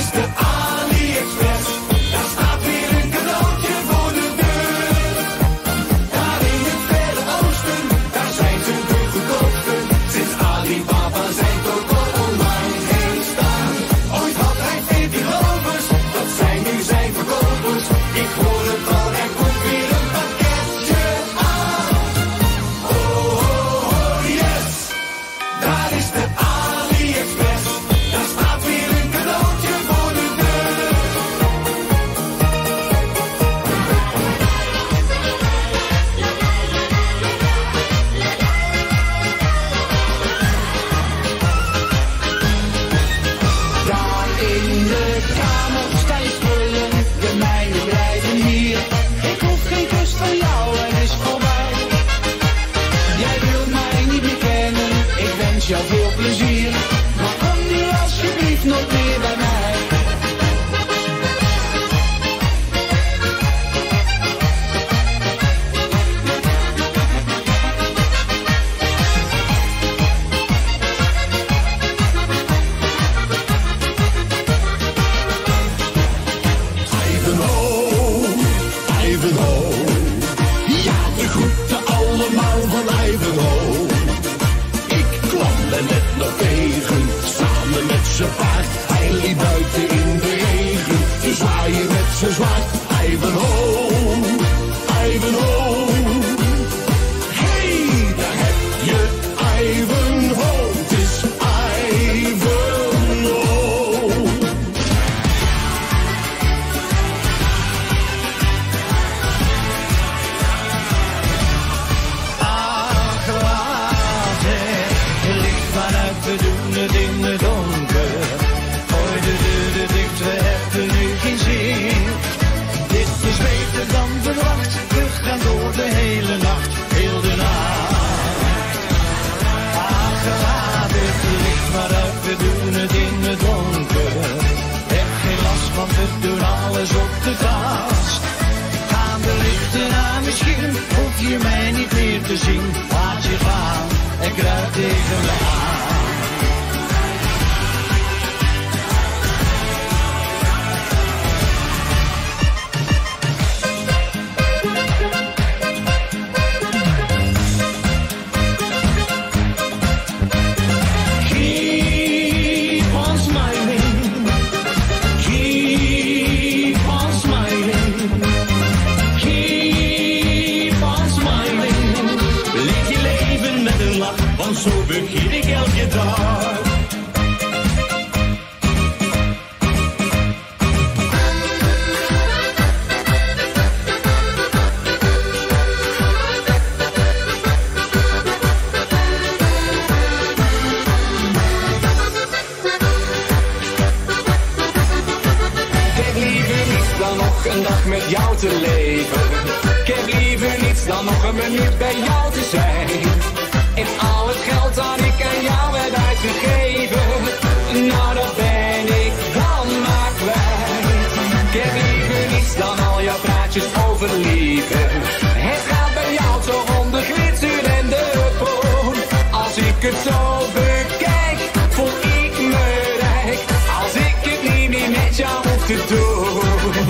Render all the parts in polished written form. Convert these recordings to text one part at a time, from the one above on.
is de AliExpress. Daar staat weer een cadeautje voor de deur. Daar in het Verre Oosten, daar zijn ze de goedkoopste. Sinds Alibaba zijn toko online heen staan. Ooit had hij 14 rovers, dat zijn nu zijn verkopers. Ik hoor het al, er komt weer een pakketje aan. Oh, oh, oh, yes. Daar is de AliExpress. Daar staat weer een cadeautje voor de deur. Daar in de kamer staan je spullen, de mijne blijven hier. Ik hoef geen kus van jou, het is voorbij. Jij wilt mij niet meer kennen, ik wens jou veel plezier. Maar kom nu alsjeblieft nog meer bij mij. Ivanhoe, ja, de groeten allemaal van Ivanhoe. Ik kwam er net nog tegen, samen met zijn paard. Hij liep buiten in de regen, te zwaaien met zijn zwaard. Ivanhoe, Ivanhoe. Hey, daar heb je Ivanhoe, het is Ivanhoe. We doen het in het donker. Gooi de deuren dicht, we hebben nu geen zin. Dit is beter dan verwacht. We gaan door de hele nacht, heel de nacht. Laat het licht maar uit, we doen het in het donker. Heb geen last, want we doen alles op de kast. Gaan de lichten aan, misschien hoef je mij niet meer te zien. Laat je gaan en kruip tegen me aan. Want zo begin ik elke dag. Ik heb liever niets dan nog een dag met jou te leven. Ik heb liever niets dan nog een minuut bij jou te zijn. En al het geld dat ik aan jou heb uitgegeven, nou dat ben ik dan maar kwijt. Ik heb liever niets dan al jouw praatjes over liefde. Het gaat bij jou toch om de glitser en de poon. Als ik het zo bekijk, voel ik me rijk. Als ik het niet meer met jou hoef te doen.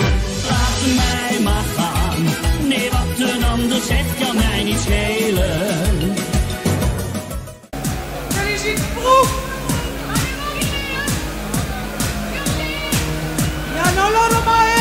Laat mij maar gaan, nee wat een ander zegt kan mij niet schelen. Ja, nou laat hem maar in!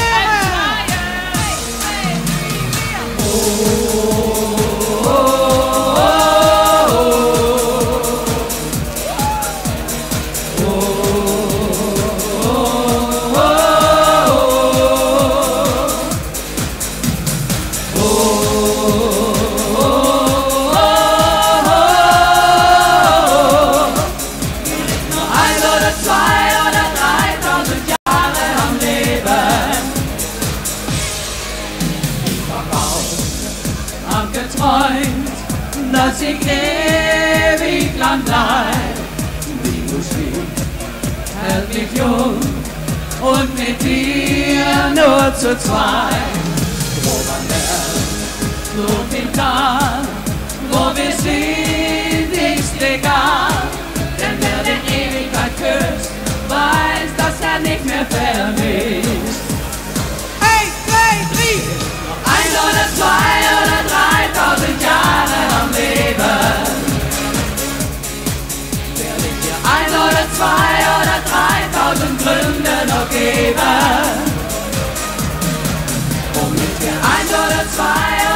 Dass ich ewig lang bleib. Die Musik hält mich jung und mit dir nur zu zweit. Wo man lernt, nur im Tal, wo wir sind, ist egal. Denn wer die Ewigkeit küsst, weiß, dass er nicht mehr fällt. oder 3000 Gründe noch geben, um mit dir 1 oder 2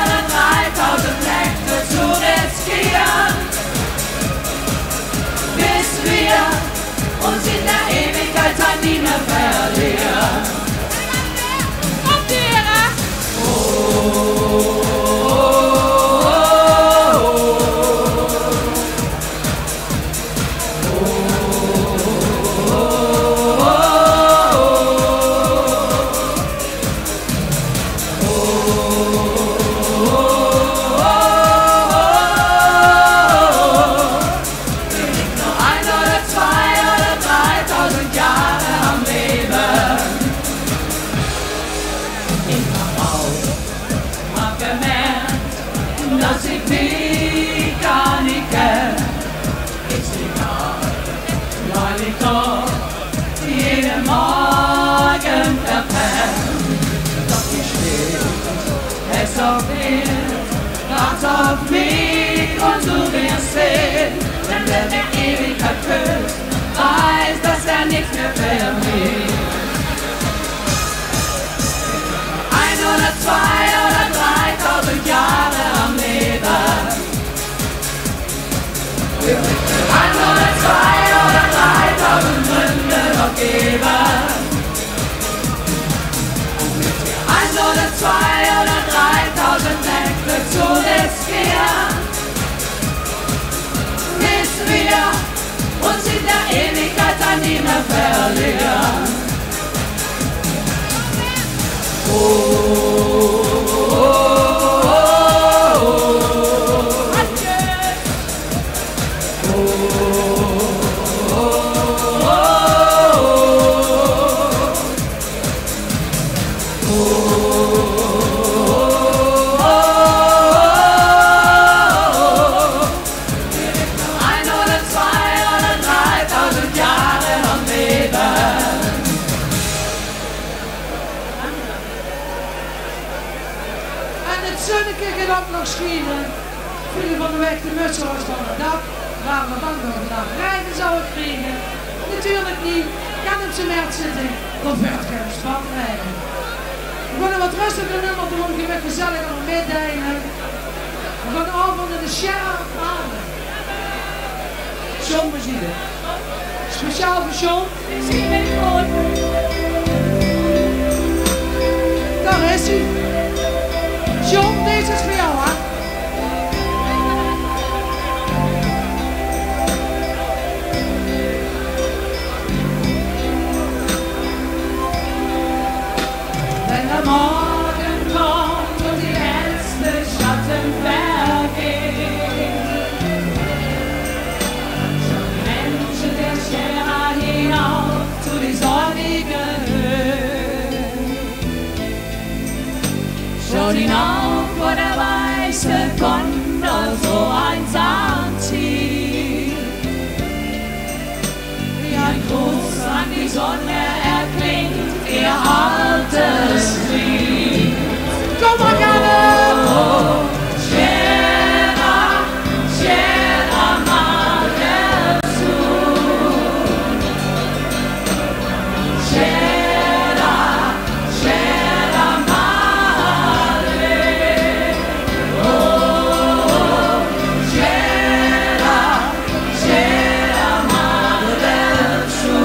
oder 3000 Nächte zu riskieren, bis wir uns in der Ewigkeit an nie mehr verlieren. Und ihre jeden Morgen verpennt, doch ich stehe, es auf ihn, wart auf mich und du wirst sehen, denn wer der Ewigkeit küsst, weiß, dass er nichts mehr verliert. 1 oder 2 oder 3000 Jahre am Leben, 1 oder 2 oder 3000 Gründe noch geben, 1 oder 2 oder 3000 Nächte zu riskieren, bis wir uns in der Ewigkeit an nie mehr verlieren. Jullie van de weg de muts was van het dak, waren we bang dat we daar rijden zouden kriegen. Natuurlijk niet, kan op zijn merk zitten, dan werd geen span rijden. We gaan een wat rustiger nummer doen, die we gezellig aan het middelen. We gaan afronden de Sheriff Maanden. John muziek. Speciaal voor John. Daar is hij. John, deze is voor jou, hè? Morgen kommt und die letzte Schatten vergeht. Schon die Menschen der Scherer hinauf zu die sonnigen Höhen. Schon hinauf, wo der weiße Kondor so einsam zieht. Wie ein Gruß an die Sonne erklingt ihr altes Lied. Kom maar, Janne! Scherer, Scherer, Mannen zu. Scherer, Scherer, Mannen. Oh, Scherer, Scherer, Mannen zu.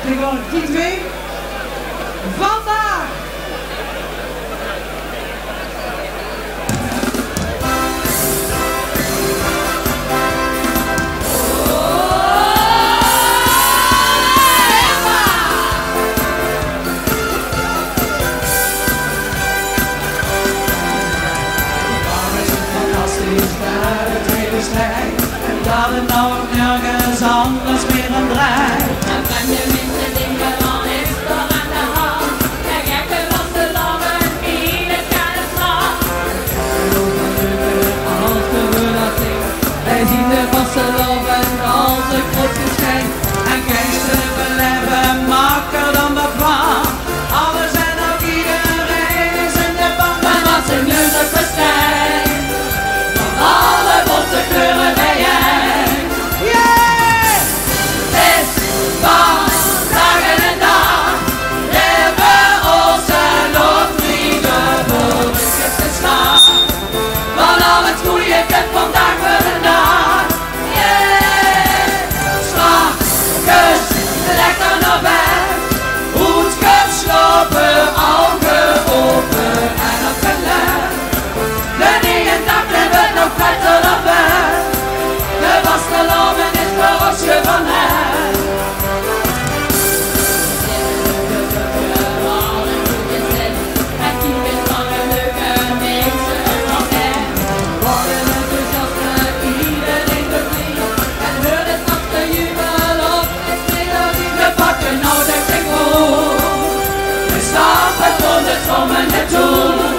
Tegenwoordig die twee. Vandaag. En dat het nou nergens anders meer een draait. En van de minste dingen dan is er aan de hand. De gekke vaste langen in het kale straat. Als de verlating, hij ziet de vaste loven als een groot geschenk. En geestelijke leven makker dan de van. Alles en ook iedereen is in de band. En wat zijn nu de festijn. Van alle bonte kleuren bij jij. Yeah! Het is vandaag en dag. Leven ons en nog vrienden voor het gisteren. Van al het goede ik heb vandaag voor een dag. Yeah! Slag, kus, lekker naar bed. Goed geslopen, ogen open en opgelet. De nieuwe dag hebben nog verder op bed. De vaste loven is voor ons gewonnen. En keep it van een leuke mensen van hen. Worden enthousiaste, iedereen bevliegt. En hoort het nachte jubel op, het melodie. We pakken nou de kringel. We stappen voor de trommen naartoe.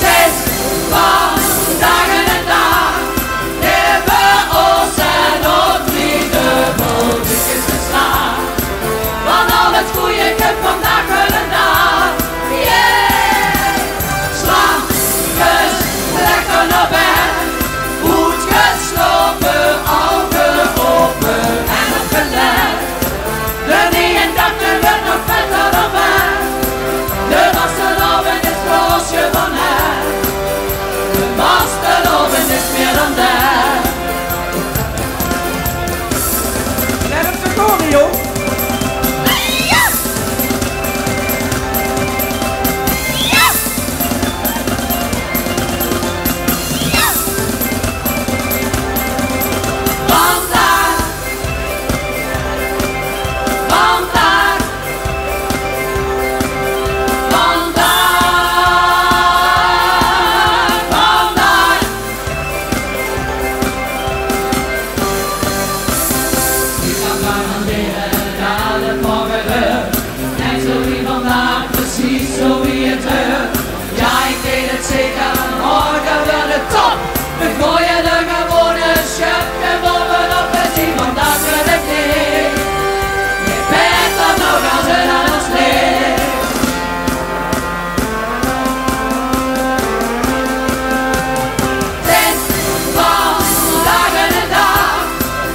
Het is vandaag en dag. Leven ons en ons vrienden voor de gisteren. Van al het goede ik heb vandaag wel een dag. Yeah! Slag, kus, lekker naar bed. Goed geslopen, ogen open en opgelet. De nieuwe dag hebben we nog verder op bed. De vaste loven is voor ons gewonnen. De vaste loven is meer dan dat. Let op de koren, joh! Vandaag, vandaag, vandaag, vandaag. Je kan garanderen dat het morgen gebeurt. Net zo wie vandaag, precies zo wie het heurt. Ja, ik weet het zeker, morgen wordt het top. We gooien de gewone schepje bovenop en zien vandaag weer het licht. Je bent er nog als het aan ons ligt. Het is vandaag en dag.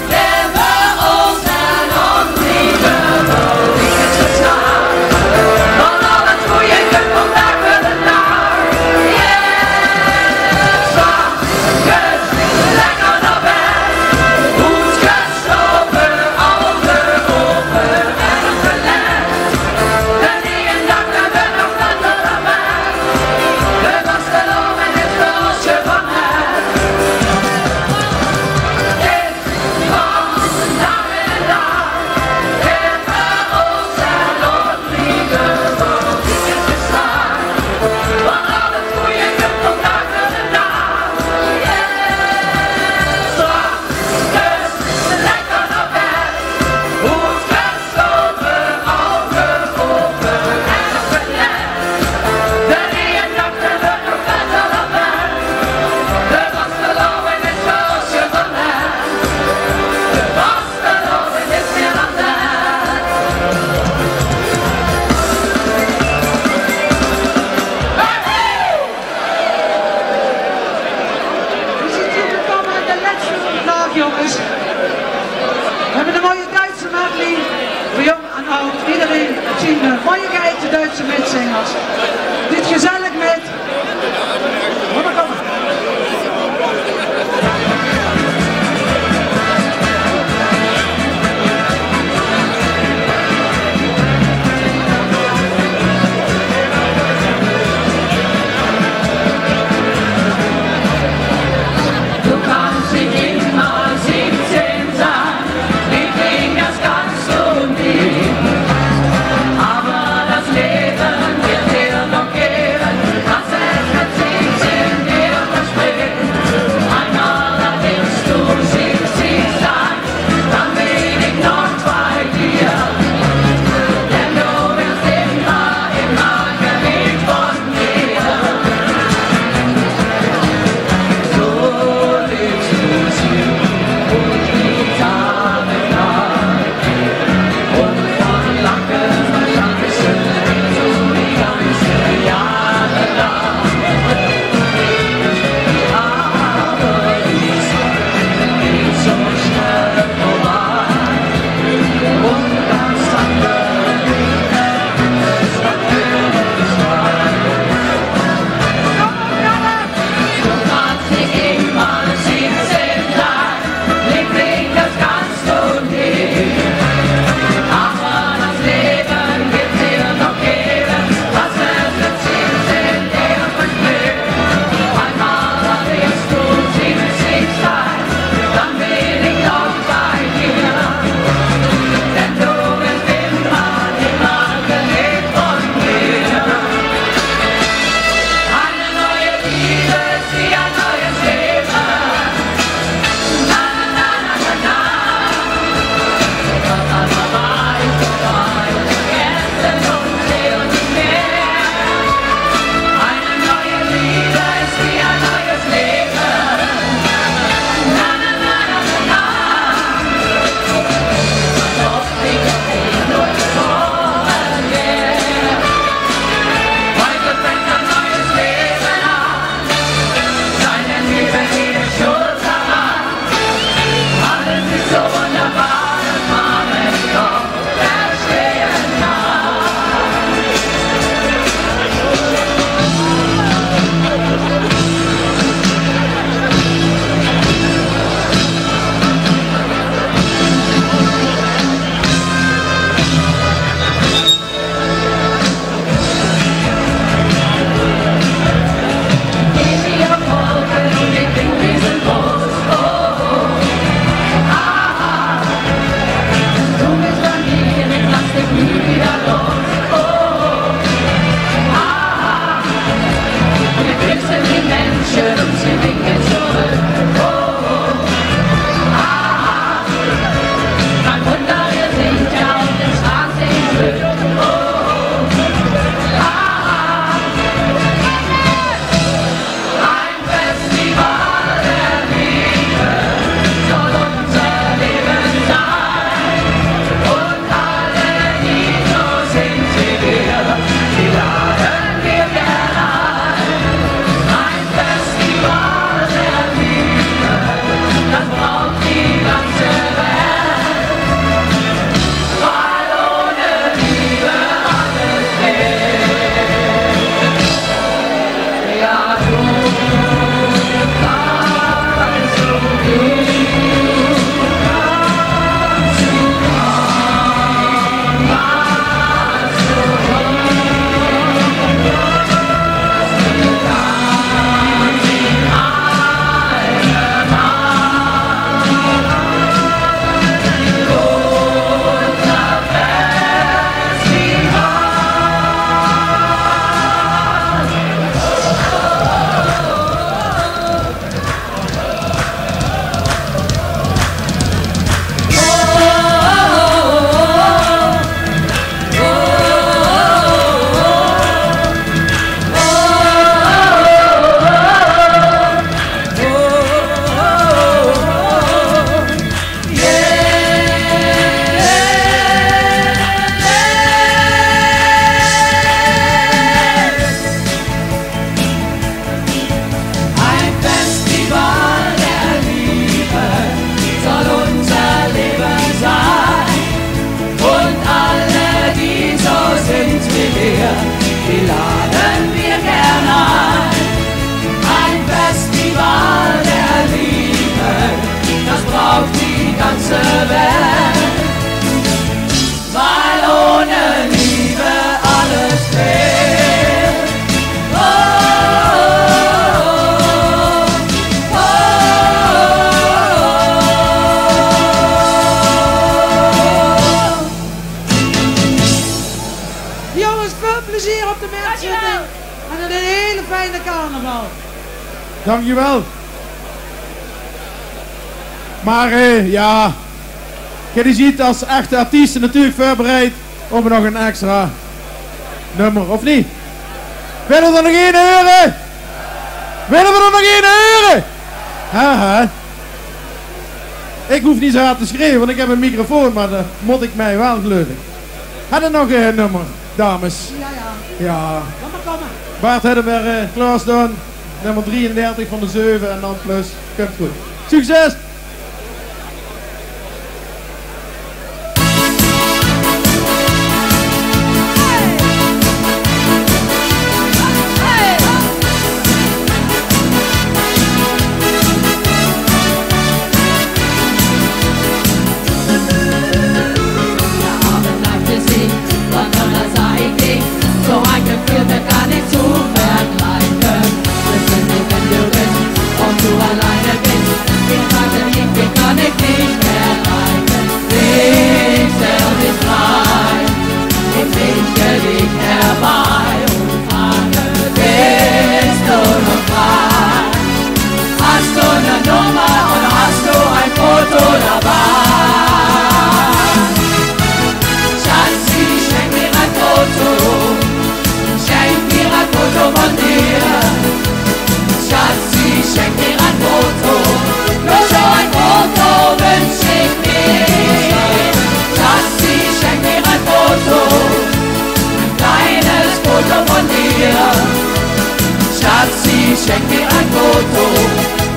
Leven ons en ons vrienden voor de gisteren. Van al het goede ik heb vandaag wel een dag. Yeah! Slag, kus, lekker naar bed. Goed geslopen, ogen open en opgelet. De nieuwe dag hebben we nog verder op bed. De vaste loven is voor ons gewonnen. Het is vandaag en dag. Leven ons en ons vrienden voor de gisteren. Van al het goede ik heb vandaag wel een dag. Yeah! Slag, kus, lekker naar bed. Goed geslopen, ogen open en opgelet. De nieuwe dag hebben we nog verder op bed. De vaste loven is voor ons gewonnen. De vaste loven is meer dan dat. We zitten hier gekomen aan de laatste dag, jongens. We hebben een mooie Duitse medley. Voor jong en oud, iedereen zien we mooie geëikte Duitse meezingers. Dit gezellig met... Kom maar, kom maar. plezier op de mertzitting. En een hele fijne carnaval. Dankjewel. Maar ja, je ziet als echte artiesten natuurlijk voorbereid om nog een extra nummer, of niet? Willen we er nog één horen? Willen we er nog één horen? Haha. Ik hoef niet zo hard te schreeuwen, want ik heb een microfoon, maar dan moet ik mij wel gelukkig. Hadden nog een nummer, dames? Ja. Kom maar. Bart hadden we klaar staan. Nummer 33 van de 7 en dan plus. Komt goed. Succes! Schenk mir ein Foto,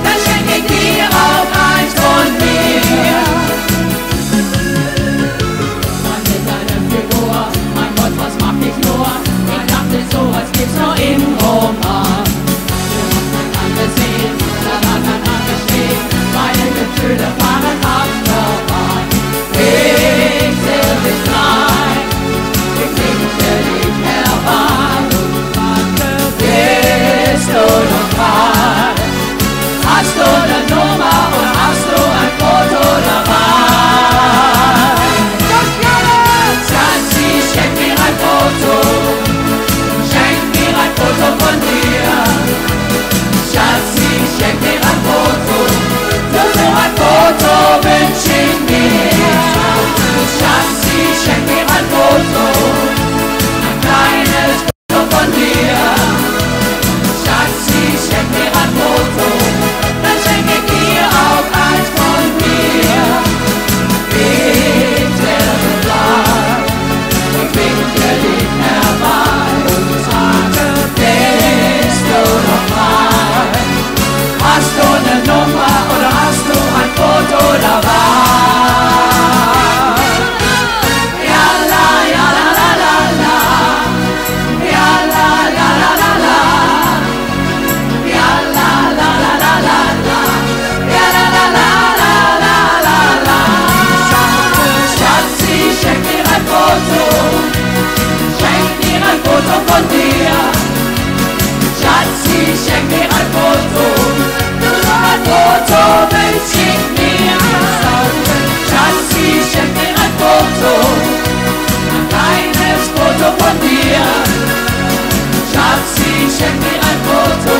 dann schenk ich dir auch eins von mir. Mann mit deiner Figur, mein Gott, was mach ich nur? Ich dachte, sowas gibt's nur im Roman. Du hast mich angesehen, da war kein anderes stehen, meine Gefühle fahren Achterbahn. Ich zähl bis 3, ich winke dich herbei und frage, bist du noch frei? Hast du eine Nummer oder hast du ein Foto dabei? Schatzi, schenk mir ein Foto, schenk mir ein Foto von dir. Schatzi, schenk mir ein Foto, nur so ein Foto wünsch ich mir. Schatzi, schenk mir ein Foto, ein kleines Foto von dir. Schatzi, schenk mir ein Foto, dann schenk ich dir auch eins von mir. Ich werde bleiben, ich winke dich herbei und sage, bist du noch frei? Hast du eine Nummer oder hast du ein Foto dabei? Ja la ja la la la la, ja la la la la la, ja la la la la la la, ja la la la la la la la. Schatzi, schenk mir ein Foto, schenk mir ein Foto von dir. Schatzi, schenk mir ein Foto, nur so ein Foto wünsch ich mir. Schatzi, schenk mir ein Foto, ein kleines Foto von dir. Schatzi, schenk mir ein Foto,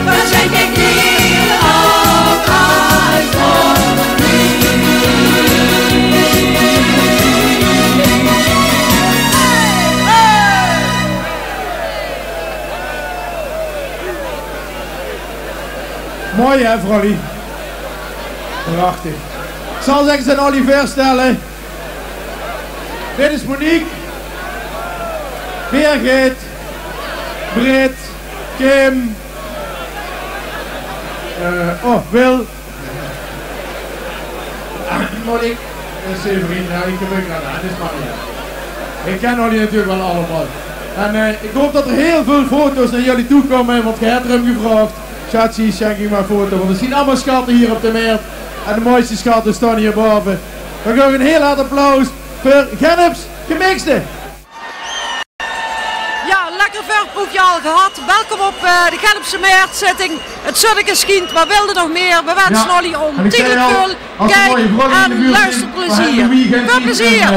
dann schenk ich dir auch eins von mir. Mooi hè, Frolly? Prachtig. Ik zal zeggen, ze zijn al die voorstellen. Dit is Monique, Birgit, Britt, Kim, Wil, Monique en Severin. Ja, ik heb ook gedaan, dit is makkelijk. Ik ken jullie natuurlijk wel allemaal. En ik hoop dat er heel veel foto's naar jullie toe komen, want je hebt erom gevraagd. Schatzi, schenk ik maar een foto, want er zien allemaal schatten hier op de meer. En de mooiste schatten staan hier boven. We gaan een heel hard applaus voor Gennips Gemixte. Ja, lekker verproefje al gehad. Welkom op de Gennipse Meertzitting. Het zonnetje schijnt, maar wilde nog meer. We wensen jullie ontiegelijk veel kijk en luisterplezier. Veel plezier!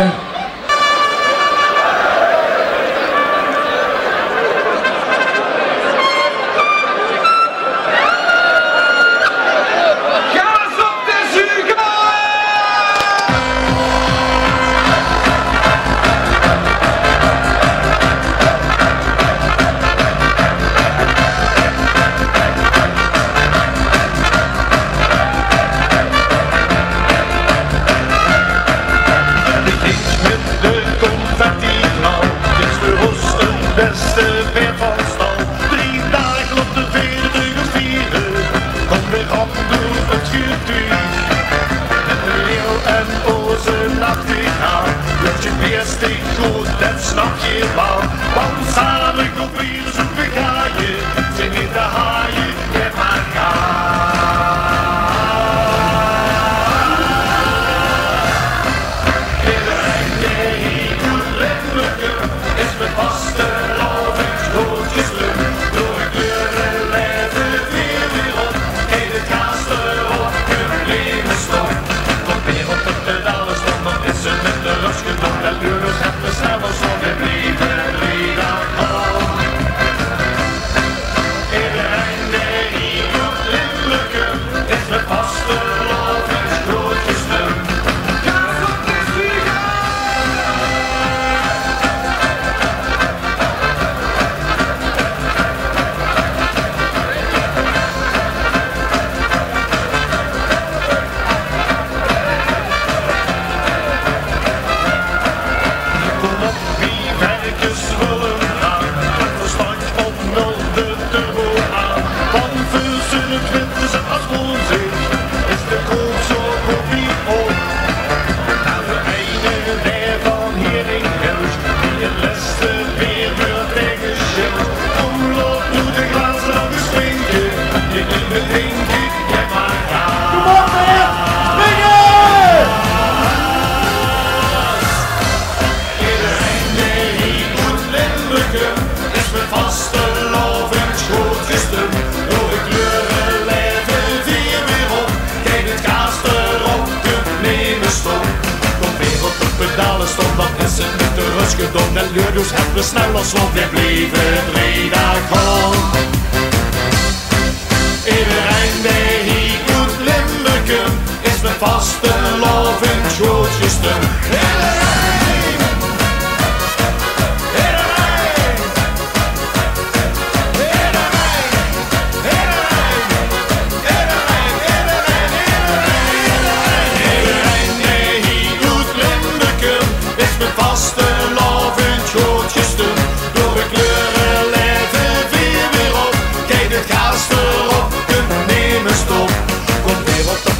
gedaan en luid, dus hebben we snel als wat we blijven 3 dagen rond. Iedereen die hier doet Limburgen is met vaste love en schooltjestem.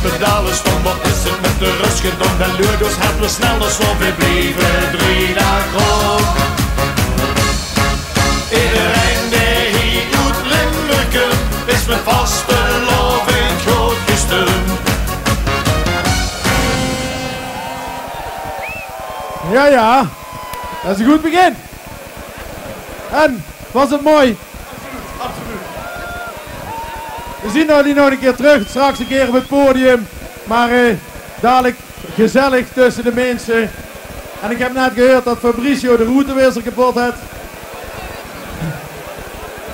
Pedalen stond, wat is het met de rust gedaan? En luiders hebben we snel als wat we blijven 3 dagen rond. Iedereen die hier doet Limburgen is met vaste love en groot gesteun. Ja, ja, dat is een goed begin. En, was het mooi? Absoluut. We zien jullie nog een keer terug, straks een keer op het podium. Maar dadelijk gezellig tussen de mensen. En ik heb net gehoord dat Fabricio de routewisser kapot heeft.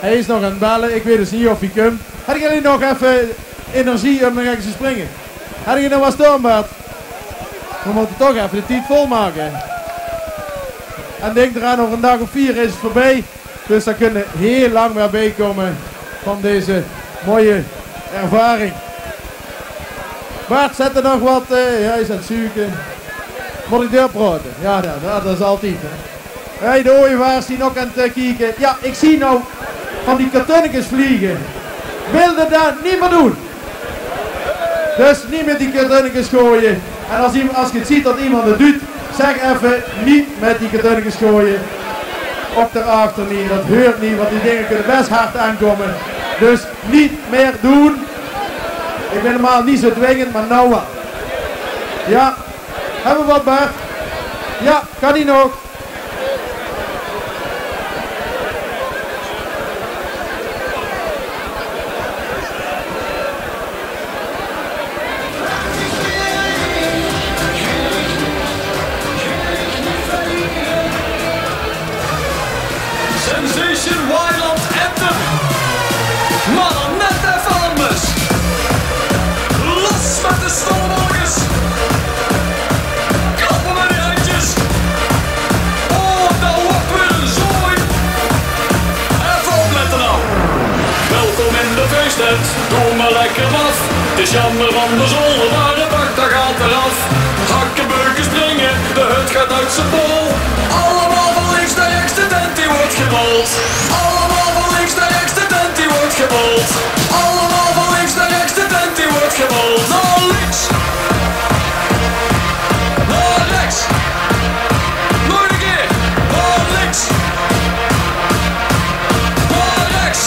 Hij is nog aan het bellen, ik weet dus niet of hij komt. Heb jullie nog even energie om nog even te springen? Heb je nog wat stormbaard? We moeten toch even de tijd volmaken. En denk eraan, over een dag of 4 is het voorbij. Dus daar kunnen heel lang weer bij komen van deze mooie ervaring. Bart, zet er nog wat, hij is aan het zoeken. Moet ik doorpraten? Ja, dat is altijd. Hè. Hey, de ooievaars die nog aan het kijken. Ja, ik zie nou van die kartonnetjes vliegen. Wilde dat niet meer doen. Dus niet met die kartonnetjes gooien. En als je het ziet dat iemand het doet, zeg even niet met die kartonnetjes gooien. Op daarachter niet, dat heurt niet, want die dingen kunnen best hard aankomen. Dus niet meer doen. Ik ben normaal niet zo dwingend, maar nou wat. Ja, hebben we wat Bart? Ja, kan die nog? Sensation Wildland Anthem. Maar dan net even anders. Los met de stolmorgens. Klappen met die handjes. Oh, dat wordt weer een zooi. Even opletten nou. Welkom in de feesttent. Doe maar lekker af. Het is jammer van de zolder, maar de bak daar gaat eraf. Hakken, beuken, springen. De hut gaat uit zijn bol. Allemaal van links naar rechts, de tent die wordt gebold. Allemaal van links naar rechts, de tent die wordt gebold. Allemaal van links naar rechts, de tent die wordt gebold. Naar links. Naar rechts. Nog een keer. Naar links. Naar rechts.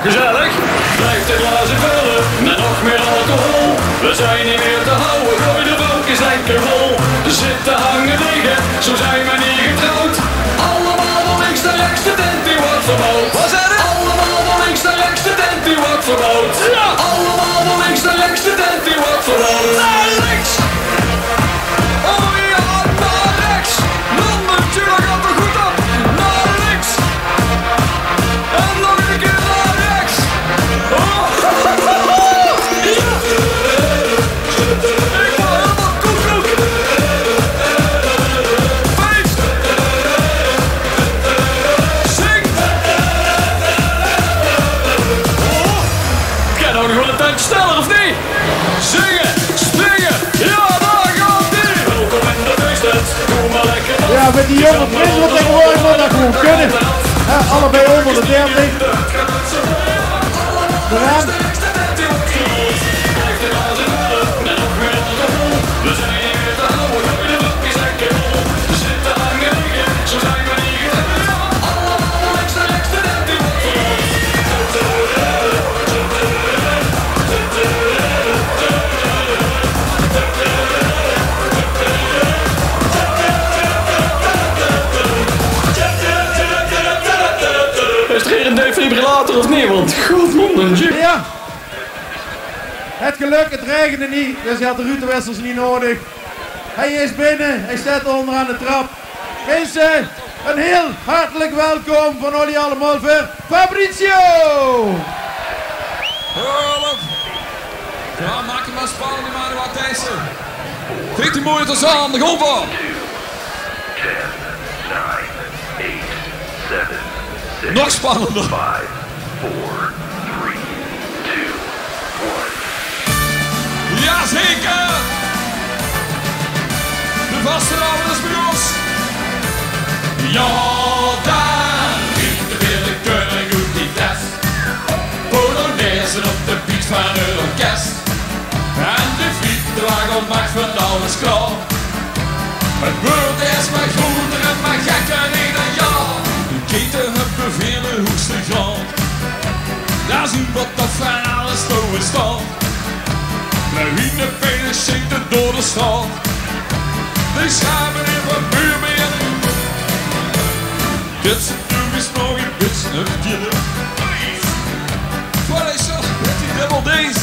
Gezellig, blijf de glazen vullen met nog meer alcohol. We zijn niet meer te houden, gooi de volkjes lekker vol. Zitten hangen liggen, zo zijn we niet getrouwd. Allemaal van links naar rechts, de tent die wordt verbouwd. Wat zei je? Allemaal van links naar rechts, de tent die wordt verbouwd. Ja! Allemaal van links naar rechts, de tent die wordt verbouwd. Naar links! Oh ja, naar rechts! Dan natuurlijk gaat er goed op. Naar links! En nog een keer naar rechts! Ik word helemaal koekoek! Feest! Zing! Oh! Kan nou nog wel een tandje sneller of niet? Zingen! Springen! Ja, daar gaat ie! Welkom in de feesttent! Doe maar lekker af! Ja, met die jonge prins wat tegenwoordig moet dat gewoon kunnen. Ja, allebei onder de 30. Eraan. We zijn niet meer te houden, gooi de bakjes lekker vol. We zitten hangen liggen, zo zijn we niet getrouwd. Allemaal links naar rechts, de tent die wordt verloren. later of niet? Want godmondje. Ja. Het geluk, het regende niet, dus hij had de routenwissels niet nodig. Hij is binnen, hij staat onderaan de trap. Mensen, een heel hartelijk welkom van jullie allemaal voor Fabrizio! Ja, maak het maar spannend, maar wat deze. Kijk die monitors aan, de grond van. 10, 9, 8, 7, 6, nog spannender. 5, 4, 3, 2, 1. Jazeker! De vaste namen is bij ons. Ja, daar liep de willekeurig goed die test. Polonaise op de beat van het orkest. En de fietswagen maakt van alles klaar. Het wordt eerst maar groter en maar gekker in een jaar. De keten hebben vele hoogste grond. Daar zien wat dat van alles door staat. Lawine penen zingt het door de straat. De schamen in van buurmen. Dit is nog een beetje een killer. Voilà, zo, met die dubbel D's.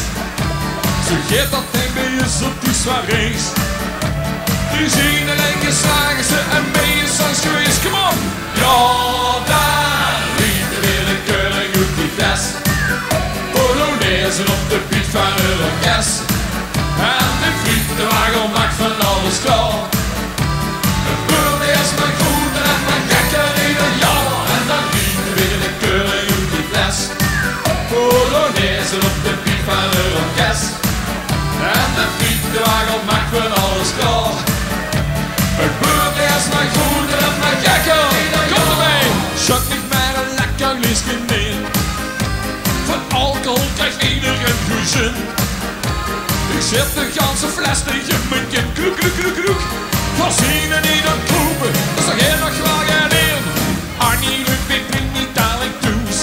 Zo geeft dat ding bij je op die soirées. Die zien er en je slagen ze en ben je songs geweest, kom op! Ja, daar liep de willekeurig goed die test. Polonaise op de beat van het orkest. En de fietswagen maakt van alles klaar. Het wordt eerst maar groter en maar gekker in een jaar. En dan liep de willekeurig goed die test. Polonaise op de beat van het orkest. En de fietswagen maakt van alles klaar. Het wordt eerst maar groter en maar gekker. Kom erbij! Schok niet meer een lekker liesje neer. Van alcohol krijgt iedereen goed zin. Ik zet de ganse fles tegen mijn kin. Kroek, kroek, kroek, kroek. Voorzien en niet aan kopen. Dat is toch heel nog wel geen in. Arnie, Ludwig, brengt niet dadelijk toes.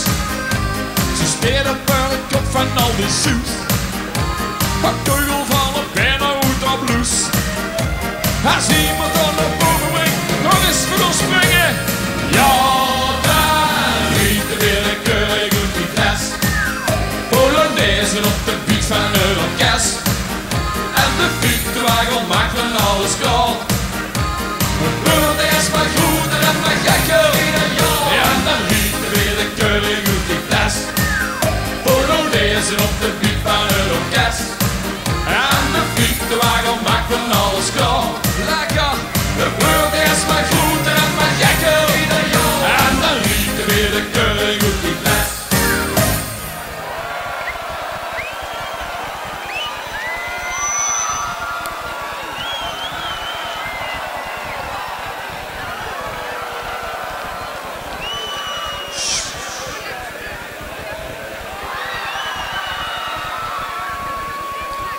Ze spelen per het kop van al die zoet. Een teugel van een bijna uit op blues. Als iemand aan de boven brengt, nog eens voor ons springen. Ja, daar liep de willekeurig goed die test. Polonaise op de beat van het orkest. En de fietswagen maakt van alles klaar. Het wordt eerst maar groter en maar gekker in een jaar. Ja, en dan liep de willekeurig goed die test. Polonaise op de beat van het orkest. En de fietswagen maakt van alles klaar. Lekker! Het wordt eerst maar groter en maar gekker in een jaar. En dan liep de willekeurig goed die test.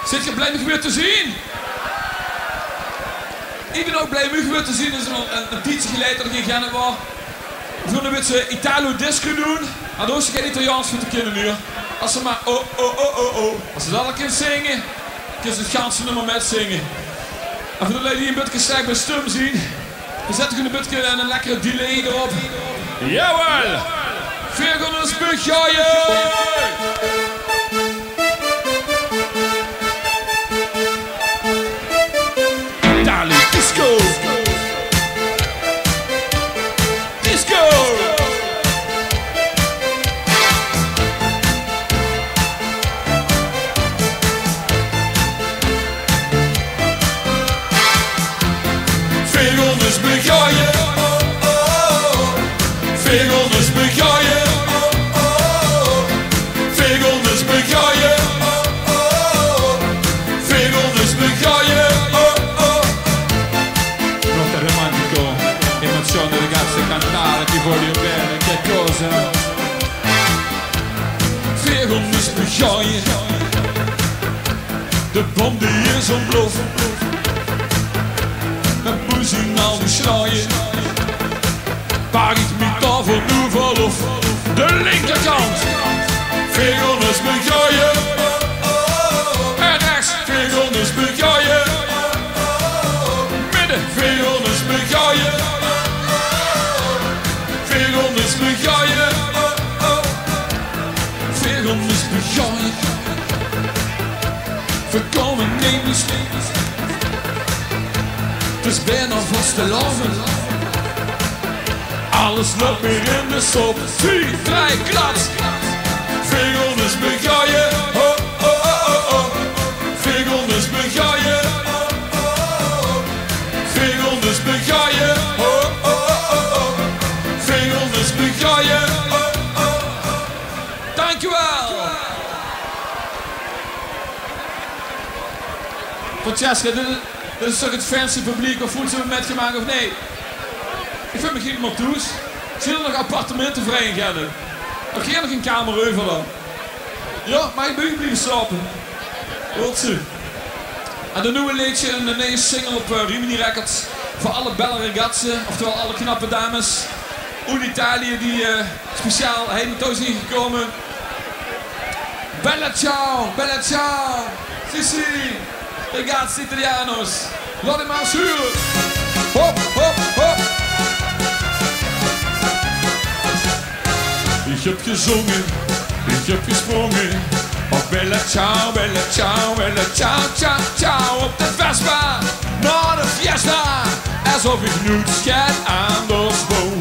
Zit je blij me weer te zien? Ik ben ook blij me weer te zien. Het is een tijdje geleden dat ik in Genep was. We gaan een beetje Italo disco doen. Maar daar is geen Italiaans voor te kennen nu. Als ze maar als ze dat al kunnen zingen, kunnen ze het ganse nummer met zingen. En voor de lui die een beetje sterk bij stum zien, we zetten een beetje een lekkere delay erop. Jawel! Veel gaan ons begooien! Disco! Disco! Vegelnes begooien! Vegelnes begooien! Vegelnes begooien! Vegelnes begooien! Emozione ragazzi, cantare, ti voglio bene, che cosa? Vegelnes begooien. De bom die is ontploft. Met muziek al beschraaien. Waar ik me daarvoor nu verlof. De linkerkant. Vegelnes begooien. En rechts, vegelnes begooien. Midden, vegelnes begooien. Vegelnes begooien. begooien. Voorkomen neem niet steeds. Het is bijna vast te lopen. Alles loopt weer in de sop. 4, 3, klats. Vegelnes begooien. Oh, oh, oh, oh, oh. Vegelnes begooien. Oh, oh, oh. Vegelnes begooien. Oh, oh, oh, oh, oh. Vegelnes begooien. Oh, oh, oh. Dankjewel. Francesca, dit is toch het fancy publiek of voelt ze me metgemaakt of nee? Ik vind me geen Martoes. Zie er nog appartementen vrij in Genne? Nog geen nog een kamer over dan? Ja, mag ik bij u blijven slapen? Hoort ze. En een nieuwe liedje en een nieuwe single op Rimini Records. Voor alle belle ragazze, oftewel alle knappe dames. Uit Italië die speciaal heen thuis niet gekomen. Bella ciao, bella ciao. Si si. Ragazzi italianos. Laat hem maar zuren. Hop, hop, hop. Ik heb gezongen, ik heb gesprongen. Oh bella ciao, bella ciao, bella ciao, ciao, ciao. Op de Vespa, naar de fiesta. Alsof ik nu het schijt aan de spoor.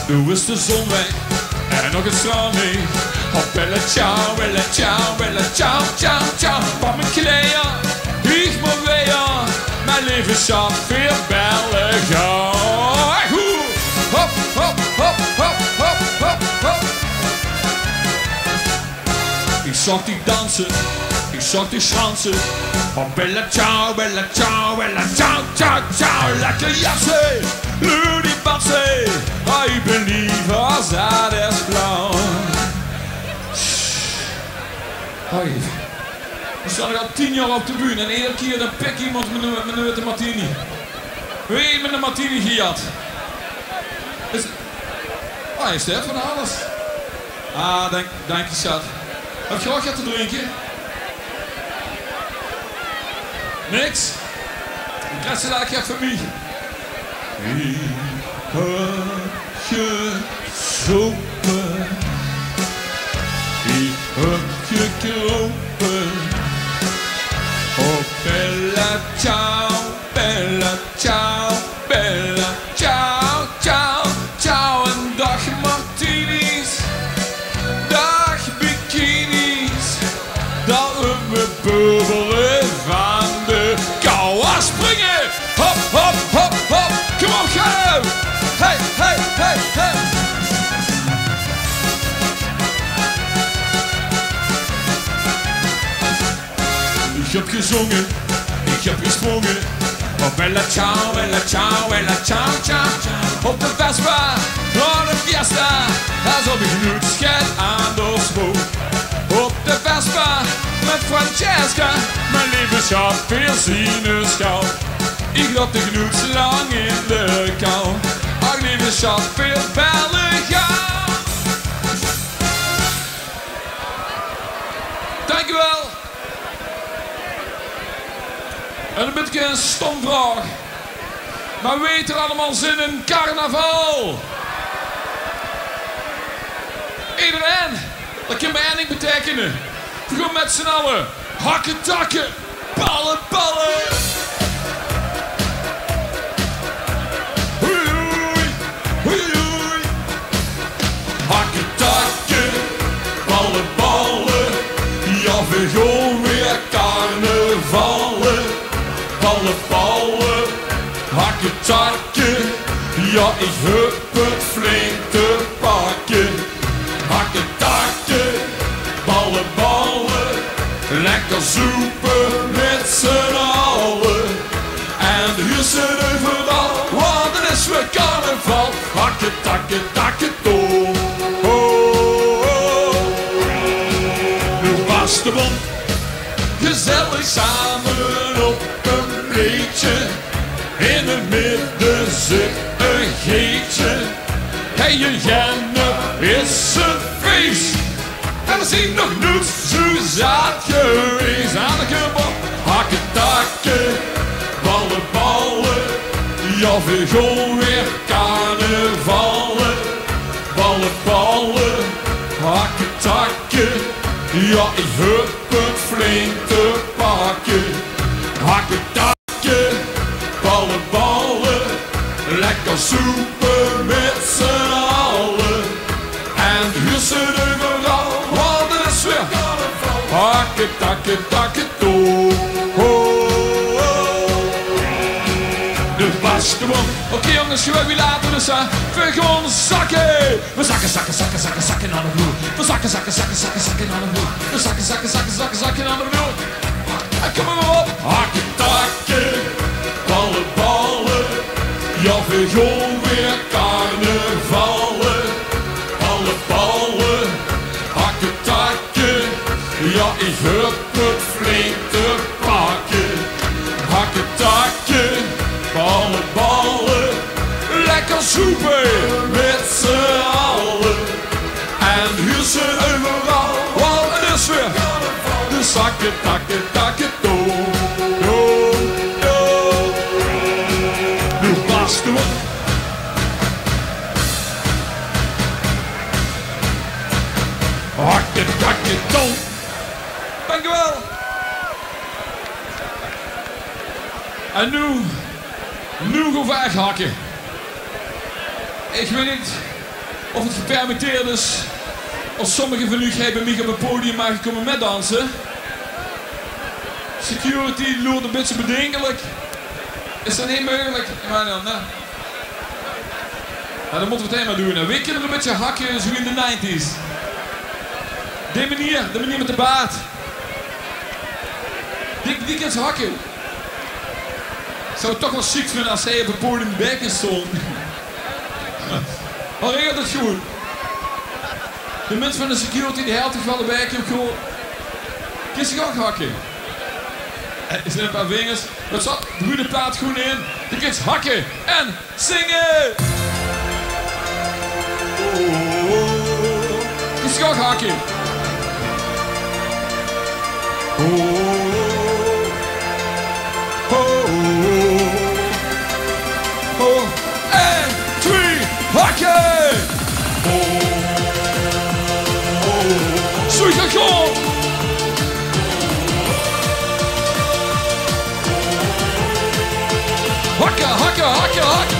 Nu is de zon weg en nog een straal mee. Oh bella ciao, bella ciao, bella ciao, ciao, ciao. Pak mijn kleden, ik moet weer. Mijn leven schat, veel bellen gaan. Hop, hop, hop, hop, hop, hop, hop. Ik zag die dansen, ik zag die schransen. Oh bella ciao, bella ciao, bella ciao, ciao, ciao. Lekker jassen, Ludi Batse. I believe als dat is blauw. Hoi. Ik sta nog al 10 jaar op de bühne en iedere keer dan pik iemand met een martini. Wie met een martini gehad? Ah, is dat van alles? Ah, dank je schat. Heb je ook wat te drinken? Niks? Ik rest het eigenlijk voor mij. Ik heb gezopen. Ik heb gekropen. Oh bella ciao, bella ciao, bella ciao, ciao, ciao. En dag martinis, dag bikinis. Dat we bubbelen van de kou. Springen! Hop, hop, hop, hop. Kom op, ga! Hey, hey, hey, hey. Ik heb gezongen, ik heb gesprongen. Oh bella ciao, bella ciao, bella ciao, ciao, ciao. Op de Vespa, naar de fiesta. Alsof ik nu het schijt aan de spoor. Op de Vespa, met Francesca. Mijn lieve schat, veel sinuskou. Ik loop de genoets lang in de kou. Ach lieve schat, veel bellen gaan. Dankjewel. En een beetje een stom vraag. Maar weet er allemaal zin in carnaval? Iedereen? Dat kan mij één ding betekenen. Gewoon met z'n allen. Hakken, takken. Ballen, ballen. Hoi, hoi. Hoi, hoi. Hakken, takken. Ballen, ballen. Ja, we gaan weer carnavallen. Ballen, ballen, hakken, takken. Ja, ik heb het flink te pakken. Hakken, takken, ballen, ballen. Lekker zoepen met z'n allen. En hier zijn overal, want het is weer carnaval. Hakken, takken, takken, toon. Oh, oh. Nu was de mond gezellig samen op een beetje. In het midden zit een geetje. Hey, je Genne is een feest. En we zien nog nooit zo zaad geweest. Aan de kubbel, hakken, takken, ballen, ballen. Ja, we gaan weer carnavallen. Ballen, ballen, hakken, takken. Ja, ik heb het flink te pakken. Hakken, takken, ballen, ballen. Lekker soepen met z'n allen. En hussen overal, want het is weer hakken, takken, takken, toe. De baskeman. Oké jongens, wie laten we staan? We gaan zakken. We zakken, zakken, zakken, zakken, zakken aan de vloer. We zakken, zakken, zakken, zakken, zakken aan de vloer. We zakken, zakken, zakken, zakken, zakken aan de vloer. En kom maar op. Hakken, takken, ballen, ballen. Ja, we gaan weer carnavallen. Ballen, ballen. Hakken, takken. Ja, ik heb het flink te pakken. Hakken, takken. Ballen, ballen, lekker soepen met z'n allen. En hussen overal, want het is weer de zakken, takken, takken, toe. Nu pasten we. Hakken, takken, toe. Dankjewel. En nu gaan we echt hakken. Ik weet niet of het gepermitteerd is. Als sommigen van u bij mij op het podium mag komen met dansen. Security loopt een beetje bedenkelijk. Is dat niet mogelijk? Maar dan, nou, dan moeten we het helemaal doen. We kunnen een beetje hakken zo in de 90's. De manier met de baard. Die kan hakken. Ik zou het toch wel ziek vinden als hij op het podium de bek is stond. Maar regelt het goed. De mensen van de security die helpt toch wel de bek op gewoon. Kies ik ook hakken. Er zijn een paar vingers. Dat zat de goede plaat goed in. De kids hakken en zingen. Kies ik ook hakken. En 2, hakken! Zo ga gewoon! Hakken, hakken, hakken, hakken!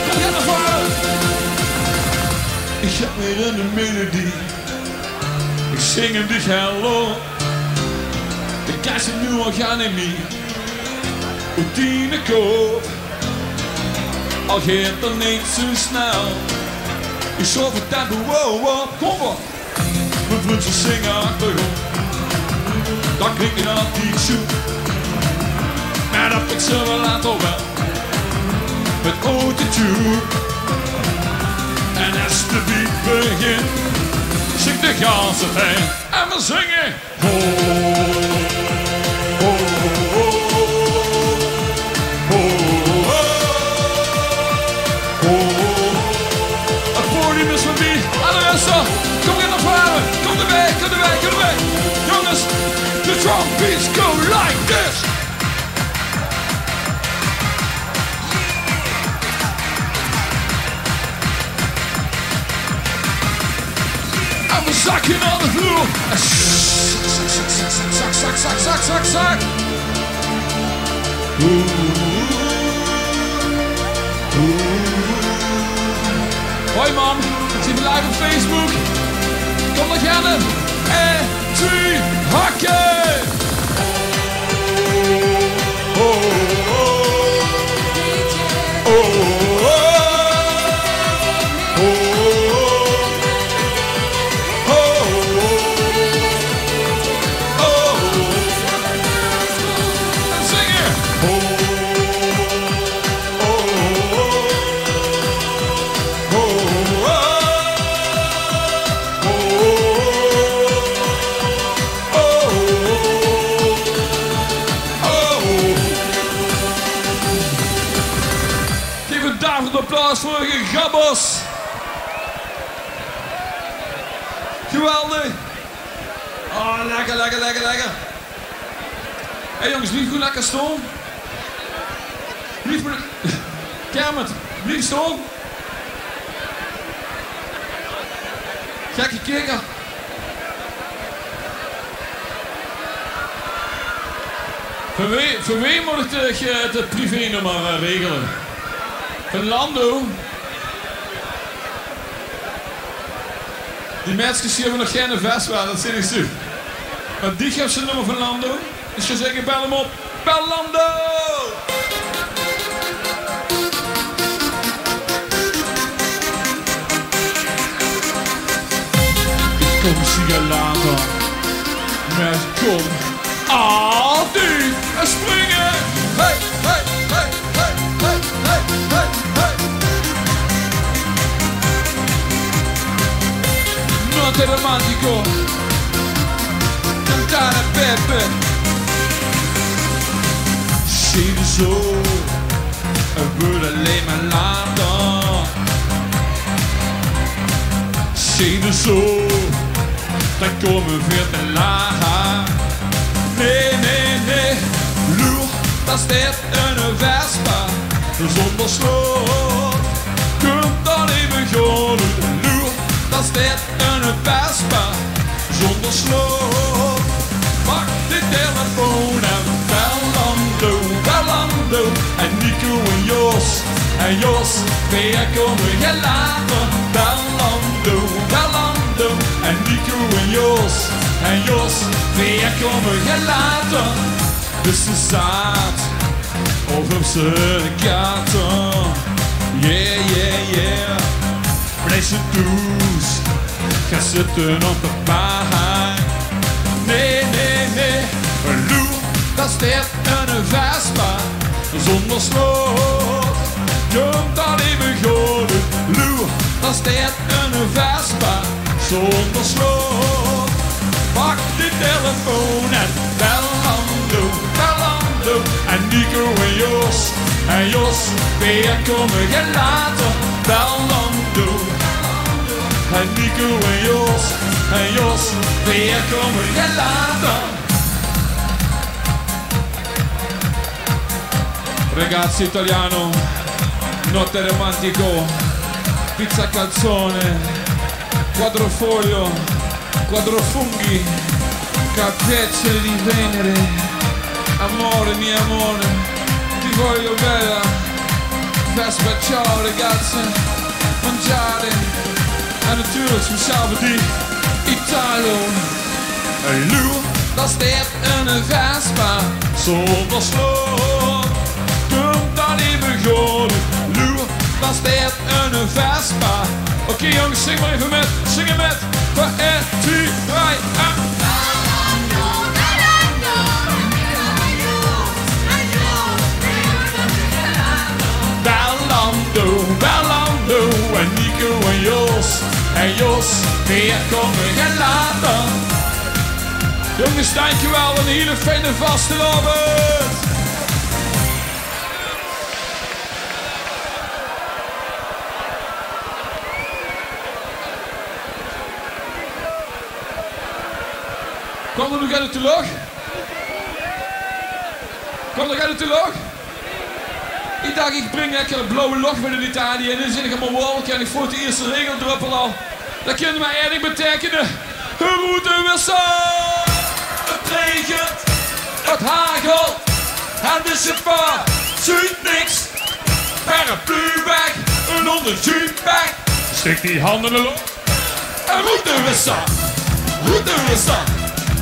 Kom jij naar voren! Ik heb weer een melodie. Ik zing hem dich hello. De kaas nu al gaan in mij. Routine koop. Al gaat er niet zo snel. Ik zorg voor tempo, wow, wow, kom op. Mijn vriendjes zingen achtergrond. Dat klinkt niet altijd zo. Maar dat ik ze wel later wel. Met autotune. En als de beat begint, zingt de ganse tijd. En we zingen. Het podium is voorbij. Alle resten, kom in naar voren. Kom erbij, kom erbij, kom erbij. Jongens, de drum beats go like this. En we zakken naar de vloer. Zak, zak, zak, zak, zak, zak. Hoi man, zie je live op Facebook? Kom naar Genne. En 2, hakken! Applaus voor Gabbers. Geweldig. Oh, lekker, lekker, lekker, lekker. Hé jongens, niet goed lekker stoom. Niet voor de... Kermit, niet stoom. Gekke kikker. Voor wie moet ik het privé-nummer regelen? Van Lando. Die mensen hebben nog geen vest waar, dat zit ik zo. Maar die geeft zijn nummer van Lando. Dus je zegt, bel hem op. Bel Lando! Ik kom misschien later. Maar ik kom altijd springen. Hey, hey, hey, hey, hey, hey, hey, hey. Notte romantico. Cantare Peppe. Zie de zon. Het wil alleen maar later. Zie de zon. Dan komen we weer te laat. Nee, nee, nee. Loer, daar staat een Vespa. Zonder slot. Komt dan even gewoon. Loer, daar staat een Vespa. Zonder slot. Pak de telefoon en bel Lando, bel Lando. En Nico en Jos. En Jos, weer komen je later. Bel Lando, bel Lando. En Nico en Jos. En Jos, weer komen je later. Dus ze staat over zijn kaarten. Yeah, yeah, yeah. Blijf ze douce. Ga zitten op de paai. Nee, nee, nee. Loer, daar staat een Vespa. Zonder slot. Kom dan even gewoon. Loer, daar staat een Vespa. Zonder slot. Pak de telefoon en bel Lando, bel Lando. En Nico en Jos. En Jos, weer komen je later. Bel Lando. En Nico en Jos. En Jos, weer komen je later. Ragazzi italiano, notte romantico, pizza calzone, quadrofoglio, quadrofunghi, caprese di Venere, amore mio amore, ti voglio bella, Vespa ciao ragazze, mangiare, en natuurlijk speciaal voor die Italo. En Loer, daar staat een Vespa, zonder slot. Kom dan even gewoon. Loer, daar staat een Vespa. Oké jongens, zing maar even met. Zing het met. 1, 2, 3, Bellando, Bellando. En Nico en Jos. En Jos, weer komen je later. Jongens, dankjewel. Een hele fijne vastelavond. Kwam er nog uit de log? Kwam er uit de log? Ik dacht, ik breng lekker een blauwe log met in Italië en dan zit ik op mijn wolken en ik voel de eerste regeldruppel al. Dat kan mij eigenlijk betekenen, we moeten weer samen. Het regent, het hagelt en de chauffeur ziet niks. Paraplu weg, een onderjeep weg. Steek die handen in de lucht en moeten we samen. Moeten we samen.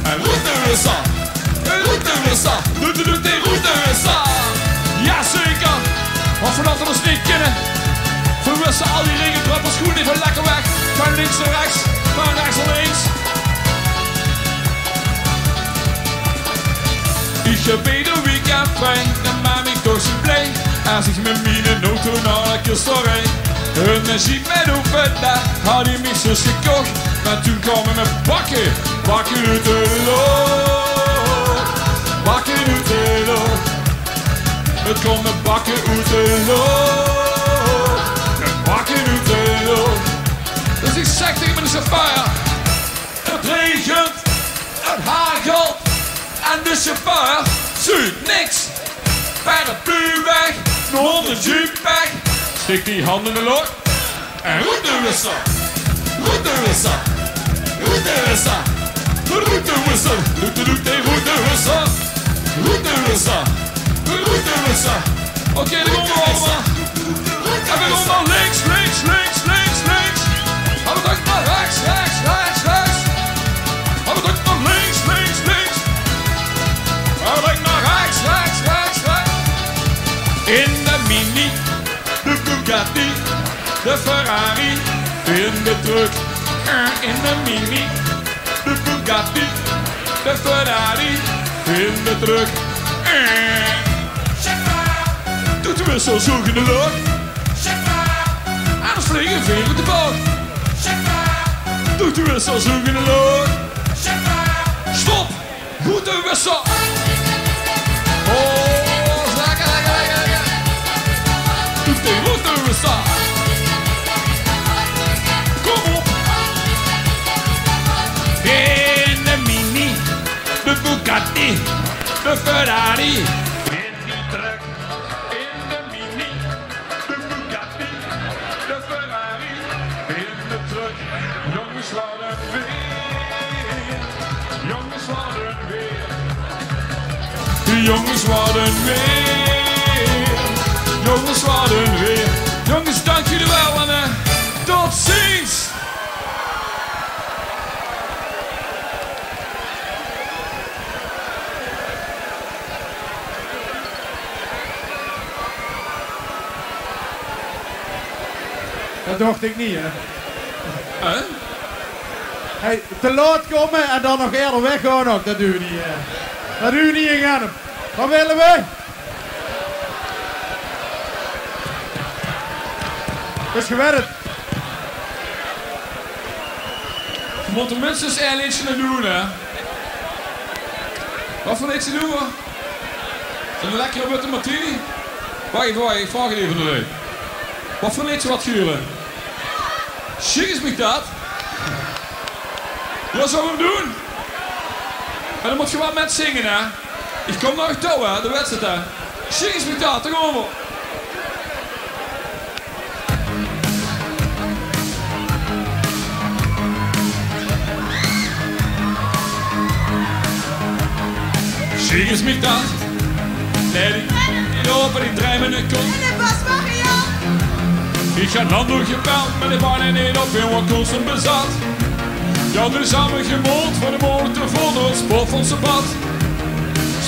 En moeten we samen. En moeten we samen. Doe die moeten we samen. Jazeker. Want vanaf dat we het niet kennen, verwissen al die regendruppels goed even lekker weg. Van links naar rechts, van rechts naar links. Ich habe wieder Weekend frei, dan maak ik toch zo blij. Als ik met mijn auto naar de kust rijd. En dan ziet mij op het dag, had hij mij zus gekocht. Maar toen kwamen we bakken uit de lucht. Bakken uit de lucht. Het komt met bakken uit de lucht. Met bakken uit de lucht. Dus ik zeg tegen mijn chauffeur, het regent, het hagelt. En de chauffeur ziet niks. Paraplu weg, de hondenjeep weg. Steek die handen in de lucht. En route we zo, route we zo. Roetewissa. Roetewissa. Roetewissa. Roetewissa. Roetewissa. Oké, dan komen we allemaal. En we gaan naar links, links, links, links, links. En we drukken naar rechts, rechts, rechts, rechts. En we drukken naar links, links, links. En we drukken naar rechts, rechts, rechts, rechts. In de Mini, de Bugatti, de Ferrari, in de truck. In de Mini, de Bugatti, de Ferrari, in de truck. Doet u weer zo zoek in de lucht. En dan vliegen veel op de boot. Doet u weer zo zoek in de lucht. Stop! Goed en wissel! Oh, lekker, lekker, lekker, lekker! Doet die goed en wissel! Kom op! In de Mini, de Bugatti, de Ferrari. In de truck, in de Mini, de Bugatti, de Ferrari. In de truck, jongens worden weer. Jongens worden weer. Jongens worden weer. Jongens worden weer. Jongens, dank jullie wel en tot ziens! Dat dacht ik niet, hè? Hey, te laat komen en dan nog eerder weggaan ook, dat doen we niet. Dat doen we niet in Gennep. Wat willen we? Dus gewerkt. Je moet er minstens één liedje naar doen, hè? Wat voor liedje doen we? Een lekkere witte martini? Wacht even, ik vraag het even naar u. Wat voor liedje wat jullie? Chic is mij dat. Ja, zou hem doen? En dan moet je wat met zingen, hè? Ik kom naar toe, hè? De wedstrijd, hè? Chic is mij dat, daar gaan we. Chic is mij dat. Nee, die open, die trein met een kont. En was Marian. Ik ga dan door gebeld met de baan en één op in wat constant bezat. Ja, er is samen gemold voor de motor vol door het spoorfondse pad.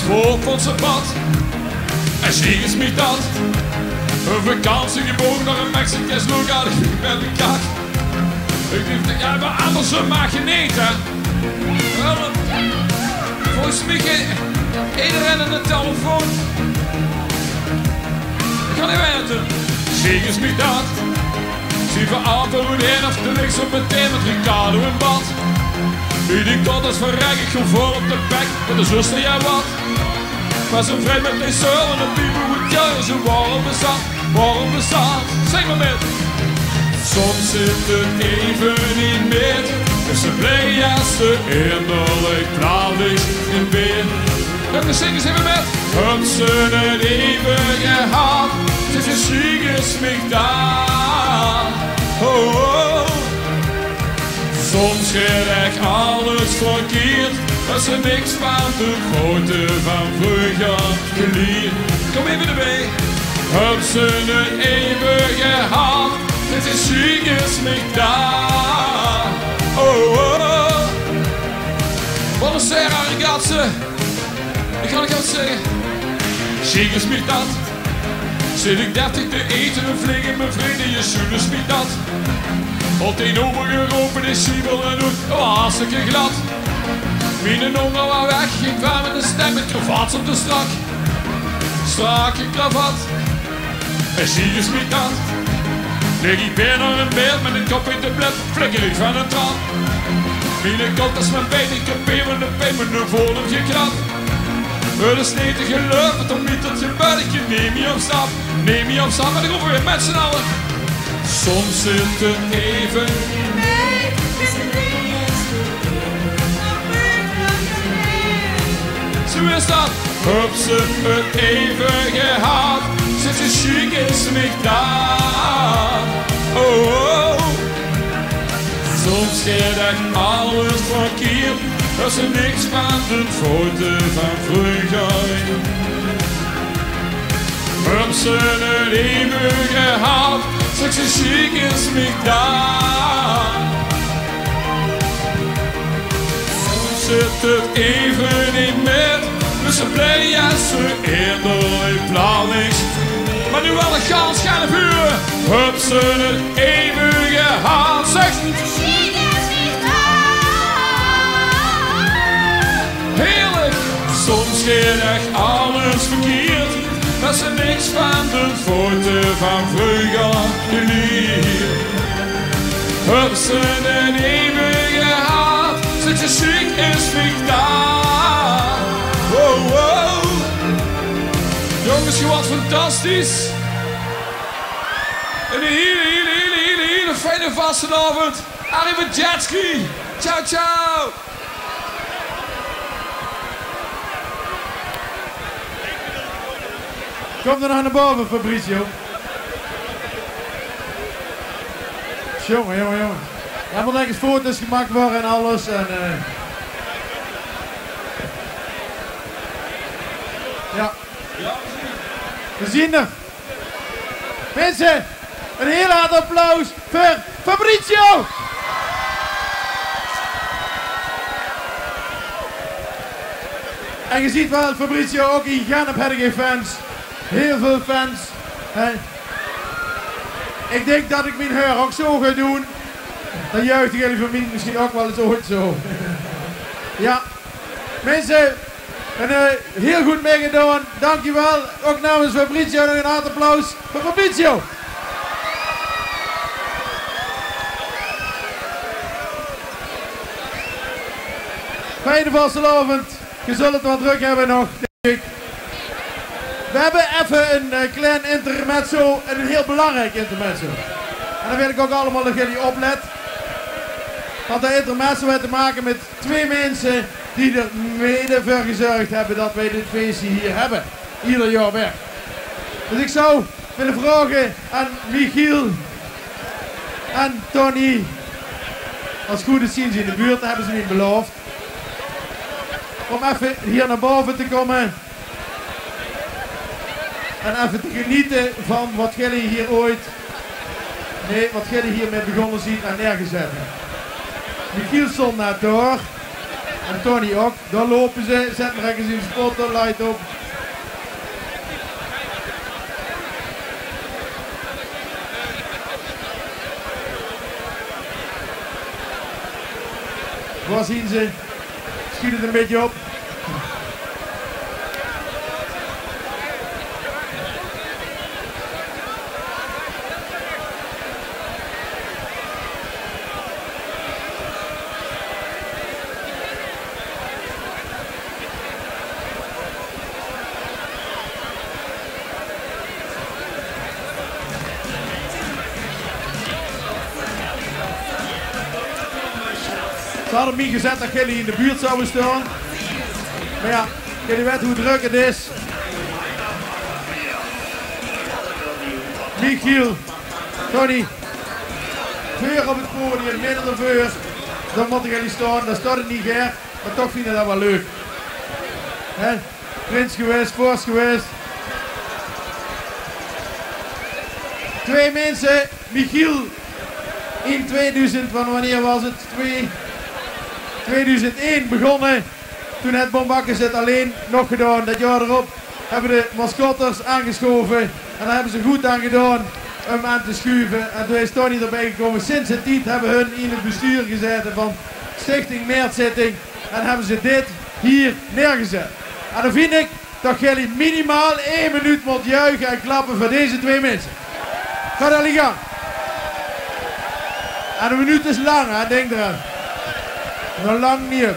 Spoorfondse pad. En zie is mij dat. Een vakantie gebogen naar een Mexicaans lokaal. Ik ben de kak. Ik denk, ja, maar anders mag je niet, hè. Volgens mij iedereen aan de telefoon. Ik kan niet weten. Zie is mij dat. Zie van Apel hoe heen of de links op meteen met Ricardo in bad. Wie denkt dat is verrek, ik kom voor op de bek met de zuster, jij wat? Maar zo'n vriend met die zeul en de piep hoe het juist zo warm bestaat. Zeg maar met. Soms zit het even niet meer, dus ze blij als ze innerlijk klaar ligt in weer. En de zingen ze even met. Heb ze het even gehad, het is chic is mij daar. Oh, oh. Soms gaat echt alles verkeerd, als ze niks van de grootte van vroeger geleerd. Kom even erbij. Heb ze het even gehad, het is chic is mij daar. Oh, oh. Wat een serra ragazze. Ik ga nog wat zeggen. Chic is mij dat. Zit ik 30 te eten en vliegen mijn vrienden, je schoenen is mij dat. Altijd overgeropen is siebel en doet hartstikke glad. Mijn honger was weg, ik kwam met een stem met kravaat op de strak. Strakke kravat. En zie je mij dat. Lig ik bijna een beeld met een kop in de blad, flikker ik van een trap. Mijn kop is mijn been, ik heb even de pijn met een volum gekrat. Het is niet te geloven, om niet tot je buikje, neem je op stap. Neem je op stap, en dan gaan we weer met z'n allen. Soms zit het even. Nee, is het niet. Zo is dat. Heb ze het even gehad, zit je chic is mij daar. Oh, oh. Soms gaat echt alles verkeerd. Dat ze niks van de foto van vroeger. Heb ze een eeuwige hart, zeg ze chic is niet daar. Zit het even niet met, dus ze blij als ze eerder in plan is. Maar nu wel een kans gaan de vuur, heb ze een eeuwige hart, zeg ze chic is niet daar. Heerlijk, soms gaat echt alles verkeerd. Dat ze niks van de foto van vroeger geleerd. Heb ze een eeuwige hart, zegt ze chic is niet daar. Wow, wow. Jongens, je was fantastisch. En een hele fijne vastenavond. Arrivederci. Ciao, ciao. Kom er nog naar boven, Fabrizio. Jongen. Er moet ergens foto's gemaakt worden en alles. En, ja. We zien er. Mensen, een heel hard applaus voor Fabrizio. En je ziet wel, Fabrizio ook in gaan op Herge fans. Heel veel fans. Ik denk dat ik mijn heur ook zo ga doen. Dan juicht jullie van mij misschien ook wel eens ooit zo. Ja. Mensen, heel goed meegedaan. Dankjewel. Ook namens Fabrizio nog een hard applaus voor Fabrizio. Fijne vastenavond. Je zult het wat druk hebben nog, denk ik. We hebben even een klein intermezzo en een heel belangrijk intermezzo. En dan wil ik ook allemaal dat jullie oplet. Want dat intermezzo heeft te maken met twee mensen die er mede voor gezorgd hebben dat wij dit feestje hier hebben. Ieder jaar weer. Dus ik zou willen vragen aan Michiel en Tony. Als goed is zien ze in de buurt, dat hebben ze niet beloofd. Om even hier naar boven te komen. En even te genieten van wat jullie hier ooit, wat jullie hiermee begonnen zien en neergezet hebben. Michiel stond net door. En Tony ook. Daar lopen ze. Zet maar ergens in de spotlight op. Waar zien ze? Schiet het een beetje op. Ze hadden mij gezegd dat jullie in de buurt zouden staan. Maar ja, jullie weten hoe druk het is. Michiel, Tony, vuur op het podium, midden de vuur. Dan moeten jullie staan, daar staat het niet ver, maar toch vinden dat wel leuk. He? Prins geweest, vorst geweest. Twee mensen, Michiel in 2000, van wanneer was het? 2001 begonnen. Toen het Bombakkers het alleen nog gedaan. Dat jaar erop hebben de mascotters aangeschoven. En daar hebben ze goed aan gedaan om aan te schuiven. En toen is Tony erbij gekomen. Sinds het tijd hebben hun in het bestuur gezeten van Stichting Meertzitting. En hebben ze dit hier neergezet. En dan vind ik dat jullie minimaal 1 minuut moet juichen en klappen voor deze twee mensen. Ga daar gaan. En 1 minuut is lang, hè? Denk eraan. Nog lang niet.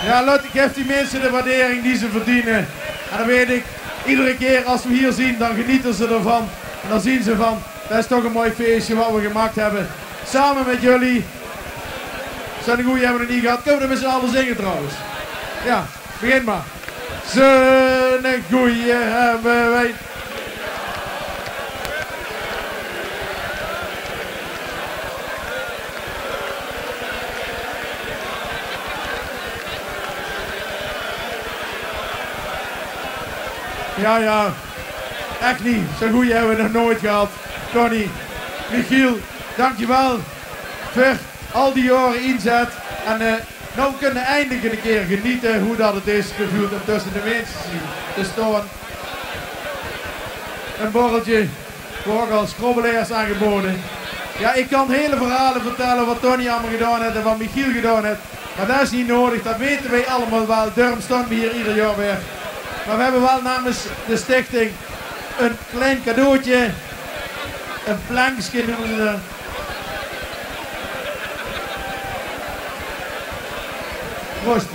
Ja, geef die mensen de waardering die ze verdienen. En dan weet ik, iedere keer als we hier zien, dan genieten ze ervan. En dan zien ze van, dat is toch een mooi feestje wat we gemaakt hebben. Samen met jullie. Zijn de goeie hebben we nog niet gehad. Kunnen we er met z'n allen zingen trouwens? Ja. begin maar. Zo'n goeie hebben wij. Ja, echt niet. Zo'n goeie hebben we nog nooit gehad. Tony, Michiel, dankjewel voor al die jaren inzet. En nou kunnen we eindelijk een keer genieten hoe dat het is gevoeld om tussen de mensen te staan. Een borreltje wordt als schrobbelaars aangeboden. Ja, ik kan hele verhalen vertellen wat Tony allemaal gedaan heeft en wat Michiel gedaan heeft. Maar dat is niet nodig, dat weten wij allemaal wel. Daarom staan we hier ieder jaar weer. Maar we hebben wel namens de stichting een klein cadeautje. Een plankje noemen ze. Proost.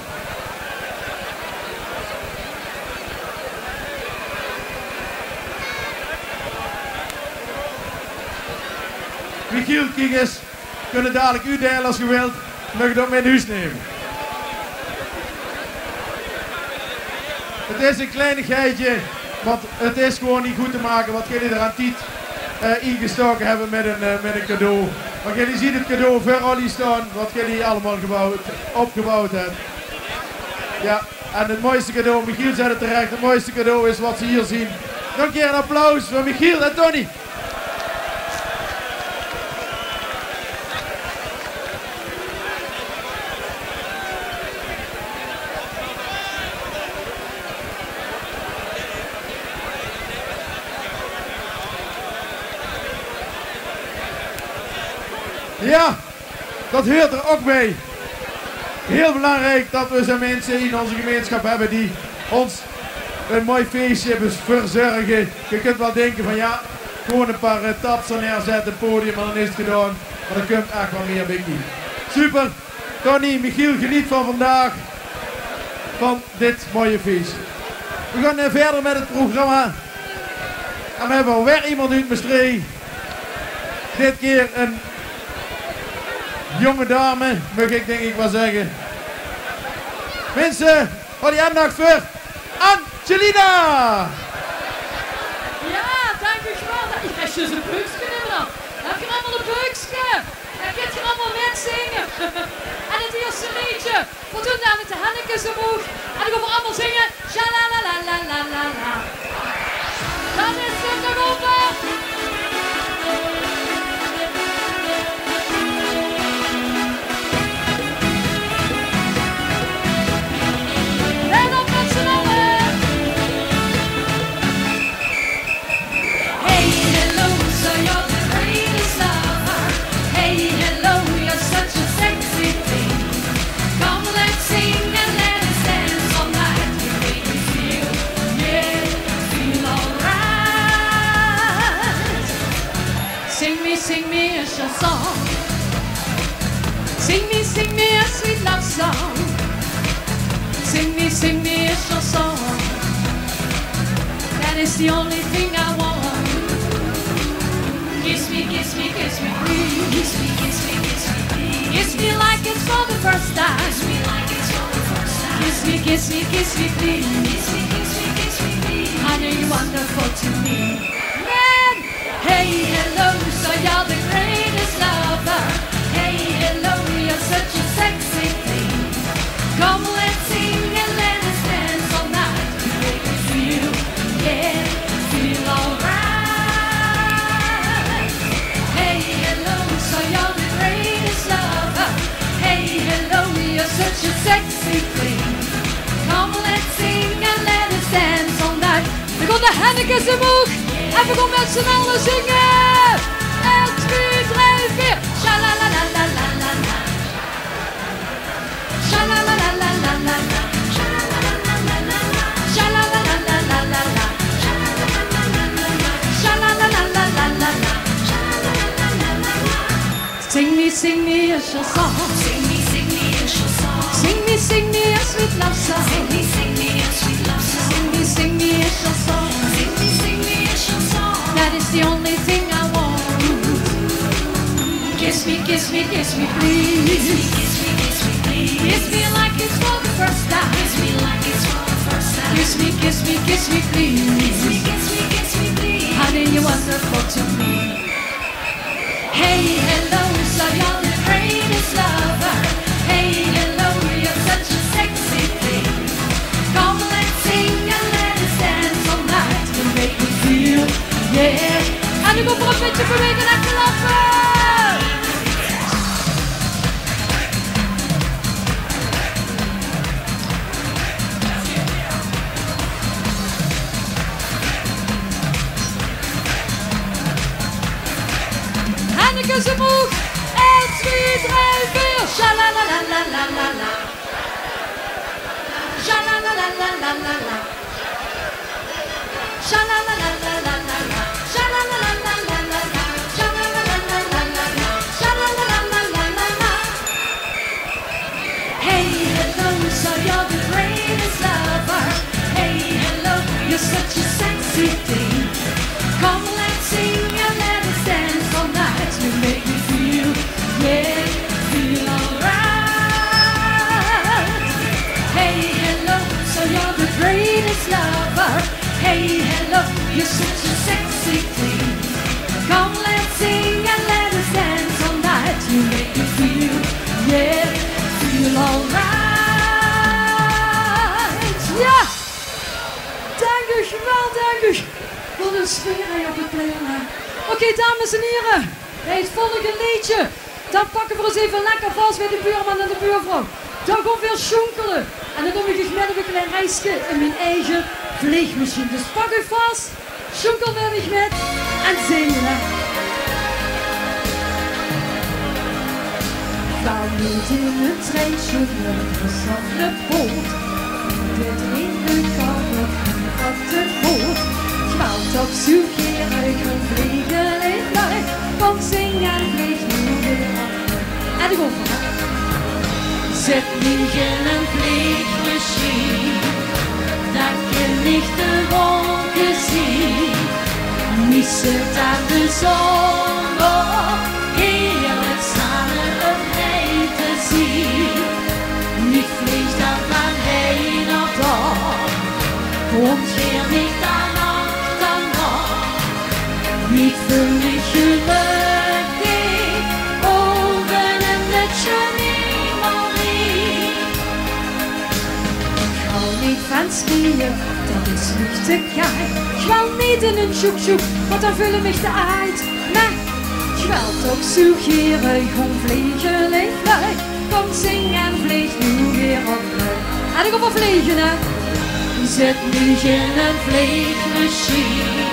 Michiel, kijk eens. Kunnen dadelijk u delen als je wilt. Mag je dat mee in huis nemen. Het is een kleinigheidje, want het is gewoon niet goed te maken wat jullie er aan tijd ingestoken hebben met een cadeau. Maar jullie zien het cadeau voor jullie staan, wat jullie allemaal opgebouwd hebben. Ja, en het mooiste cadeau, Michiel zei het terecht, het mooiste cadeau is wat ze hier zien. Nog een keer een applaus voor Michiel en Tony. Ja, dat hoort er ook bij. Heel belangrijk dat we zo'n mensen in onze gemeenschap hebben die ons een mooi feestje verzorgen. Je kunt wel denken van ja, gewoon een paar taps er neerzetten, podium en dan is het gedaan. Maar er komt echt wel meer bij. Super, Tony, Michiel, geniet van vandaag, van dit mooie feest. We gaan verder met het programma. En we hebben alweer iemand uit Maastricht. Dit keer een jonge dame, mag ik denk ik wel zeggen. Mensen, wat die aandacht voor Angelina! Ja, dankjewel. Je hebt dus een buksje dan. Heb je allemaal een buksje? En je gaat allemaal met zingen. En het eerste liedje, we doen dan met de hannetjes omhoog. En dan gaan we allemaal zingen. Shalalalalala. Dan is het erover. Sing me a chanson. Sing me a sweet love song. Sing me a chanson. That is the only thing I want. Kiss me, please. Kiss me like it's for the first time. Kiss me, please. Honey, you're wonderful to me. Hey, hello, so you're the greatest lover. Hey, hello, you're such a sexy thing. Come, let's sing and let us dance all night to make you feel, yeah, feel alright. Hey, hello, so you're the greatest lover. Hey, hello, you're such a sexy thing. Come, let's sing and let us dance all night. We got the hannekes omhoog. En we gaan met z'n allen zingen. 1, 2, 3, 4. Shalalalalala. Shalalalalala. Shalalalalala. Shalalalalala. Sing me a chanson. Sing me a chanson. Sing me a sweet love song. Sing me a sweet love song. Sing me a chanson. That is the only thing I want. Kiss me, please. Kiss me like it's for the first time. me, kiss me, kiss me, please. Honey, you're wonderful to me. Hey, hello, so you're the greatest lover. Hey, hello, you're such a sexy thing. Come, let's sing and let us dance all night. You make me feel, yeah. En nu komt er een beetje bewegen en klappen. Hannekes omhoog. 1, 2, 3, 4. Shalalalalala. Shalalalalala. Shalalalalala. Shalalalalala. Shalalalalala. Shalalalalala. Hey, hello, so you're the greatest lover. Hey, hello, you're such a sexy thing. Come, let's sing and let us dance all night. You make me feel, yeah, feel alright. Hey, hello, so you're the greatest lover. Hey, hello, you're such a sexy thing. Come, let's sing and let us dance all night. You make me feel, yeah, feel alright. Ja, dank u wel, dank u. Wat een sfeer hier op het plein. Oké, dames en heren. Bij het volgende liedje. Dan pakken we ons even lekker vast bij de buurman en de buurvrouw. Dan gaan we weer schonkelen. En dan kom ik dus met een klein reisje in mijn eigen vliegmachine. Dus pak u vast. Schonkel weer niet met. En zingen. Ga niet in een treintje, nergens op de boot. Dit in de kamer op de boot. Goud op zoek hier uit een vliegen in luid. Kom zing en vlieg nu weer op. En ik over. Zet mich in een vliegmachine, dat je niet de wolken ziet. Misselt aan de zon op, heerlijk samen een hete zee. Niet vliegt dan van heen op door, komt hier niet aan. Niet völlig gelukkig, ogen en netje memorie. Ik hou niet van skiën, dat is niet te geil. Ik wil niet in een zoek, want dan vullen mich de uit. Nee, ik wil toch zoekeren, gewoon vliegen leeg luid. Kom zing en vlieg nu weer op luid. En ik kom op vliegen, hè. Zet mich in een vliegmachine.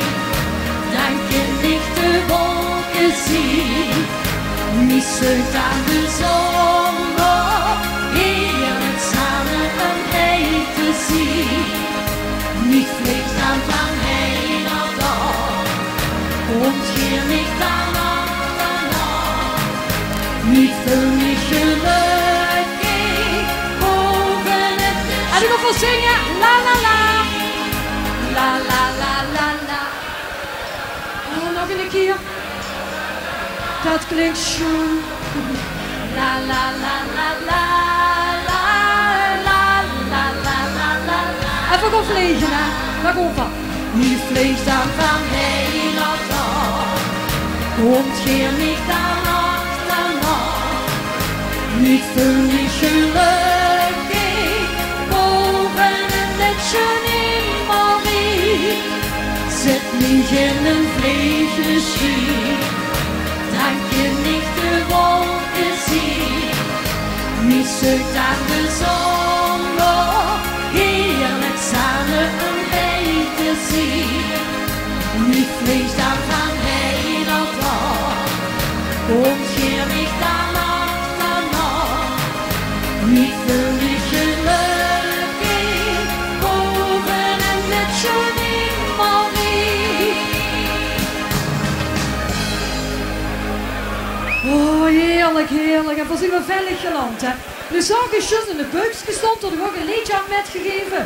Dan je niet de wolken ziet, misselt aan de zon op, heerlijk samen een hete zee. Niet vliegt dan van heen op door, komt hier niet aan achteraf. Niet völlig gelukkig, boven het. En ik wil wel zingen, la la la, la la la la la. Nog een keer. Dat klinkt schoon. La la la la la la la la la la la. Even gaan vliegen, hè. Daar komt van. Wie vliegt dan van heen op door, komt hier niet aan achteraf. Niet völlig gelukkig, boven een netje memorie. Zet mich in een vliegmachine, dat je niet de wolken ziet. Misselt aan de zon op, heerlijk samen een hete zee. Niet vliegt dan van heen op door, komt hier niet aan achteraf. Niet völlig gelukkig, boven een netje memorie. Oh, heerlijk, heerlijk. En voorzien we veilig geland, hè. Nu zag ik juist in de buikje stond, er ook een liedje aan metgegeven.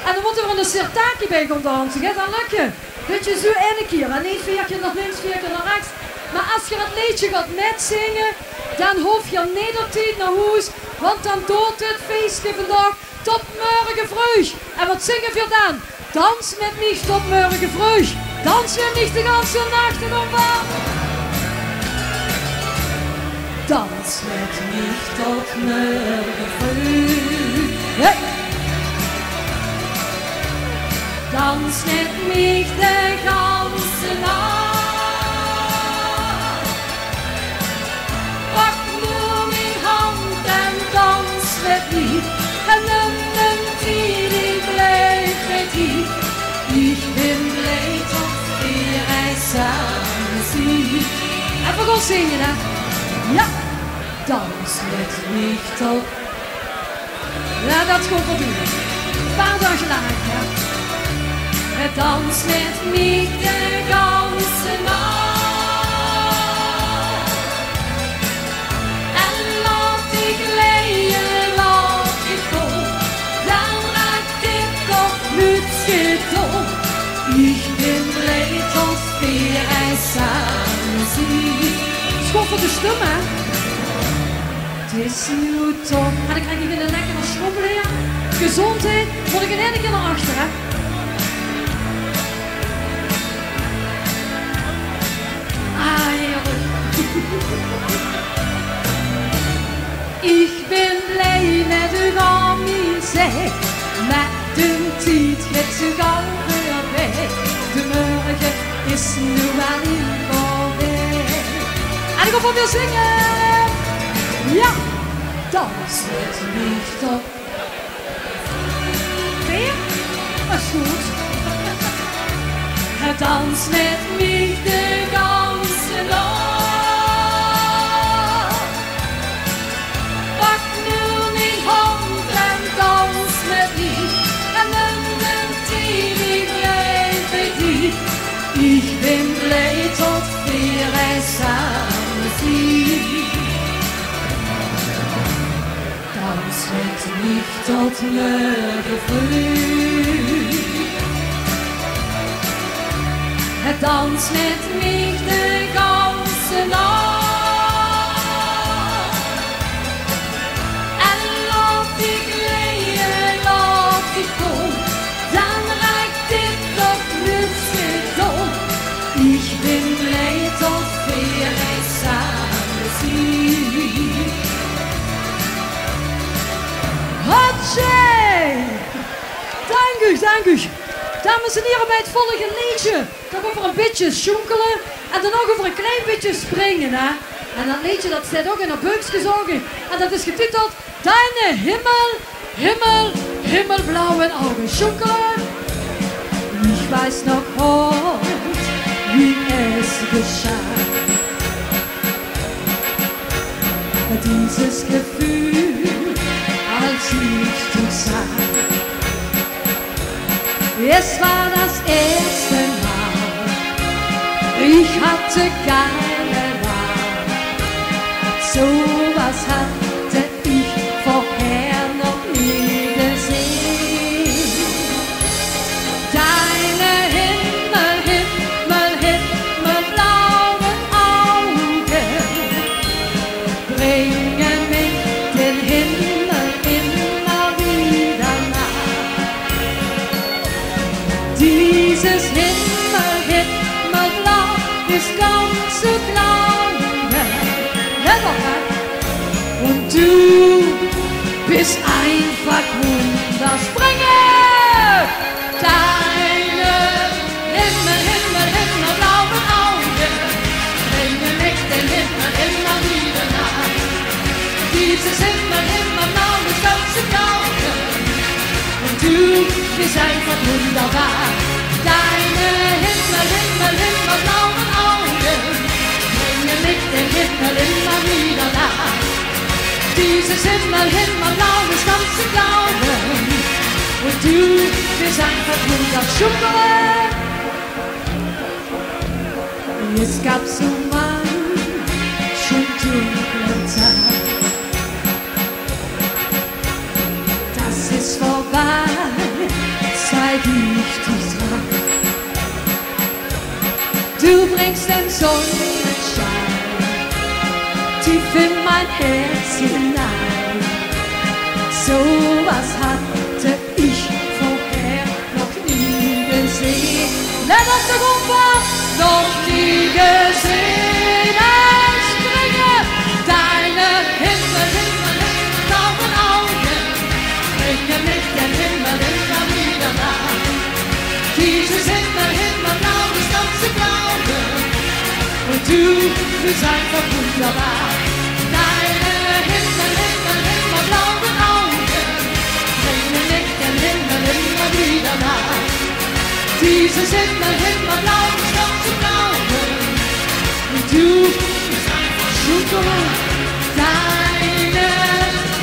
En dan moeten we er een sirtaki bij gaan dansen, hè. Dan lukt je. Weet je, zo ene keer. En niet 4 keer naar links, 4 keer naar rechts. Maar als je het liedje gaat metzingen, dan hoef je niet op tijd naar huis. Want dan doet het feestje vandaag tot morgen vroeg. En wat zingen wir dan? Dans met mich tot morgen vroeg. Dans wir nicht die ganze Nacht noch warm. Dans met mich tot morgen vroeg. Hey. Dans met mich de ganze Nacht. Pak nur mijn hand en dans met mich. En een die bleef met dich. Ich bin blij tot wir eens samen zien. Even gaan zingen, hè? Ja. Dans met mich tot. Ja, dat is gewoon voldoende. Een paar dagen lang, ja. Dans met mich de ganze Nacht. En laat ik leien, laat ik gaan. Dan raakt ik op Lütje door. Ich bin blij tot wir eens samen zien. Schop voor de stem, hè. Het is nu toch. En dan krijg je weer een lekkere schrobbel hier. Gezondheid. Word ik een ene keer naar achter, hè. Ich bin blij met u aan mijn zij. Met de tijd gaat zo gauw weer weg. De morgen is nu al in voorbij. En ik ga voor weer zingen. Ja, dans met mich tot. Weer? Dat is goed. Dans met mich de ganze Nacht. Pak nu mijn hand en dans met mich. En een die blijft bij dich. Ich bin blij tot wir eens samen zien. Dans met mich tot morgen vroeg. Dans met mich de ganze Nacht. En laat ik leien, laat ik gaan. Dan reikt ik op Lütje door. Ich bin blij tot wir eens samen zien. Hatsje! Dank u, dank u. Dames en heren, bij het volgende liedje nog over een beetje schonkelen en dan nog over een klein beetje springen, hè. En dat liedje dat staat ook in een buks gezogen en dat is getiteld Deine Himmel, Himmel, Himmelblauen Augen. Schonkelen. Ich weiß noch heute, wie es geschah. Dieses Gefühl, als ich dich sah. Es war das erste Mal, ich hatte keine Wahl. So was hatte ich vorher noch nie gesehen. Deine Himmel, Himmel, himmelblauen Augen bringen mich den Himmel immer wieder nah. Dieses Himmel, Himmelblau ist ganz zu glauben. Und du bist einfach wunderspringen. Deine Himmel, Himmel, himmelblauen Augen bringen mich den Himmel immer wieder nah. Dieses Himmel, Himmelblau ist ganz zu glauben. Und du bist einfach wunderbar. Deine Himmel, Himmel, himmelblauen Augen bringen mich den Himmel immer wieder nah. Dieses Himmel, Himmelblau ist ganz zu glauben. Und du bist einfach wunderschön. Es gab so manchen dunklen Tag. Das ist vorbei, seit ich dich traf. Du bringst den Sonnenschein tief in mein Herz hinein. So was hat op vliegen, zingen, springen. Deine Himmel, Himmel, blaue Augen bringen mich den Himmel immer wieder nah. Dieses Himmel, Himmelblau, das ganze Blaue. Und du bist einfach wunderbar. Deine Himmel, Himmel, Himmelblaue Augen bringen mich den Himmel immer wieder nah. Dieses Himmel, Himmelblau, das ganze Blaue. Und du bist einfach super. Deine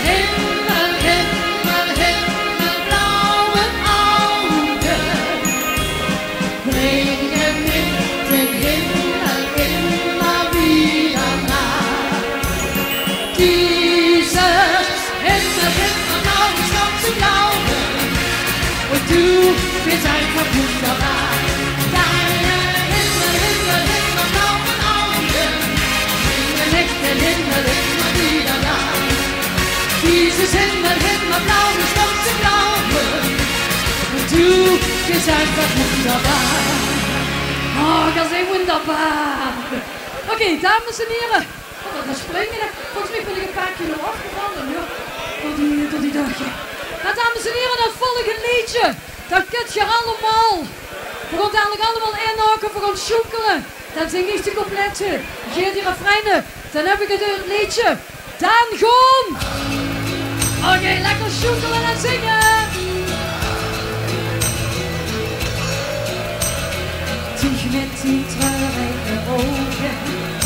Himmel, Himmel, Himmelblaue Augen bringen mich den Himmel immer wieder nah. Dieses Himmel, Himmelblau, das ganze Blaue. Und du bist einfach wunderbar. Deine Himmel, Himmel, Himmelblaue Augen bringen mich den Himmel immer wieder nah. Dieses Himmel, Himmelblau, das ganze Blaue. Und du bist einfach wunderbar. Oh, dat is wunderbar. Oké, dames en heren. Oh, dat was springen. Volgens mij ben ik een paar kilo afgevallen. Ja, door die dagje. Nou, dames en heren, dat volgende liedje. Dat kunt je allemaal. We gaan dadelijk allemaal inhaken, we gaan schoekelen. Dan zing ik de complete. Geef die refreinen. Dan heb ik het liedje. Dan gewoon. Oké, lekker schoekelen en zingen. Dich met die treurige ogen,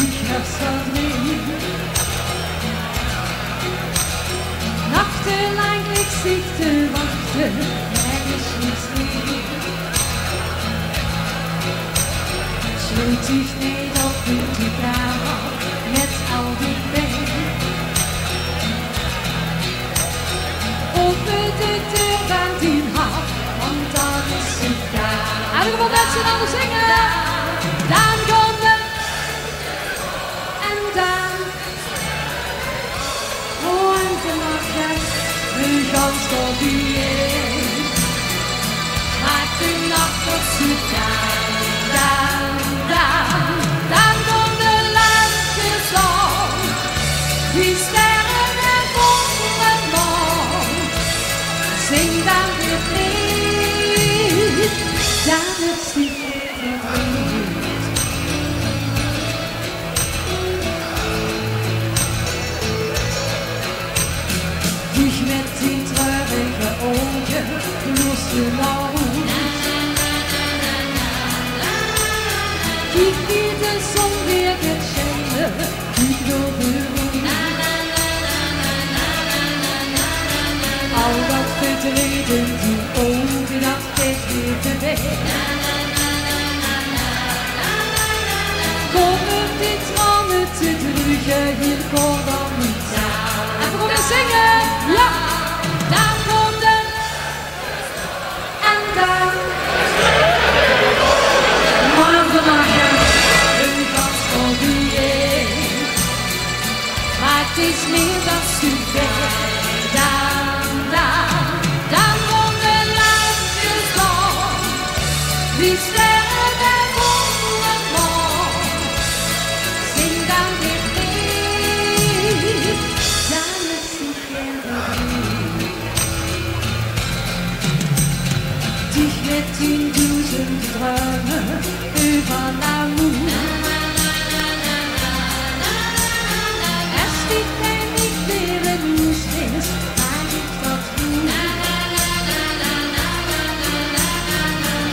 ich hab's verdreht. Nachtelang ik ziekte wachten, en ich nichts lieb. Schuld ich nicht auf die Kammer, jetzt auch die Welt. Open de deur van die hart, want dan is het daar. En ik wil net z'n allen zingen. Dan komt het. En dan. Oh, en vannacht, nu ganz tot die een. Maakt de nacht tot zoet aan. Dan komt de laatste zon. Die sterren en wonderen morgen. Zing dan weer niet. Dan het stiefje verdriet. Dich met die treurige ogen, lusteloos. Kijk wie de zon weer gaat schijnen, kijk door de roem. Al dat verdriet in die ogen, dat geeft weer de weg. Komen die tranen te drugen, hier komt dan niet aan. En we gaan zingen, ja! Dan komt het. En dan. Morgen een gans voor die een. Maar het is meer dan super. Dan komt de laatste zon. Die sterren en wonderen morgen. Zing dan weer mee. Dan is het geen verdriet. Dich met 10.000 Träume über l'amour. Es steht kein Weg mehr, wenn du stehst, sag ich das gut.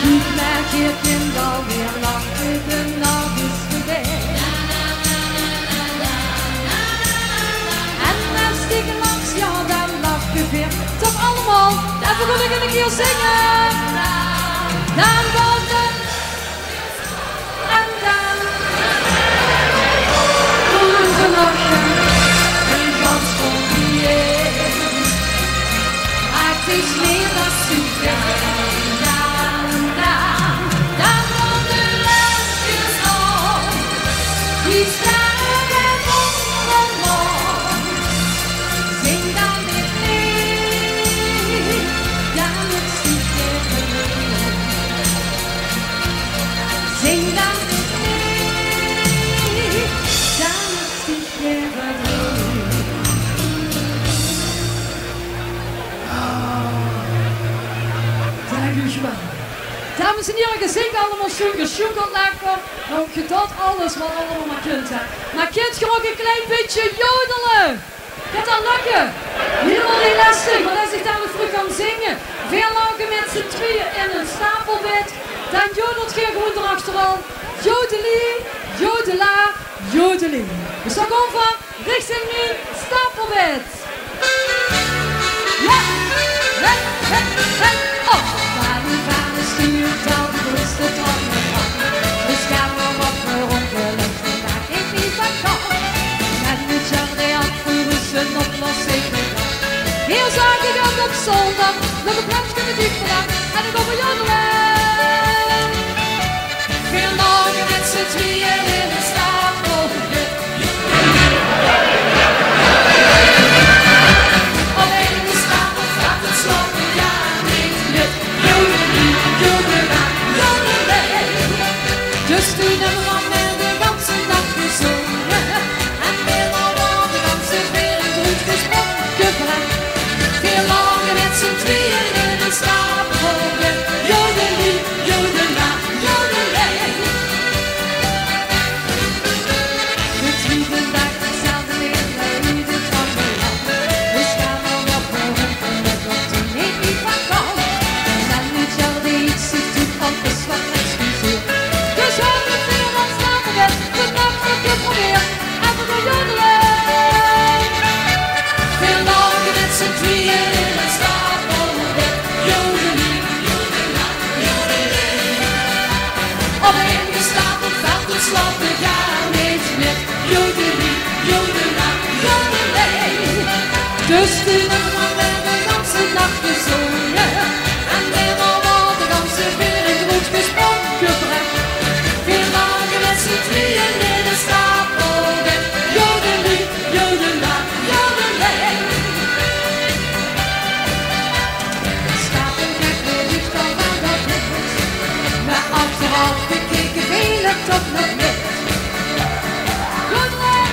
Gib mir hier Kinder, wir lachen, genau bist du weg. En als ik langs jou dan lach je weer. Toch allemaal, daarvoor wil ik een keer zingen. Dan komt het. En dan. Morgen een gans voor die een. Maar het is meer dan super. Dan komt de laatste zon. Die sterren en wonderen morgen. Zing dan weer mee. Dan het stiefje verdriet. Dames en heren, je zingt allemaal schoenkelt lekker. Nou, je doet alles wat allemaal maar kunt. Hè. Maar kunt je ook een klein beetje jodelen? Gaat dat lukken? Helemaal niet lastig, want als ik dan vroeg kan zingen, veel langer met z'n tweeën in een stapelbed, dan jodelt je gewoon erachteraan. Jodelie, jodela, jodelie. Dus dan gewoon van richting nu stapelbed. Ja, op. Vader stuurt dan rust het ondergang. Dus gaan we op rondgelegd, vandaag ik niet van kan. En nu jardin afgerusten op los zeker. Hier zag ik ook op zondag, nog een plaatsje met diep vandaag. En ik kom bij jodelen. Veel langer met z'n tweeën in een stapel. Alleen de stapel gaat het slopen, ja niet met jodelie, jodela, jodelee. Dus toen hebben we met de ganse dag gezongen. En weer al de ganse wereld goed gesproken. Veel langer met z'n tweeën in een stapel. Jodelie, jodela, jodelee. De tweede dag dezelfde weer bij de trammeland. We staan al op de hond en dat komt er niet van kan. En nu jardin iets zich doet, anders wat excuseer. Dus hou het weer aan stapelbed, vannacht nog je probeer. En we gaan jodelen. Veel langer met z'n tweeën in een stapelbed. Jodelie, jodela, jodelee. Op een gestapeld veld het slapen gaan niet meer. Jodelie, jodela, jodelee. Dus toen hebben we met de ganse dag gezongen. En weer al de ganse wereld goed gesproken. Veel langer met z'n tweeën in een stapelbed. Jodelie, jodela, jodelee. Stapelbed weer niet van waar dat ligt. Maar achteraf bekeken veel het toch nog niet. Jodelen.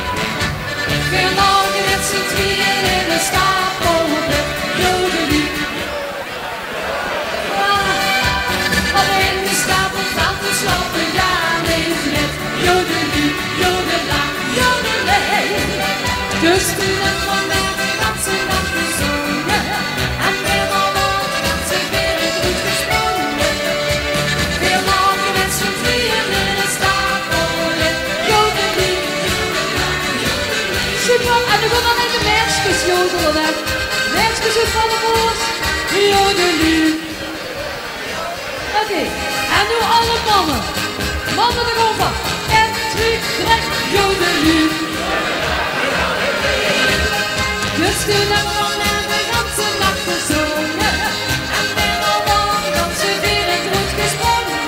Veel langer met z'n tweeën in een stapelbed. Jodelie. Alleen de stapel valt te slapen, ja niet met. Jodelie, jodela, jodelee. Dus toen hebben we met de ganse dag gezongen. En weer al de ganse wereld goed gesproken. Veel langer met z'n tweeën in een stapelbed. Jodelie, jodela, jodelee. Super, en dan gaan we met de meisjes jodelen. Meisjes uit van de boos. Jodelie. Oké, en nu alle mannen. Mannen erover. 1, 2, 3, jodelie. Dus toen hebben we met de ganse nacht gezongen. En weer al de ganse wereld goed gesprongen.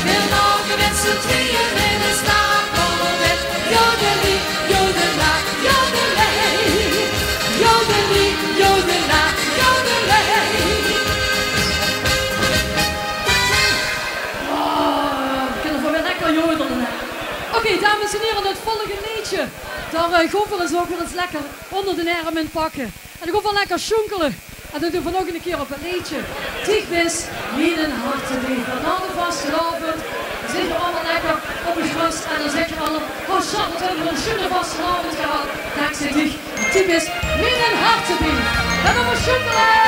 Veel langer met z'n tweeën in een stapelbed. Jodelie, jodela, jodelee. Jodelie, jodela, jodelee. Oké, dames en heren, het volgende liedje. Daar gaan we eens ook weer eens lekker onder de arm in pakken. En dan gaan we lekker schoenkelen. En dat doen we nog een keer op het liedje. Tigbis, niet een harte leven. Na de vastelavond zitten we allemaal lekker op het gras. En dan zeg je allemaal, oh schat, wat hebben we een schöne vastelavond gehad. Dankzij dich, Tigbis, niet een harte leven. Dan gaan we schoenkelen.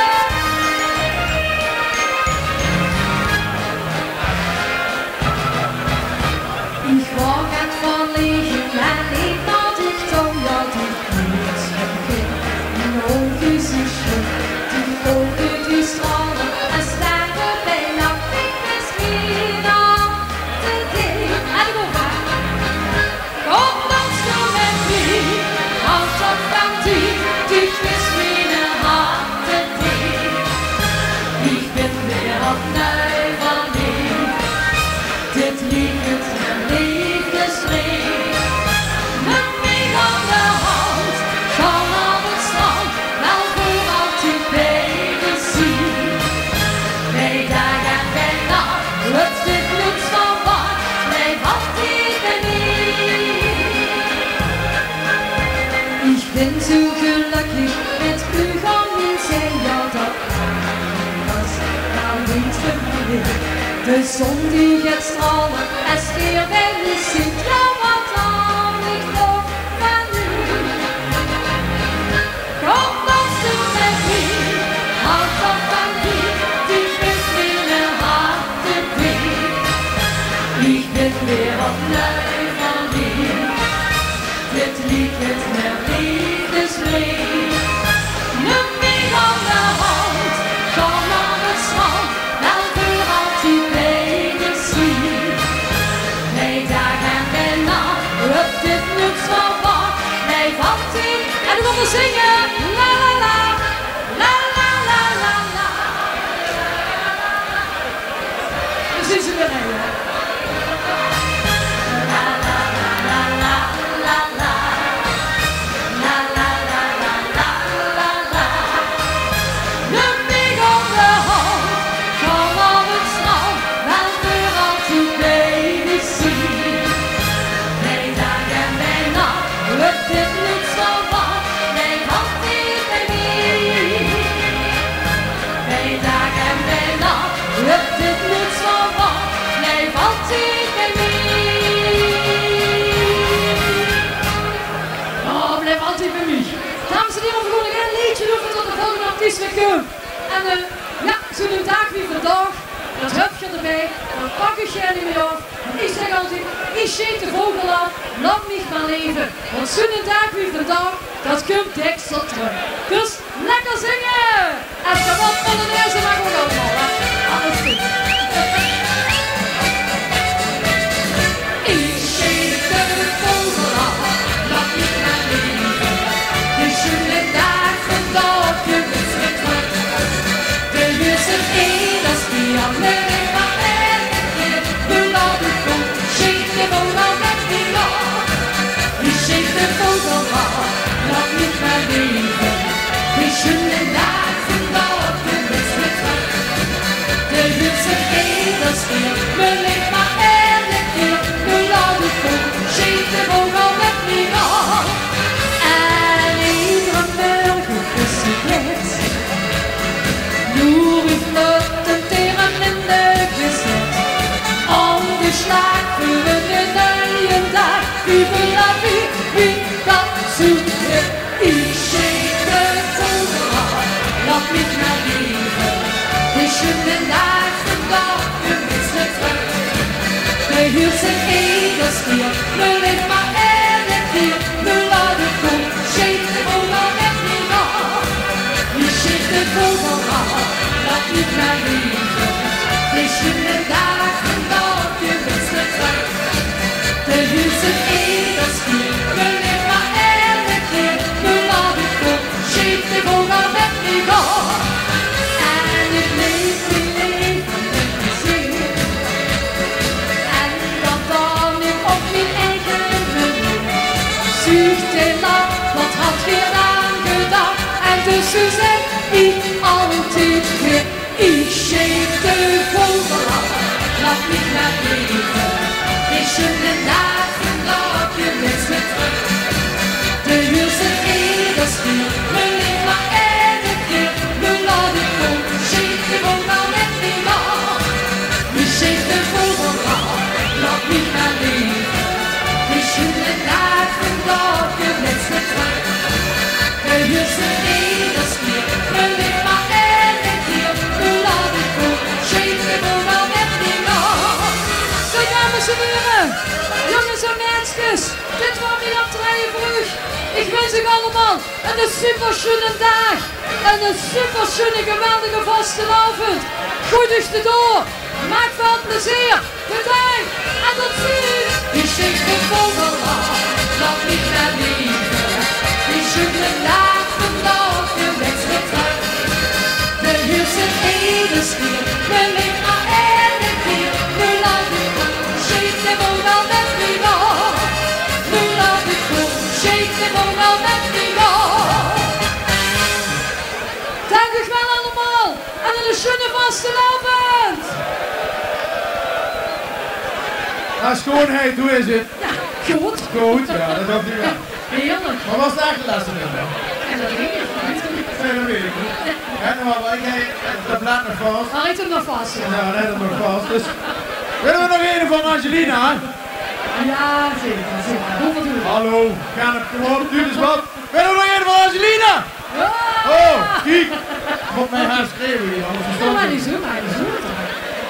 Ich war ganz verlegen, mein Leben hat ich doch ja nicht gesehen. Die Augen sind schön, die Augen die strahlen, es wäre beinahe es wieder der Tag. Alle go back. Komm, lass du mit mir, auf der Partie, die bist wie eine harte Tee. Ich bin wieder auf neu verliebt, das liegt liefdeslied. Met mij aan de hand, schal aan het strand, wel voor altijd baby de zon die gaat stralen, es weer bij de zit, ja wat dan ik nog van u. Kom dansen met wie, houd van wie, die bent weer een hartenbeet. Ik ben weer opnieuw van wie, dit lied het met liefdesleed. Neem mij aan de hand, kom aan het strand, wel voor altijd beter zien. Nee, daar gaan we nacht, op dit niets van wat, nee, valt in. En we gaan zingen, la la la, la la la la la. Dan zien ze weer heen, hè. La la la la la la la. La la la la la la la. Neem mij aan de hand, kom op het strand, wel voor altijd beter zien. Nee, daar gaan wij nacht, op dit niets van wat, nee, valt in bij mij. Nee, daar gaan wij nacht, op dit niets van wat, nee, valt in bij mij. Oh, blijf altijd bij mij. Dames en heren, we gaan een liedje doen tot de volgende artiest weer komt. En ja, zo'n dag wie vandaag, dat heb je erbij, dan pak ik jij niet meer af. Ik zeg altijd, ik scheet de vogel af, laat mich maar leven. Want zo'n dag wie vandaag, dat komt extra terug. Dus lekker zingen! En kom op van de eerste mag ook allemaal, hè. Alles goed. Ik scheet de vogel af, laat mich maar leven. De schöne dag vandaag komt weer terug. De eerste keer dat die alleen maar erg we laten goed, scheet de vogel met die lach. Ik scheet de vogel af, laat mich maar leven. De schöne dag vandaag komt weer terug. De eerste keer dat die alleen maar erg we laten goed, scheet de vogel met die lach. En iedere morgen is het net. Nur ich flotten Tieren in der Gesicht. Angeschlagen für den neuen Tag. Über la vie, wie das zu mir. Ich schicke Vogel ab, lass mich mal lieben. Die schönen Tag sind doch für mich zurück. Der Hirse geht das Tier, nur nicht mal ehrlich hier. Nur lade gut, schicke den Vogel mit mir nach. Ich schicke den Vogel ab, lass mich mal lieben. Die schönen Tag sind doch für mich zurück. Der Hirse geht das Tier, nur nicht mal ehrlich hier. Nur lade gut, schicke den Vogel mit mir nach. En ik leef die leven met plezier. En dat dan ik op mijn eigen manier. Zucht de lach, wat had weer aangedacht. En dus zeg ik altijd weer. Ik scheep de vogel af, laat mich maar leven. Die schöne dag vandaag weer met me terug. De Hirse geht das Tier, will ich mal ehrlich hier. Nur lade gut, scheep de vogel met mir nach. Ich scheep de vogel af, laat mich maar leven. Die schöne dag vandaag weer met me terug. De Hirse geht das Tier, will ich mal ehrlich hier. Nur lade gut, scheep de vogel met mir nach. Zo, dames en heren, jongens en meisjes, dit was mijn optreden voor u. Ik wens u allemaal een super schöne dag en een super schöne, geweldige vastenavond. Goed is de door, maak veel plezier, bedankt en tot ziens. Ik schik de vogel af, laat mich maar lieben. Die schöne dag vandaag, je wens me terug. De Hirse edes hier, wil ik maar ehrlich hier. Nu laat ik goed, scheep de vogel met mij naar. Nu laat ik goed, scheep de vogel met mij naar. Dank u wel allemaal en een schöne vastenavond. Nou, schoonheid, hoe is het? Ja, goed. Goed, ja, dat dacht ik wel. Heerlijk. Wat was het eigenlijk laatste nummer? En dat weet ik niet. Nee, dat weet ik niet. En wel, ik heb de blad nog vast. Hij heeft hem nog vast, ja. Ja, hij heeft hem nog vast. Dus willen we nog een van Angelina? Ja, zeker, zeker. Hoeveel doen we? Hallo, gaan het gewoon, duur eens wat. Willen we nog een van Angelina? Ja! Oh, kijk. Moet mij gaan schreeuwen hier, anders Kom verstand maar ik. niet zo, maar niet zo.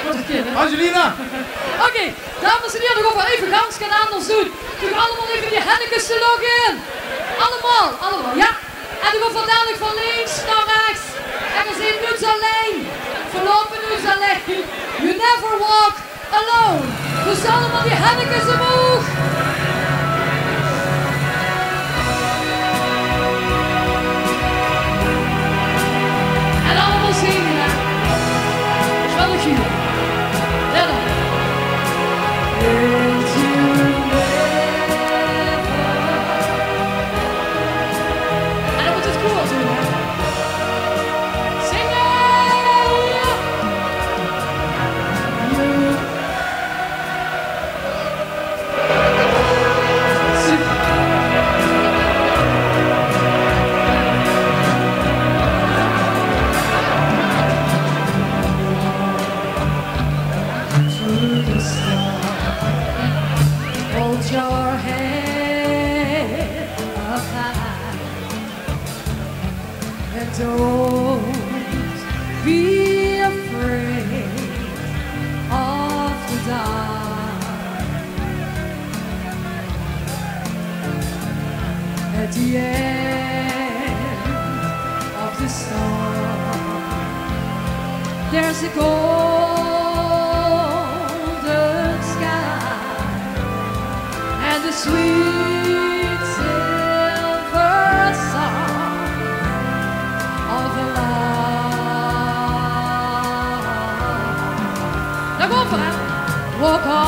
Wat een keer, hè? Angelina! Oké, dames en heren, nog even gans gaan anders doen. Doe allemaal even die hennekes te loggen. Allemaal, ja. En dan gaan we dadelijk van links naar rechts. En we zijn nu alleen. Voorlopig nu alleen. You never walk alone. Dus allemaal die hennekes omhoog. En allemaal zingen, hè. Is wel een gier. Let op. En dan moet het koor doen, hè. Zingen! Hold your head up high and don't be afraid of the dark. At the end of the storm, there's a golden sky and the sweet silver song of the love. Now go for it. Walk on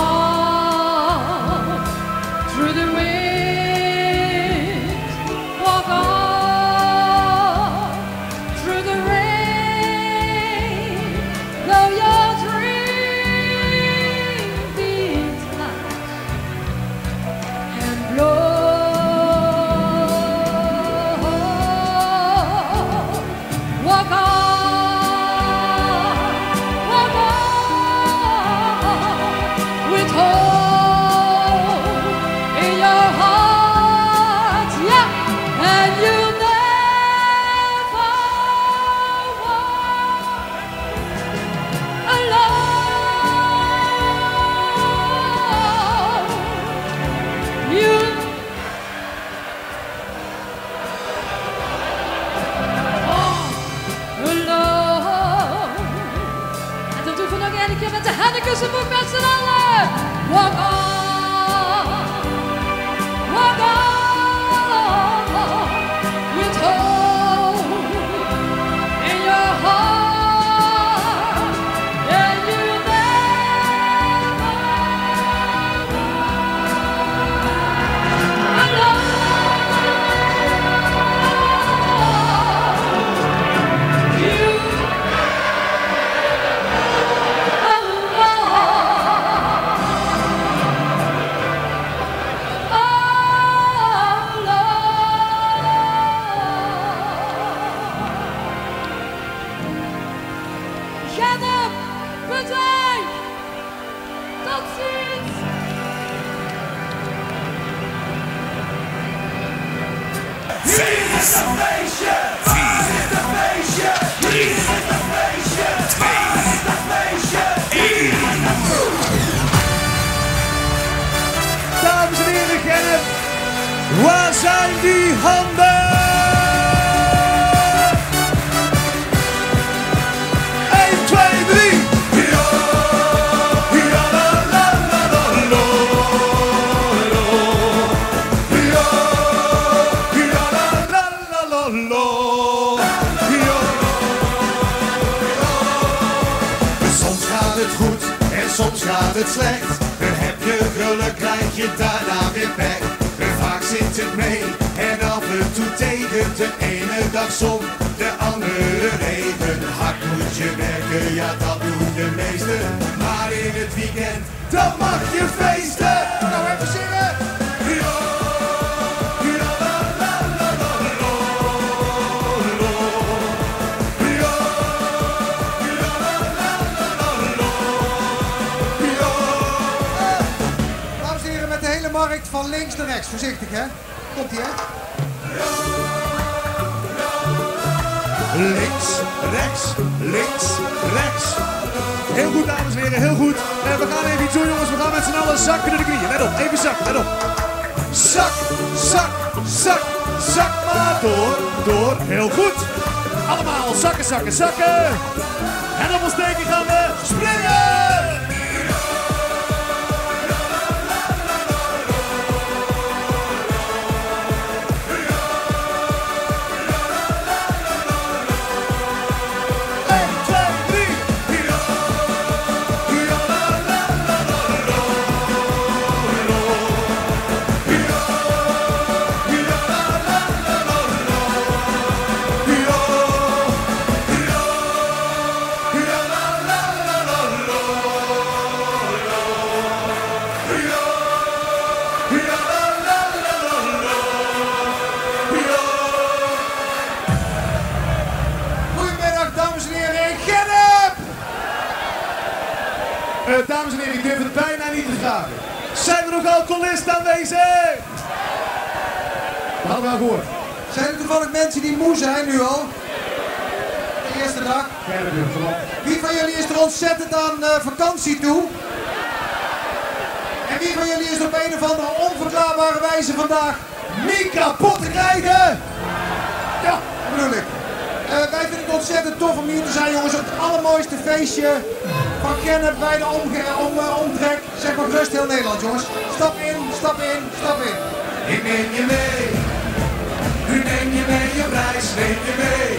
through the wind. Walk on through the rain. Though your dream beats light and blow. Walk on with hope in your heart, yeah, and you'll never walk alone. You alone. En dat doen we nog een keer met de hennekes omhoog met z'n allen. Walk on, with hope in your heart, and you never alone. You Get up, bedrijf! Tot ziens! Vier is een feestje! Vier is een feestje! Drie is een feestje! Twee is een feestje! Eén! Dames en heren, Gennep, waar zijn die handen? 1, 2, 3! Soms gaat het goed en soms gaat het slecht. Heb je geluk, krijg je daarna weer pech. Vaak zit het mee en af en toe tegen. De ene dag zon, de andere regen. Hard moet je werken, ja dat doen de meesten. Maar in het weekend, dan mag je feesten. Nou even zingen. Ja, links naar rechts, voorzichtig hè. Komt-ie hè. Links, rechts, links, rechts. Heel goed, dames en heren, heel goed. En we gaan even iets doen, jongens. We gaan met z'n allen zakken naar de knieën. Let op, even zakken, let op. Zak, zak, zak, zak maar door. Heel goed. Allemaal zakken, zakken, zakken. En op ons teken gaan we springen. Dames en heren, ik durf het bijna niet te vragen. Zijn er nog alcoholisten aanwezig? Dat hadden we al gehoord. Zijn er toevallig mensen die moe zijn nu al? De eerste dag? Wie van jullie is er ontzettend aan vakantie toe? En wie van jullie is op een of andere onverklaarbare wijze vandaag niet kapot te rijden? Ja, dat bedoel ik. Wij vinden het ontzettend tof om hier te zijn, jongens, op het allermooiste feestje van Gennep bij de omtrek. Zeg maar gerust heel Nederland, jongens. Stap in, stap in, stap in. Ik neem je mee, nu neem je mee op reis, neem je mee.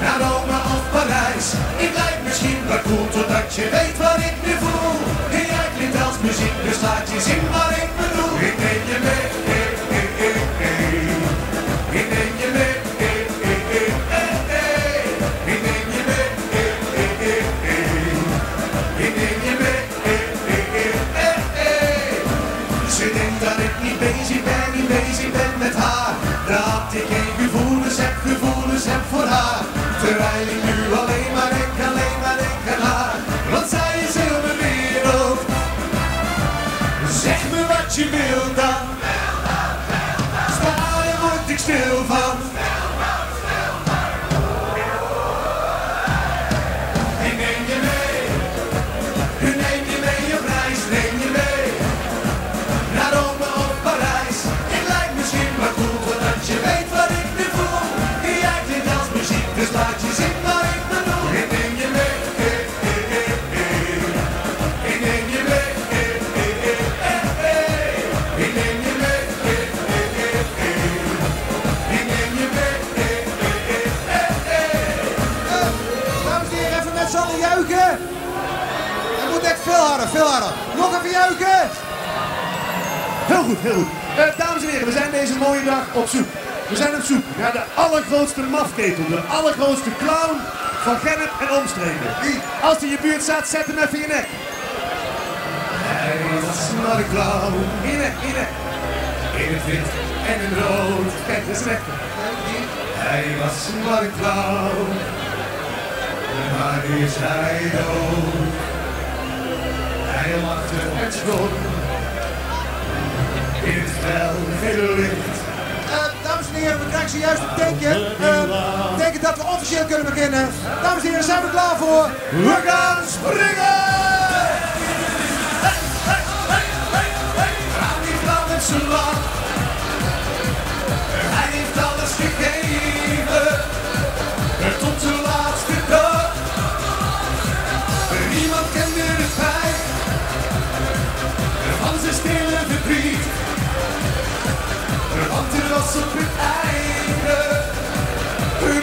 Naar Rome of Parijs, ik lijk misschien wat cool totdat je weet wat ik nu voel. En jij klinkt als muziek, dus laat je zien wat ik bedoel. Ik neem je mee, ik neem je mee. Bezig ben met haar, dat ik geen gevoelens heb voor haar. Terwijl ik nu alleen maar denk aan haar, want zij is heel mijn wereld. Zeg me wat je wil dan, sta je word ik stil van. Ik neem je mee op reis, neem je mee. Naar Rome of Parijs, ik lijk misschien maar cool, totdat je weet wat ik nu voel. Jij klinkt als muziek, dus laat je zien wat ik bedoel. Ik neem je mee, ik neem je mee, ik neem je mee, ik neem je mee. Dames en heren, even met z'n allen juichen. Het moet echt veel harder. Nog even juichen. Heel goed, heel goed. Dames en heren, we zijn deze mooie dag op zoek. We zijn op zoek naar de allergrootste mafketel, de allergrootste clown van Gennep en omstreken. Als hij in je buurt staat, zet hem even in je nek. Hij was maar een clown. In je nek, in je nek. In het wit en in het rood. Kijk, dat is een echte. Hij was maar een clown. Maar nu is hij dood. Hij lachte en schoot. In het fel, hele licht. Dames en heren, we krijgen zojuist een teken. Betekent dat we officieel kunnen beginnen. Dames en heren, zijn we klaar voor? We gaan springen! Aan die vrouw met zijn lach. Hij heeft alles gegeven. Tot de laatste dag. Niemand kende de pijn van zijn stille verdriet. Want er was op het einde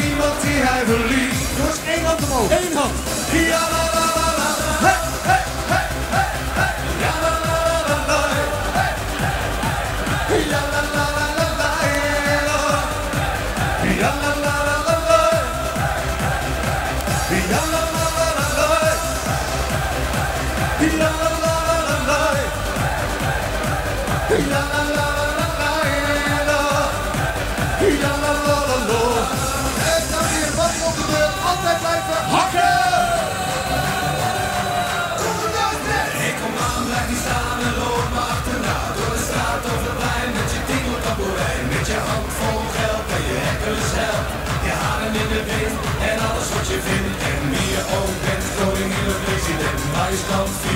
niemand die hij verliet. Jongens, één hand omhoog. Eén hand. Ja la la la la. Hey, hey, hey, hey, hey. Ja la la la la. Hey. Ja la la la la la. Ja la la la la la. Ja la la la la la. Ja la la la la la. Ja la la la la. Altijd blijven hakken! Ik kom aan, blijf niet staan en loop maar achterna. Door de straat of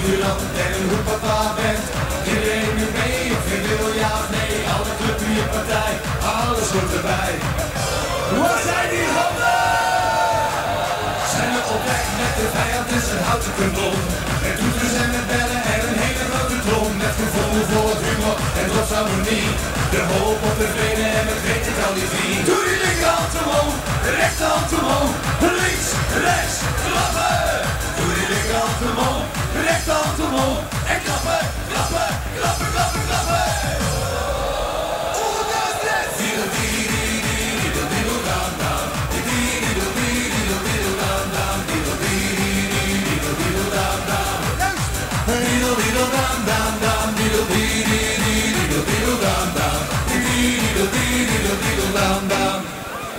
uw land en hoe papa bent. Iedereen nu mee of je wil ja of nee. Alle club in je partij, alles hoort erbij. Waar zijn die handen? Zijn we op weg met de vijand en zijn houten kanon. Met toeters en met bellen en een hele grote trom. Met gevoel voor het humor en trots harmonie. De hoop op de vrede en het weten al die drie. Doe die linkerhand omhoog, de rechterhand omhoog. Links, rechts, klappen. Doe die linkerhand omhoog, de rechterhand omhoog. En klappen, klappen, klappen, klappen, klappen.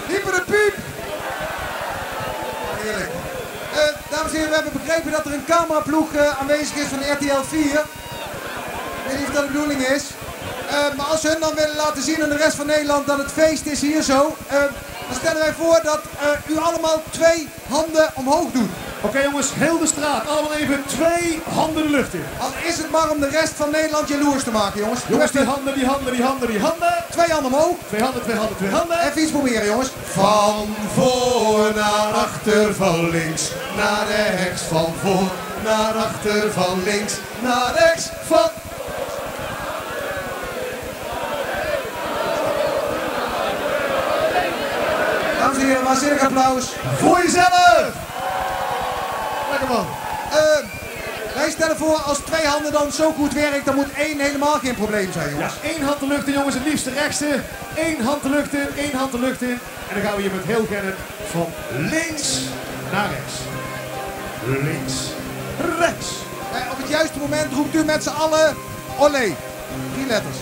Hyper de piep! Heerlijk. Dames en heren, we hebben begrepen dat er een cameraploeg aanwezig is van RTL 4. Ik weet niet of dat de bedoeling is. Maar als ze hun dan willen laten zien aan de rest van Nederland dat het feest is hier zo, dan stellen wij voor dat u allemaal 2 handen omhoog doet. Oké jongens, heel de straat, allemaal even 2 handen de lucht in. Al is het maar om de rest van Nederland jaloers te maken, jongens. Jongens, die handen, die handen, die handen, die handen. 2 handen omhoog. 2 handen, 2 handen, 2 handen. Even iets proberen, jongens. Van voor naar achter, van links naar rechts. Van voor naar achter, van links naar rechts. Van... Dames en heren, waanzinnig applaus. Voor jezelf! Lekker man. Wij stellen voor, als 2 handen dan zo goed werkt, dan moet 1 helemaal geen probleem zijn, jongens. Ja, 1 hand de lucht in, jongens, het liefst de rechtste. 1 hand de lucht in, 1 hand de lucht in. En dan gaan we hier met heel Gerrit van links naar rechts. Links, rechts. Op het juiste moment roept u met z'n allen, olé. 3 letters.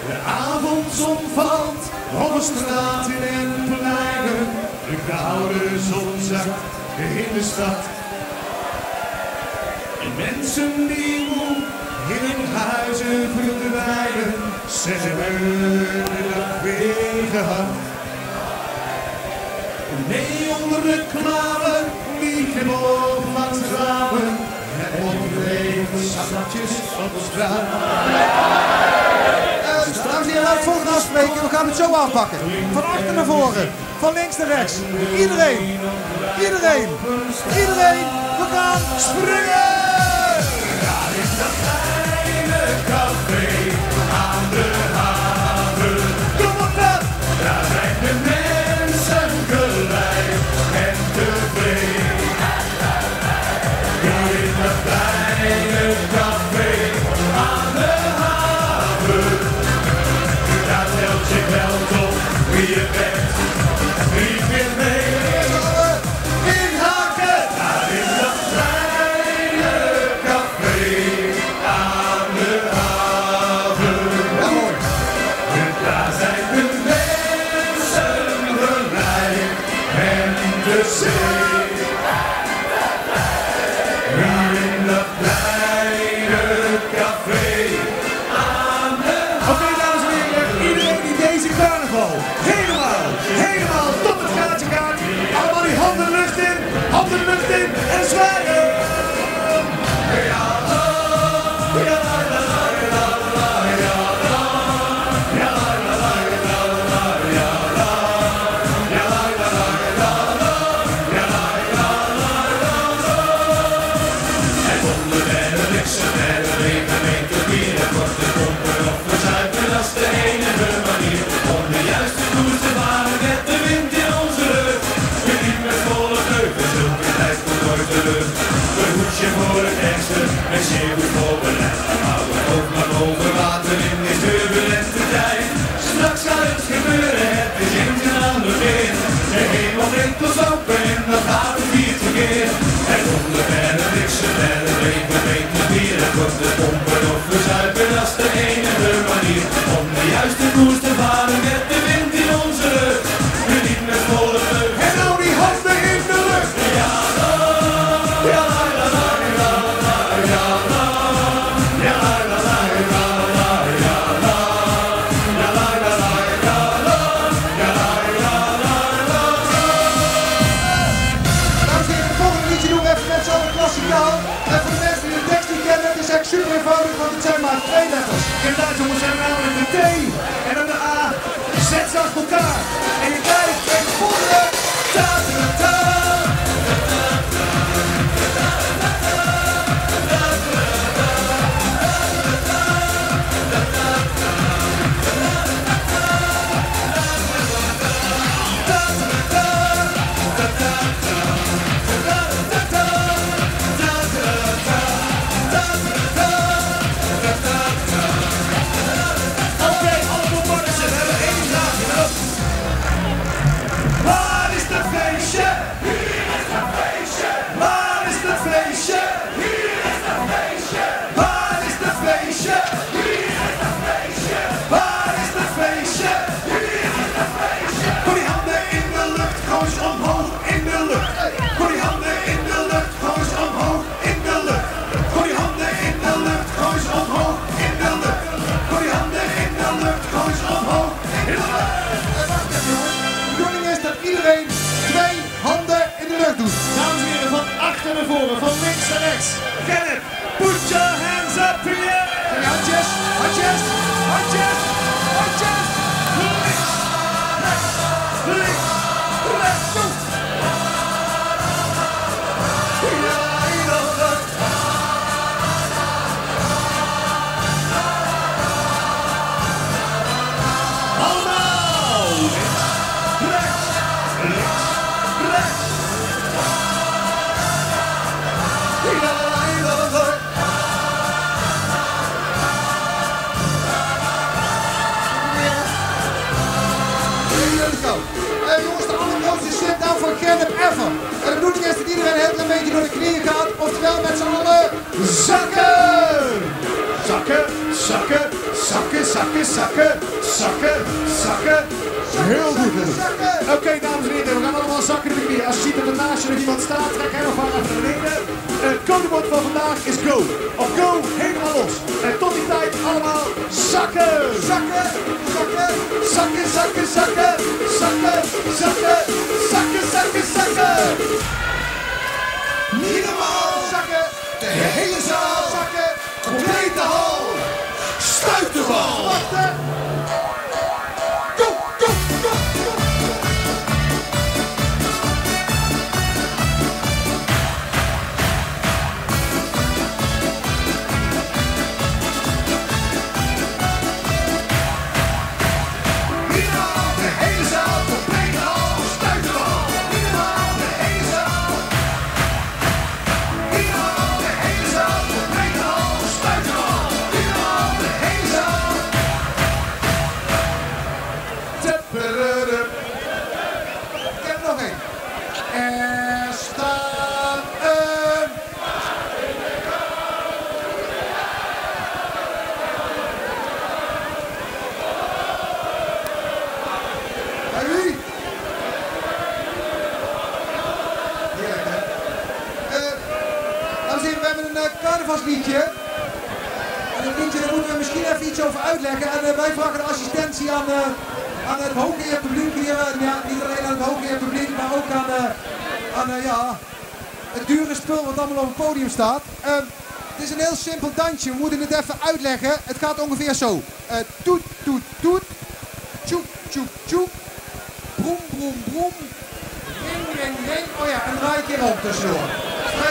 De avondzon valt op de straten en pleinen. De koude zon zakt in de stad. De mensen die moe in hun huizen verdwijnen. Ze hebben de dag weer gehad. Neonreclame die geen boven langs ramen. En onderdreven zakjes op de straat. Dames en heren, laat het volgende afspreken. We gaan het zo aanpakken. Van achter naar voren. Van links naar rechts. Iedereen. Iedereen. Iedereen. We gaan springen. Daar is dat kleine café aan de haven. Kom op dan. Daar zijn de mensen gelijk en tevreden. Daar is dat kleine café aan de haven. Daar telt je geld op wie je bent. Wie vindt mee? Inhaken. Daar is dat kleine café aan de haven. Ja, mooi. En daar zijn de mensen gelijk en de zee. Daar in dat kleine café aan de haven. Oké, dames en heren, iedereen die deze carnaval helemaal tot het gaatje gaat. Allemaal die handen de lucht in en zwaaien. En onder en de bliksem en de regen meent het bier. En wordt de pompen of we zuipen, dat is de enige manier. Om de juiste koers te varen met de wind in onze rug. We niet met volle vleugels, zulke tijd komt nooit terug. Een hoedje voor het ergste en zeer goed voorbereid. Hou het hoofd maar boven water in dit turbulente tijd. Straks gaat het gebeuren, het is eens een ander weer. De hemel brengt ons open en dan gaat het hier tekeer. En onder en de bliksem en de regen weet het bier. Het wordt de pompen of we zuipen, dat is de enige manier. Om de juiste koers te varen met de wind in onze rug. We niet met volle vleugels. En nou die handen in de lucht. Ja, la, ja, la, la, la, la, la, ja, la, ja, la, la, la, la, la, ja, la, ja, la, la, la, la, la, ja, la, la, la, la, la. uit 2 letters. Inderdaad jongens, zijn namelijk de T en dan de A. Zet ze achter elkaar. En je krijgt een volle ta-ta-ta. Waar is het feestje? Hier is het feestje. Waar is het feestje? Hier is het feestje. Waar is het feestje? Hier is het feestje. Waar is het feestje? Hier is het feestje. Gooi die handen in de lucht, gooi ze omhoog in de lucht. Gooi die handen in de lucht, gooi ze omhoog in de lucht. Gooi die handen in de lucht, gooi ze omhoog in de lucht. Gooi die handen in de lucht, gooi ze omhoog in de lucht. De bedoeling is dat iedereen 2 handen in de lucht doet. Dames en heren, van achter naar voren, van links naar rechts. Kenneth, put your hands up in the air. Handjes, handjes, handjes, handjes. Links, rechts, links, rechts, toe. Allemaal links, rechts, links, rechts. Jongens, de allergrootste sit-down voor Kenneth ever. En de bedoeling is dat iedereen heel een beetje door de knieën gaat. Oftewel met z'n allen zakken! Zakken, zakken, zakken, zakken, zakken, zakken, zakken. Heel goed. Oké, dames en heren, we gaan allemaal zakken in de knieën. Als je ziet dat er naast je nog iemand staat, trek helemaal van naar beneden. Het codewoord van vandaag is go. Of go, helemaal los. En tot die tijd allemaal zakken. Zakken, zakken, zakken, zakken, zakken, zakken, zakken, zakken, zakken, zakken. Niet normaal zakken. De hele zaal zakken. Complete hal. Stuit de bal. Wachten. Go, go, go, go. De hele zaal, complete hal, stuit de bal. De hele zaal. De hele zaal, complete hal, stuit de bal. De hele zaal. Ik heb nog één. Er staat een... Bij wie? Heerlijk, hè? Dames en heren, we hebben een carnavalsliedje. En dat liedje, daar moeten we misschien even iets over uitleggen. En wij vragen de assistentie aan het hooggeëerd publiek hier. Ja, niet alleen aan het hooggeëerd publiek, maar ook aan ja, het dure spul wat allemaal op het podium staat. Het is een heel simpel dansje, we moeten het even uitleggen. Het gaat ongeveer zo. Toet, toet, toet. Tjoep, tjoep, tjoep. Broem, broem, broem. Ring, ring, ring. Oh ja, en draai een keer om tussendoor.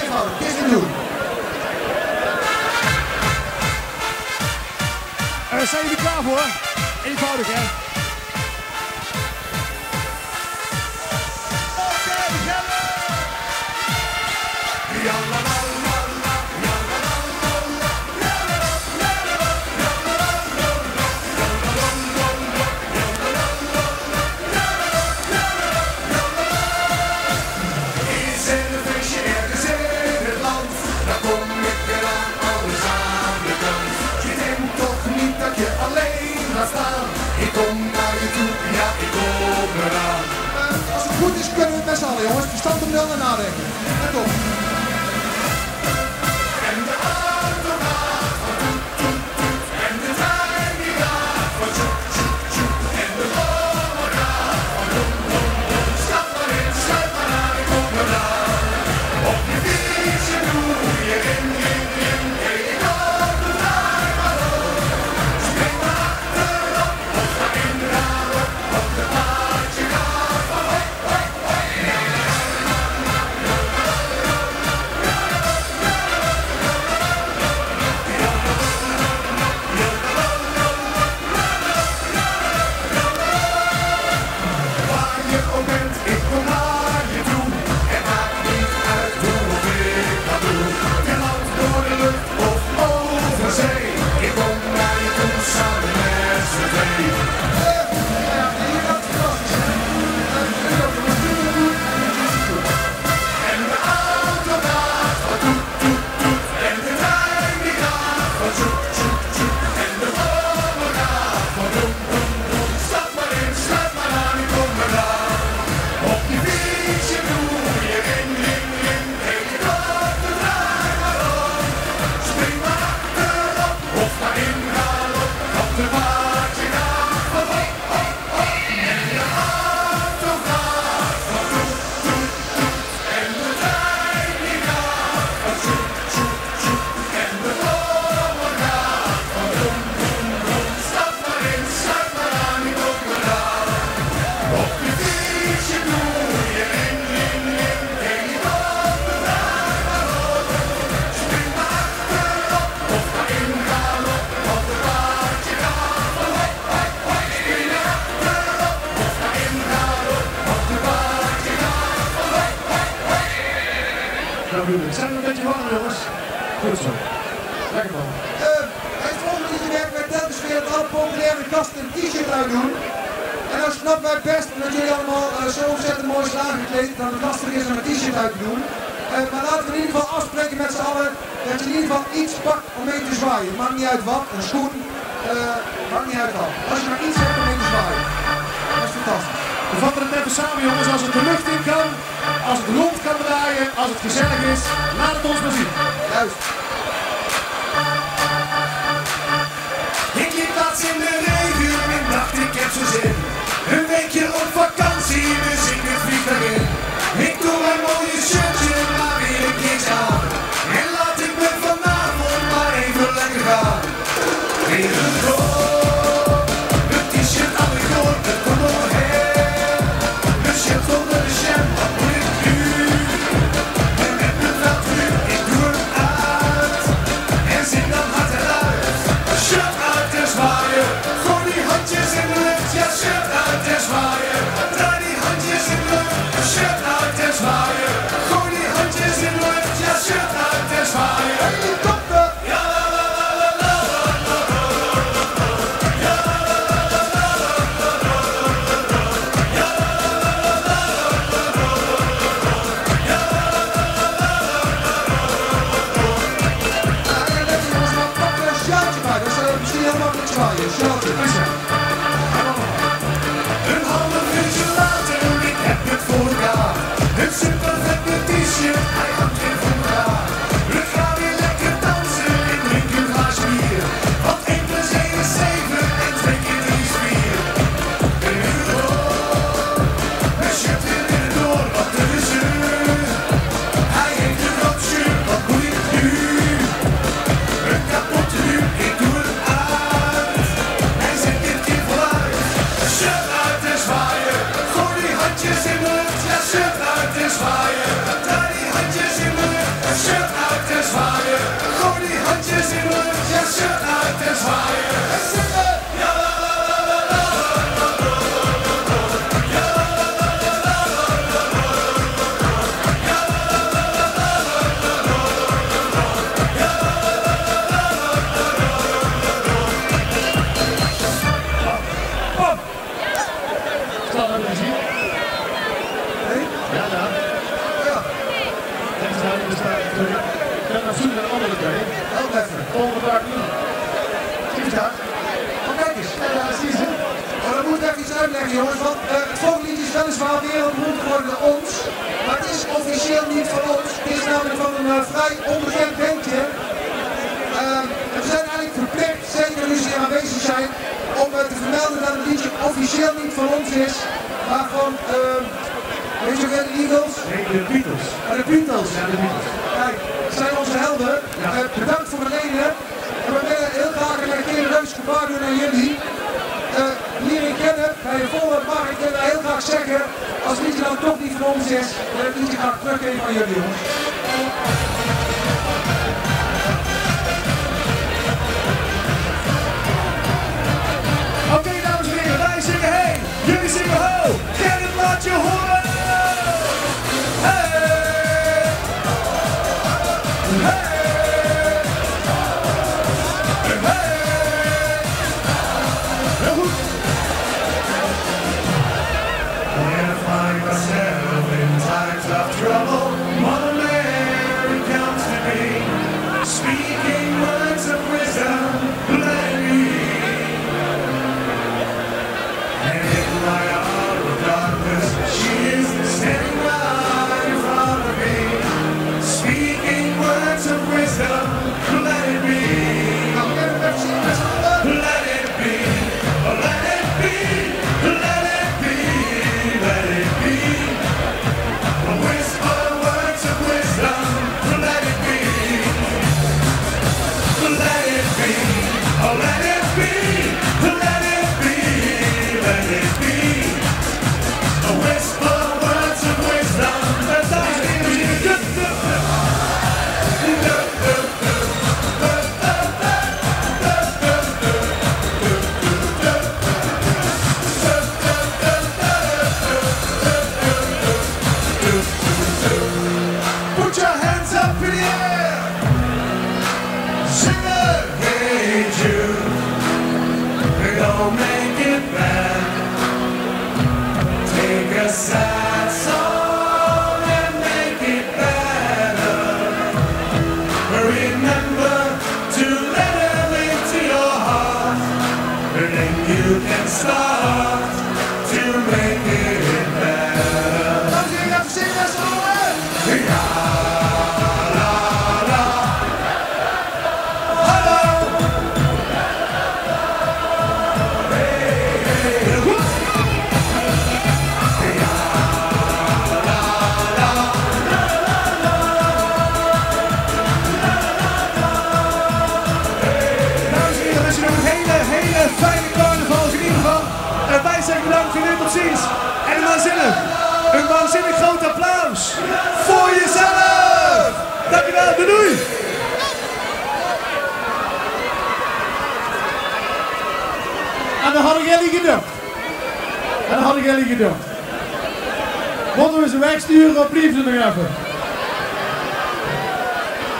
Eenvoudig, het is te doen. Zijn jullie klaar voor? Eenvoudig, hè? Oké, gaan we! Is er een feestje ergens in het land? Dan kom ik eraan, alles aan de kant. Je denkt toch niet dat je alleen gaat staan. Ik kom naar je toe, ja, ik kom eraan. Als het goed is, kunnen we het met z'n allen, jongens. Verstand op nul en nadenken. Let op. En de auto gaat van toet, toet, toet. En de trein die gaat van tjoep, tjoep, tjoep. En de roller gaat van dom, dom, dom. Stap maar in, sluit maar aan, ik kom eraan. Op je fietsje doe je ring, ring, ring. Hey, ik hoop de draai maar op. bedoel ik. Zijn we een beetje warm, jongens? Goed zo. Lekker man. Het volgende liedje werkt wij telkens weer het allerpopulaire gasten een t-shirt uitdoen. En dan snapt wij best dat jullie allemaal zo ontzettend mooi zijn aangekleed dat het lastig is om een t-shirt uit te doen. Maar laten we in ieder geval afspreken met z'n allen dat je in ieder geval iets pakt om mee te zwaaien. Maakt niet uit wat, een schoen, maakt niet uit wat. Als je maar iets hebt om mee te zwaaien. Dat is fantastisch. We vatten het even samen jongens, als het de lucht in kan, als het rond kan draaien, als het gezellig is, laat het ons maar zien. Juist. Ik liep laatst in de regen en dacht ik heb zo zin. Een weekje op vakantie, dus ik het vliegtuig in. Ik doe mijn mooie shirtje maar weer een keertje aan. En laat ik me vanavond maar even lekker gaan. Even door, een t-shirt aan de grond, het komt overheen. Een shirt onder de jam, wat moet ik nu? En met mijn veldruur, ik doe het uit. En zing dan hard eruit. Shirt uit en zwaaien, gooi die handjes in de lucht. Ja, shirt uit en zwaaien, draai die handjes in de lucht. Shirt uit en zwaaien, gooi die handjes in de lucht. Ja, shirt uit en zwaaien. Helikopter! Ja, la la la la la la la. Ja, la la la la la la la. Ja, la la la la la la la. Ja, la la la la la la. En let jongens, maar pak er een sjaaltje bij. Dat is misschien heel makkelijk zwaaien. Sjaaltje. Een half uurtje later, ik heb het voor elkaar. Een super vette t-shirt, hij hangt weer voor elkaar. We gaan weer lekker dansen en drinken een glaasje bier. Want 1 plus 1 is 7 en 2 keer 3 is 4. Een shirt weer in het door, wat een gezeur. Hij heeft een rood shirt, wat moet ik nu? Een kapotte huur, ik doe het uit. Hij zet dit keer vooruit. Shirt uit en zwaaien, gooi die handjes in de lucht. Ja, shirt uit en zwaaien, draai die handjes in de lucht. Shirt uit en zwaaien, gooi die handjes in de lucht. Ja, shirt uit en zwaaien. Ja, la la la la la la la. Ja, la la la la la la la. Ja, la la la la la la la. Ja, la la la la la la. Staat dat er zien? Nee? Ja, daar. Ja. En er staat natuurlijk. Ik ga naar zoek naar andere twee. Help even. Volgende niet. Zie je daar? Maar kijk eens. Ja, zie je ze? Maar dan moet ik even iets uitleggen jongens, want het volgende liedje is weliswaar wereldberoemd geworden door ons, maar het is officieel niet van ons. Het is namelijk van een vrij onbekend bandje. En we zijn eigenlijk verplicht, zeker nu ze hier aanwezig zijn, om te vermelden dat het liedje officieel niet van ons is, maar van, weet je wel, de Eagles? Nee, de Beatles. De Beatles. Ja, de Beatles. Kijk, dat zijn onze helden. Bedankt voor het lenen. En we willen heel graag een keer een leuk gebaar doen aan jullie. Leren kennen bij de volgende markt willen we heel graag zeggen, als het liedje nou toch niet van ons is, dan het liedje graag teruggeven van jullie jongens. Oké, dames en heren, wij zingen hey, jullie zingen ho. Ken het, laat je horen. Hey, hey, hey. Heel goed. When I find myself in times of trouble, Mother Mary comes to me. Ja, doei! En dan had ik jullie gedacht. Moeten we ze wegsturen of blijven ze nog even?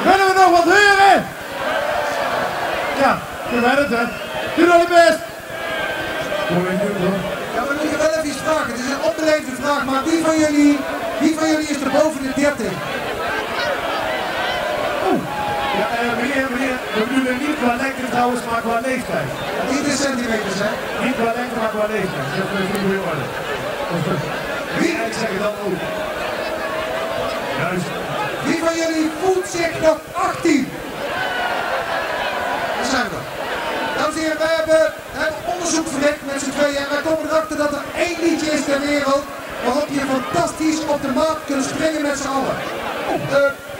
Willen we nog wat horen? Ja, je weet het hè. Doe nog je best. Ja, we moeten wel even iets vragen. Het is een onbeleefde vraag, maar wie van jullie is er boven de 30? Ja, meneer, we bedoelen niet qua lengte trouwens, maar qua leeftijd. Niet in centimeters, hè? Niet qua lengte, maar qua leeftijd. Dat is een goede orde. Wie? Ik zeg het dan ook. Juist. Wie van jullie voelt zich nog 18? Daar zijn we. Dames en heren, wij hebben onderzoek verricht met z'n tweeën en wij komen erachter dat er één liedje is ter wereld waarop je fantastisch op de maat kunt springen met z'n allen.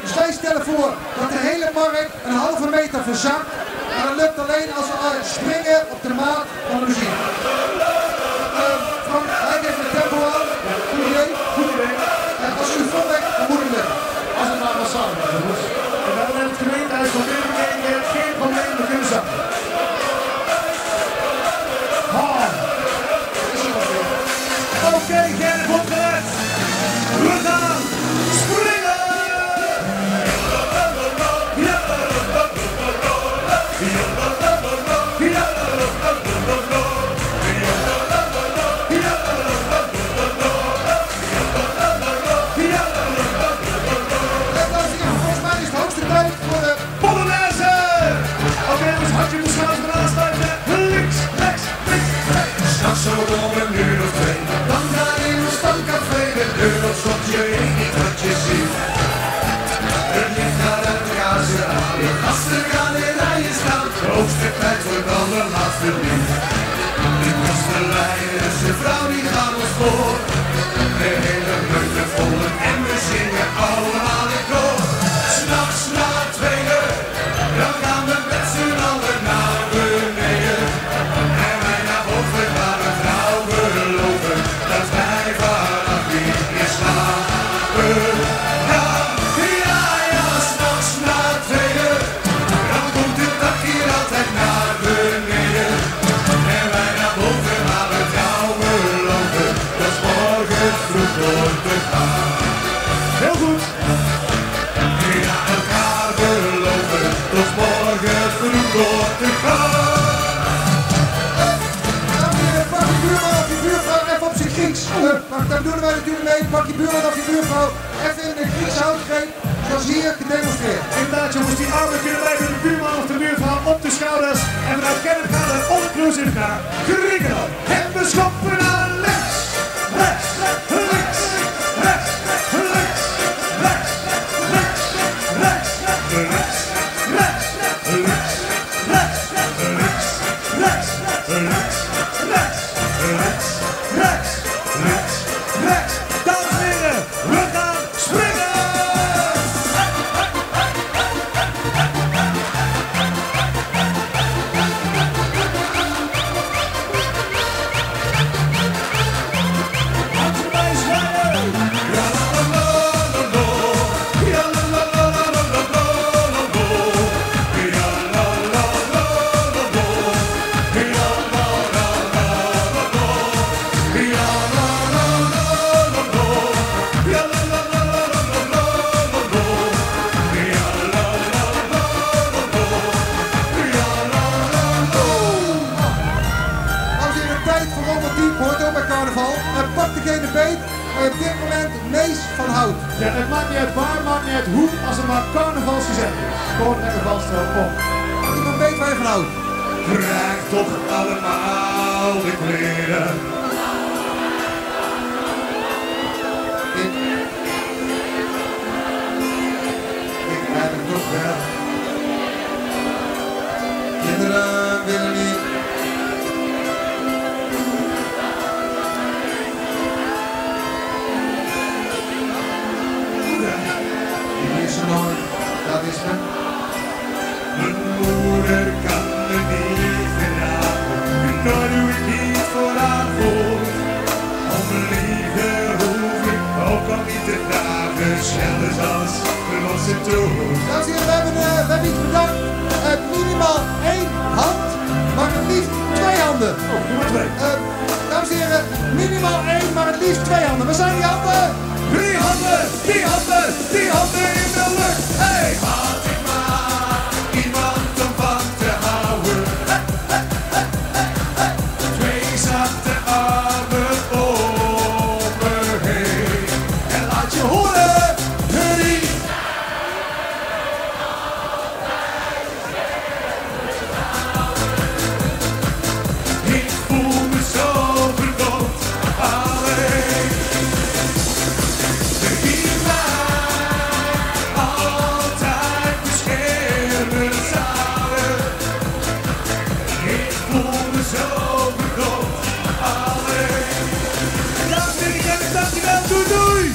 Dus wij stellen voor dat de hele markt een halve meter verzakt, maar dat lukt alleen als we springen op de maat van de muziek. Frank, hij geeft het tempo aan. Goed idee? Goed idee. En als u vol bent, dan moet het lukken. Als het maar samen is. En we hebben het gemeentehuis van Nederland geen probleem, we kunnen zakken. Oké, Gerrit wordt gered. We gaan springen! Volgens mij is het hoogste tijd voor de Polonaise! Oké, dus handje op de schouders eraan sluiten. Links, rechts, links, rechts. Straks zo om een uur of twee, dan ga in een stamcafé. De deur op slot, je weet niet wat je ziet. Het licht gaat uit elkaar aan, de gasten gaan in rijen staan. De hoogste tijd wordt dan de laatste lied. De kastelein is de vrouw die gaat ons voor. De hele meute volgen en we zingen allemaal in koor. S'nachts na 2 uur, dan gaan we met z'n allen naar beneden. En wij naar boven waar een vrouw beloven dat wij vanaf hier slapen. Ja, s'nachts na 2 uur, dan komt het dak hier altijd naar beneden. En wij naar boven waar een vrouw beloven dat is morgen vroeg door te gaan. Heel goed. Ja, elkaar beloven tot morgen vroeg door te gaan. Pak je buurman of je buurvrouw even op zijn Grieks. Wacht, daar bedoelen wij natuurlijk mee. Pak je buurman of je buurvrouw even in een Grieks houtgreep, zoals hier gedemonstreerd. Inderdaad jongens, die armen kunnen wij met de buurman of de buurvrouw op de schouders. En vanuit Kenneth gaan we all-inclusive naar Griekenland. En we schoppen naar links, rechts, links, rechts, links, rechts, links, rechts, rechts, rechts, links, rechts, links, rechts, links, rechts, rechts, rechts, rechts, rechts. Dames en heren, we gaan springen! Pak degene beet waar je op dit moment het meest van houdt. Ja, het maakt niet uit waar, maakt niet uit hoe, als het maar carnavalsgezet is. Gewoon lekker vaststellen, kom. Pak iemand beet waar je van houdt. Draag toch allemaal de kleren. Ik heb het toch wel. Kinderen willen niet. Dat is me. Mijn moeder kan me niet verdragen, en daar doe ik niet voor haar voor. Om liefde hoef ik ook al niet te de graven, schilders als de losse toon. Dames en heren, we hebben iets bedacht. Minimaal 1 hand, maar het liefst 2 handen. Oh, doe maar 2. Dames en heren, minimaal 1, maar het liefst 2 handen. Waar zijn die handen? 3 handen, 10 handen, 10 handen in de lucht. Hey, had ik maar iemand om van te houden. Twee zachte armen om me heen. En laat je horen, Hurry. Ik voel me zo verdomd alleen. Die mij altijd beschermen zouden. Ik voel me zo verdomd alleen. Dames en heren, dankjewel, doei doei!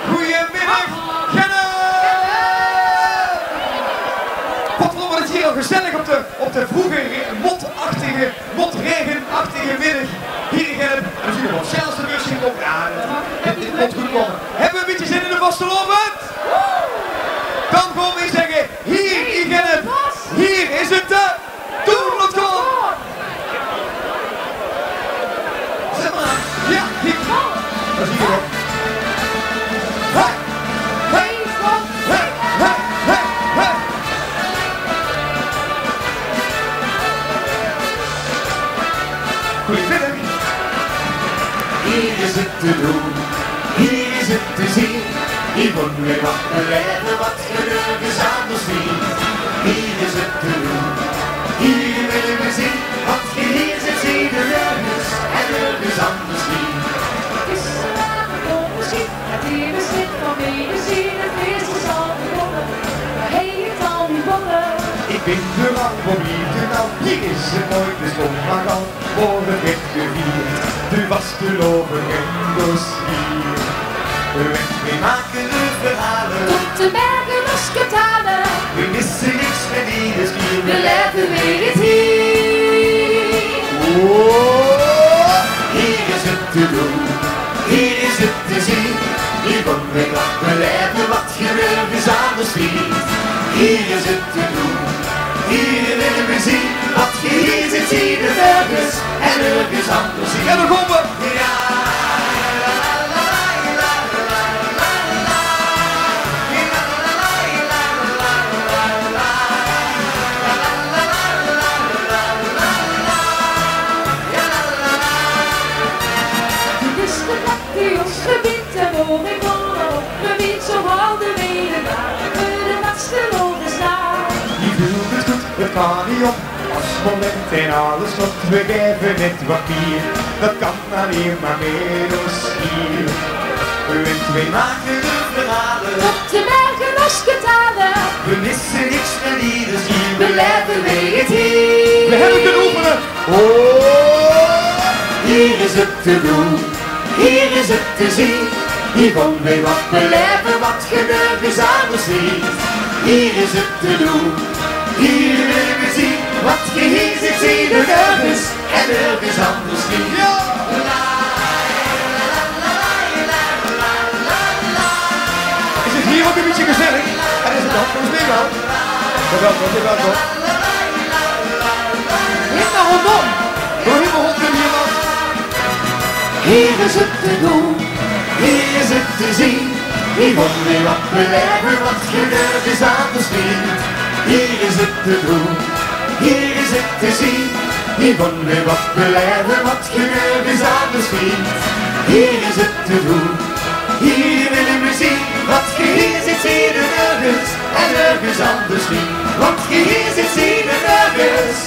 Goedemiddag, Gennep! Potverdomme, wat is hier al gezellig op de vroege, motregenachtige middag hier in Gennep. En we zien nog wat zelfs de bus hier komt. Ja, dit komt goed komen. Hebben we een beetje zin in de vastelovend? Dan gewoon weer zeggen, hier in Gennep, hier is het de Toerlotkom! Zeg maar, ja, hier. Dat zie je wel. Hey, hey, hey, hey, hey, hey. Goedemiddag. Hier is het te doen, hier is het te zien. Hier wonen we wat beleven, wat nergens anders niet. Hier is het te doen, hier willen we zien. Wat je hier zit, zie je nergens en nergens anders niet. Het is een lage onderschiet, het hier is dit van medicijn. Het feest is al begonnen, maar hij heeft al die bonnen. Ik ben de lang voor hier te gaan. Hier is het nooit de stond, maar al worden werd gevierd. De vasteloven en dossier. We maken de verhalen, Tot de bergen losketalen, we missen niks met ieders kier. we leven weer het hier. Hier is het te doen, hier is het te zien. Hier wonen we wat beleven, wat je nergens anders ziet. Hier is het te doen, hier willen we zien. Wat je hier zit, zie je nergens en nergens anders ziet. En dan komen we! Ja. Dit is de plek die ons verbindt en hoor ik op. We weten zo hard de medegaan, we de vasteloven staan. Je voelt het goed, het kan niet op. Als moment en alles stopt, we geven het wat bier. Dat kan alleen maar met ons hier. En twee maken de verhalen. Tot de bergen losketalen, We missen niks met ieders hier. We leven weer het hier. We hebben kunnen oefenen. Hier is het te doen, hier is het te zien. Hier wonen we wat beleven, wat je nergens anders ziet. Hier is het te doen, hier willen we zien. Wat je hier ziet, zie je nergens en nergens anders niet. Is het hier ook een beetje gezellig? En is het ook? Volgens mij wel. Jawel toch, jawel toch. Helemaal rondom. Door helemaal rondom hier was. Hier is het te doen, hier is het te zien. Hier wonen we wat beleven, wat je nergens anders ziet. Hier is het te doen, hier is het te zien. Hier wonen we wat beleven, wat je nergens anders ziet. Hier is het te doen, hier willen we zien. Wat je hier zit, zie je nergens en nergens anders niet. Wat je hier zit, zie je nergens.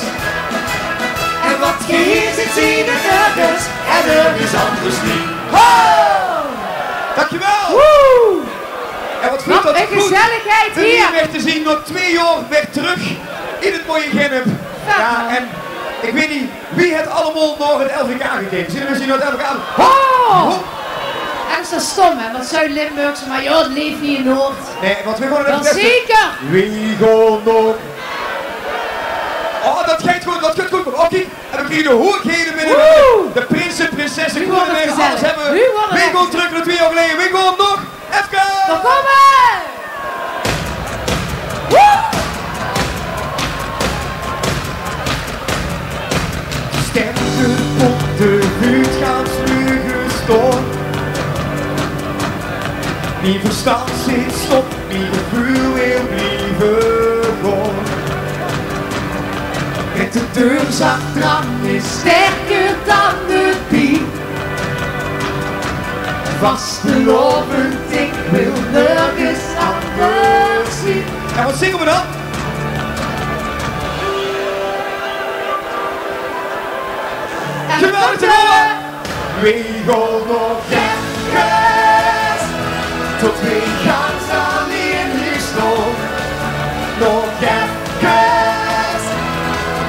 En wat je hier zit, zie je nergens en nergens anders niet. Dankjewel! En wat goed Wat dat een gezelligheid de hier. weer te zien, nog 2 jaar weer terug in het mooie Gennep. Ja, en ik weet niet wie het allemaal naar het LVK gekeken. Zullen we zien naar het LVK? En zo stom hè, want Zuid-Limburgse, maar joh, het leeft niet in Noord. Nee, want we gaan even Wel testen. zeker! Wie gaat nog? Oh, dat gaat goed, dat gaat goed. Oh, kijk, we kregen de hoogheden binnen. De prinsen, prinsessen, koningen, alles hebben we. Winkel terug naar 2 jaar geleden. Winkel nog even. Nog komen! Sterke op de buurt gaan vluggen storm. Wie verstand zit stop, wie gevoel wil blijven gewoon. Met de deur zacht aan is sterker dan de piep. Vastelovend, ik wil nergens anders zien. En wat zingen we dan? Geweldig te horen! We gaan nog even tot we gaan alleen gestorven. Nog even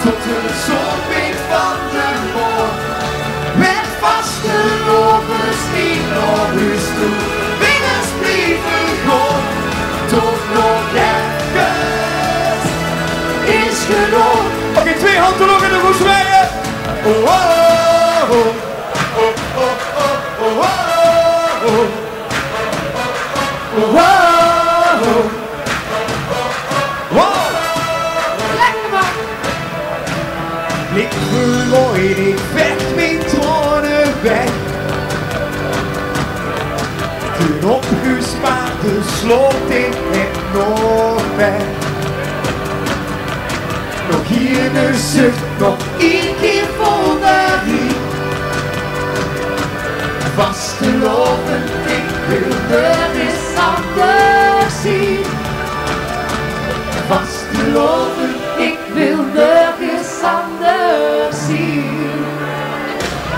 tot de zon weet van de morgen. Met vaste lovers niet naar huis toe. Binnen blijven gaan, tot nog even is genoeg. Oké, 2 handen nog in de roes rijden. Oh, oh, oh, oh, oh, oh, oh, oh, oh, oh, oh. Lekker man! Ik verloor, ik vecht mijn tranen weg. Toen opgespaarde sloot ik het nog weg. Nog hier de zucht, nog 1 keer vol naar hier. Vastelovend, ik wil nergens anders zien. Vastelovend, ik wil nergens anders zien.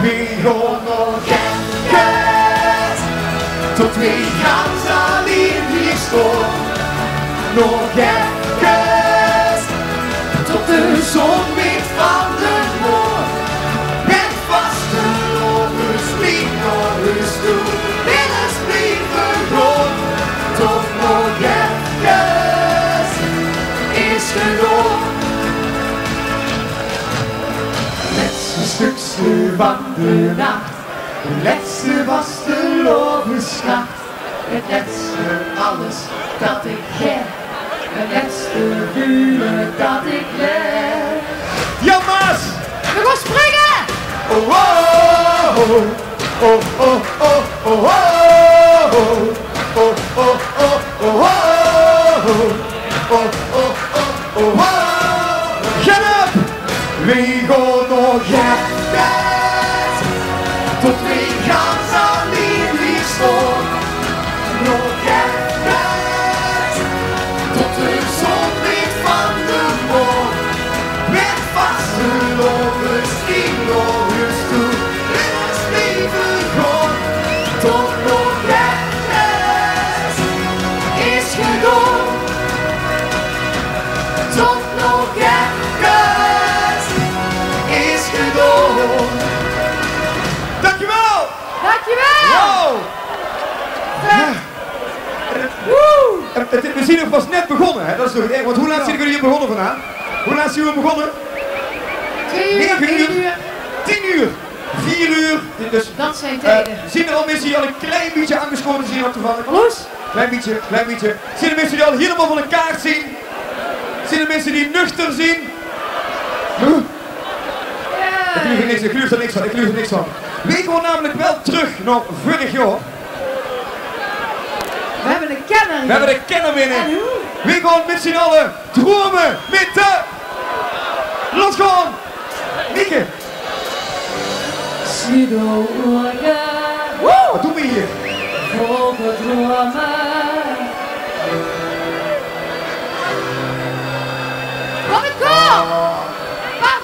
We gaan nog even tot we gaan alleen hier staan. Nog even tot de zon weet van de morgen. Met vaste lovers niet naar huis toe. Willens blijven gaan, tot nog even is genoeg. Laatste stukje van de nacht, de laatste was de loversnacht. Het laatste alles dat ik heb. Het laatste vuur dat ik leg. Jan Maas! We gaan springen! Oh, oh, oh, oh, oh, oh, oh, oh, oh, oh, oh, oh, oh, oh, oh. Get up! We gaan nog even tot we gaan alleen weer staan. Nog even tot de zon weet van de morgen. Met vaste lovers in naar huis toe. Willens blijven gaan, tot nog even is genoeg. Tot nog even is genoeg. Dankjewel! Dankjewel! Wow! We zien nog pas net begonnen, hè? Dat is nog het erg. Want hoe laat zijn jullie hier begonnen vandaag? Hoe laat zijn jullie begonnen? 2 uur, 1 uur. 10 uur, 4 uur. Dus, dat zijn tijden. Zien er al mensen die al een klein beetje aangeschoten zien op toevallig? Loes? Klein beetje, klein beetje. Zien er mensen die al helemaal van een kaart zien? Zien er mensen die nuchter zien? Ik lucht er niks, ik lucht er niks van, ik lucht er niks van. We gaan namelijk wel terug naar vorig jaar. We hebben een kenner hier. We hebben een kenner binnen. We gaan met z'n allen dromen met de... Los gaan! Mieke! Wat doen we hier? Volgen dromen. Kom ik kom! Bam!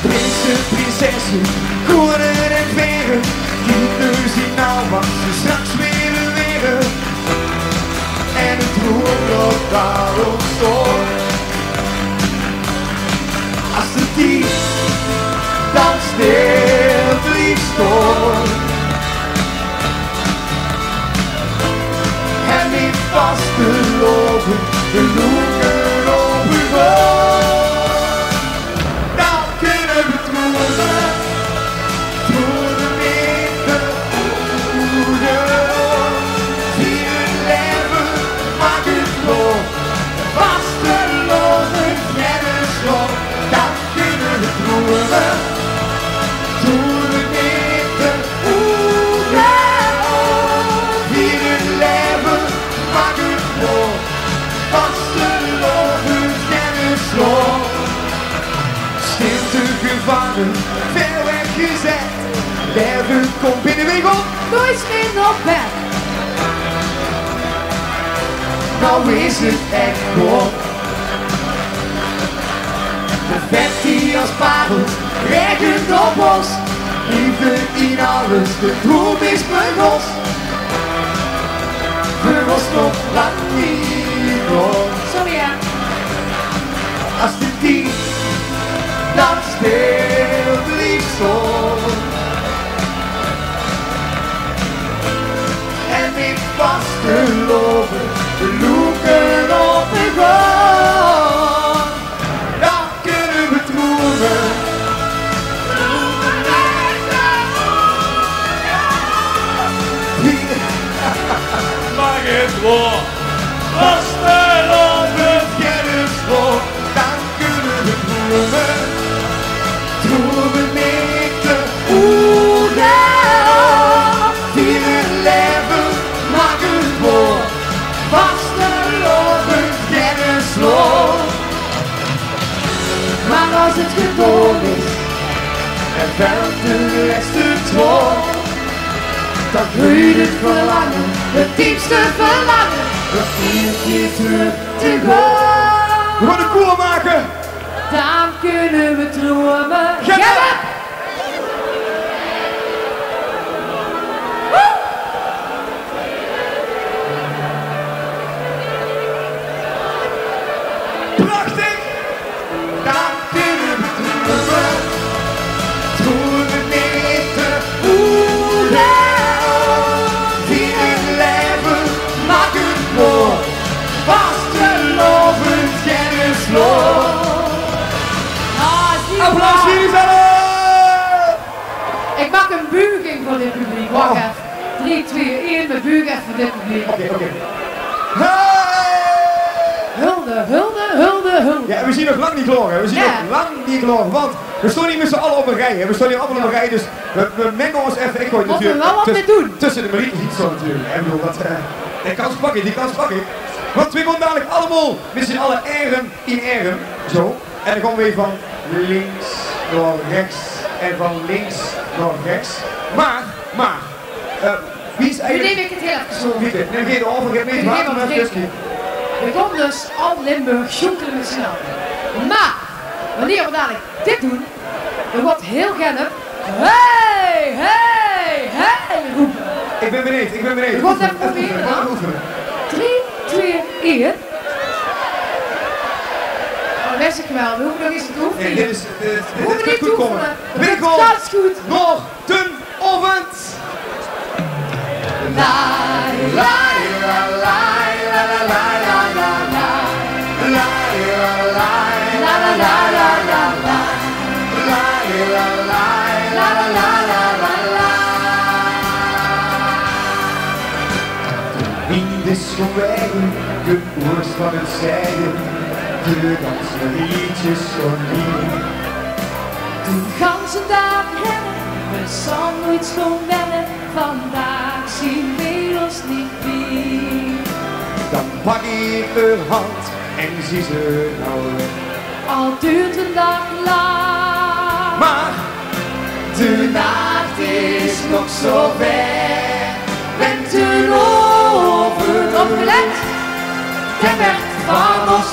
Prinsen, prinsessen, koningen en veren. Kinderen zien nou wat ze straks willen weren. En het droom dat daar ontstond. Als de diep dan stil blijft staan. En niet vast te lopen, de loeken open gaan. Dan kunnen Ruud komt binnenwinkel. Nooit meer nog bed. Nou is het echt gewoon. De vet die als parel regent op ons. Liefde in alles, de droom is begos. We was nog lang niet rond. Sorry ja. Als de die dat stil lief stond. En ik was geloven, de loeken op de grond. Dan kunnen we dromen. Mag het voor, als de lopen kennis voor, dan kunnen we dromen. Dromen met de oega. Vieren leven, mag het voor, als de lopen kennis voor. Maar als het geduld is, en velt de rest het voor. Dan groeit het verlangen, het diepste verlangen, een keer terug te gaan. We gaan de koer maken. Dan kunnen we dromen. Get up! Prachtig! Dan kunnen we dromen. Dromen met de oerlijn. Applaus voor jullie zelf! Ik maak een buiging voor dit publiek. Wacht even. 3, 2, 1, mijn buig even voor dit publiek. Oké. Hulde, hulde, hulde, hulde. Ja, we zien nog lang niet kloren. We zien nog lang niet kloren, want we staan niet met z'n allen op een rij. We staan hier allemaal op een rij, dus we mengen ons even. Ik gooi Moeten we natuurlijk wel wat mee doen? tussen de mariekes iets zo natuurlijk. Ik bedoel, die kans pak ik, die kans pak ik. Want we gaan dadelijk allemaal met z'n allen eren in eren. Zo. En dan gaan we weer van links naar rechts en van links naar rechts. Maar, wie is Nu eigenlijk... neem ik het heel even zo. Neem geen over, geef me het water met whisky. We komen dus al Limburg joekelen met z'n allen. Maar, wanneer we dadelijk dit doen, dan wordt heel Gennep hey, hey, hey roepen. Ik ben benieuwd. We gaan het even proberen dan. 3, 2, 1. Oh, wist ik wel. We hoeven nog eens te oefenen. Nee, dit gaat goed komen. Winkel, dat is goed. Nog ten ovend. La la la la la la la la la la la la la la la. Wind is geweken, de oors van het zijden, de dansen liedjes van lieden. Toen ganse dag rennen, we zal nooit zo wennen, vandaag zien we ons niet meer. Dan pak ik haar hand en zie ze nou weg. Al duurt een dag lang, maar de nacht is nog zo ver. Bent u over opgelet, ten werd van ons.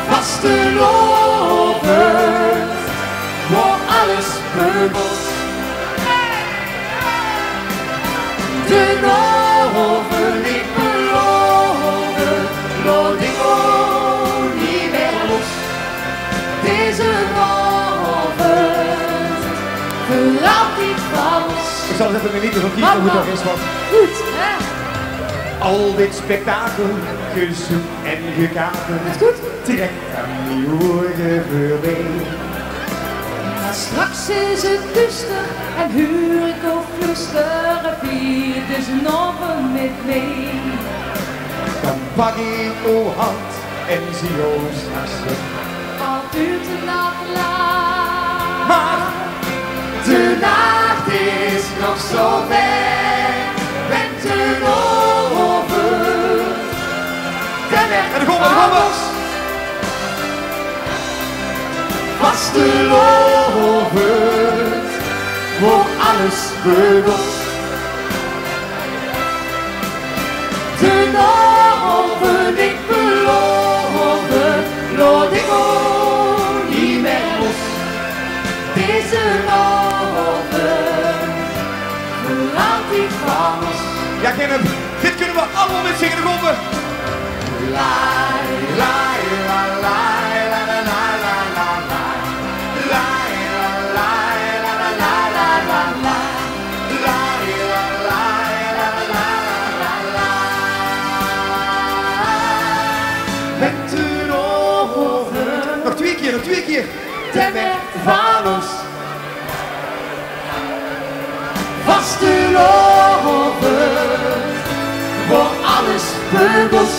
Vaste loven, voor alles beugels. De loven niet beloven, lood ik ook niet meer los. Deze loven, verlaat niet vals. Ik zal het even niet van kiezen hoe dat is, want... Goed, hè? Al dit spektakel, gezoek en gekakel, trekt aan die oren voorbij. Maar straks is het duister en huur ik of flusteren, vier dus nog een met mee. Dan pak ik uw hand en zie jou straks weg. Al duurt de nacht lang, maar de nacht is nog zo ver. Bent u over de weg van ons. Vaste loven. voor alles bedoeld. De normen ik beloven, laat ik ook niet meer los. Deze normen, verlaat ik van ons. Ja, Kenneth, dit kunnen we allemaal met zingen, de golven. La, la, la, la, la, la, la, la, la, la. La, la, la, la, la, la, la, la, la. La, la, la, la, la, la, la. Met een ogen. Nog twee keer, nog twee keer. Ten weg van ons. Vaste loven, voor alles bedoeld.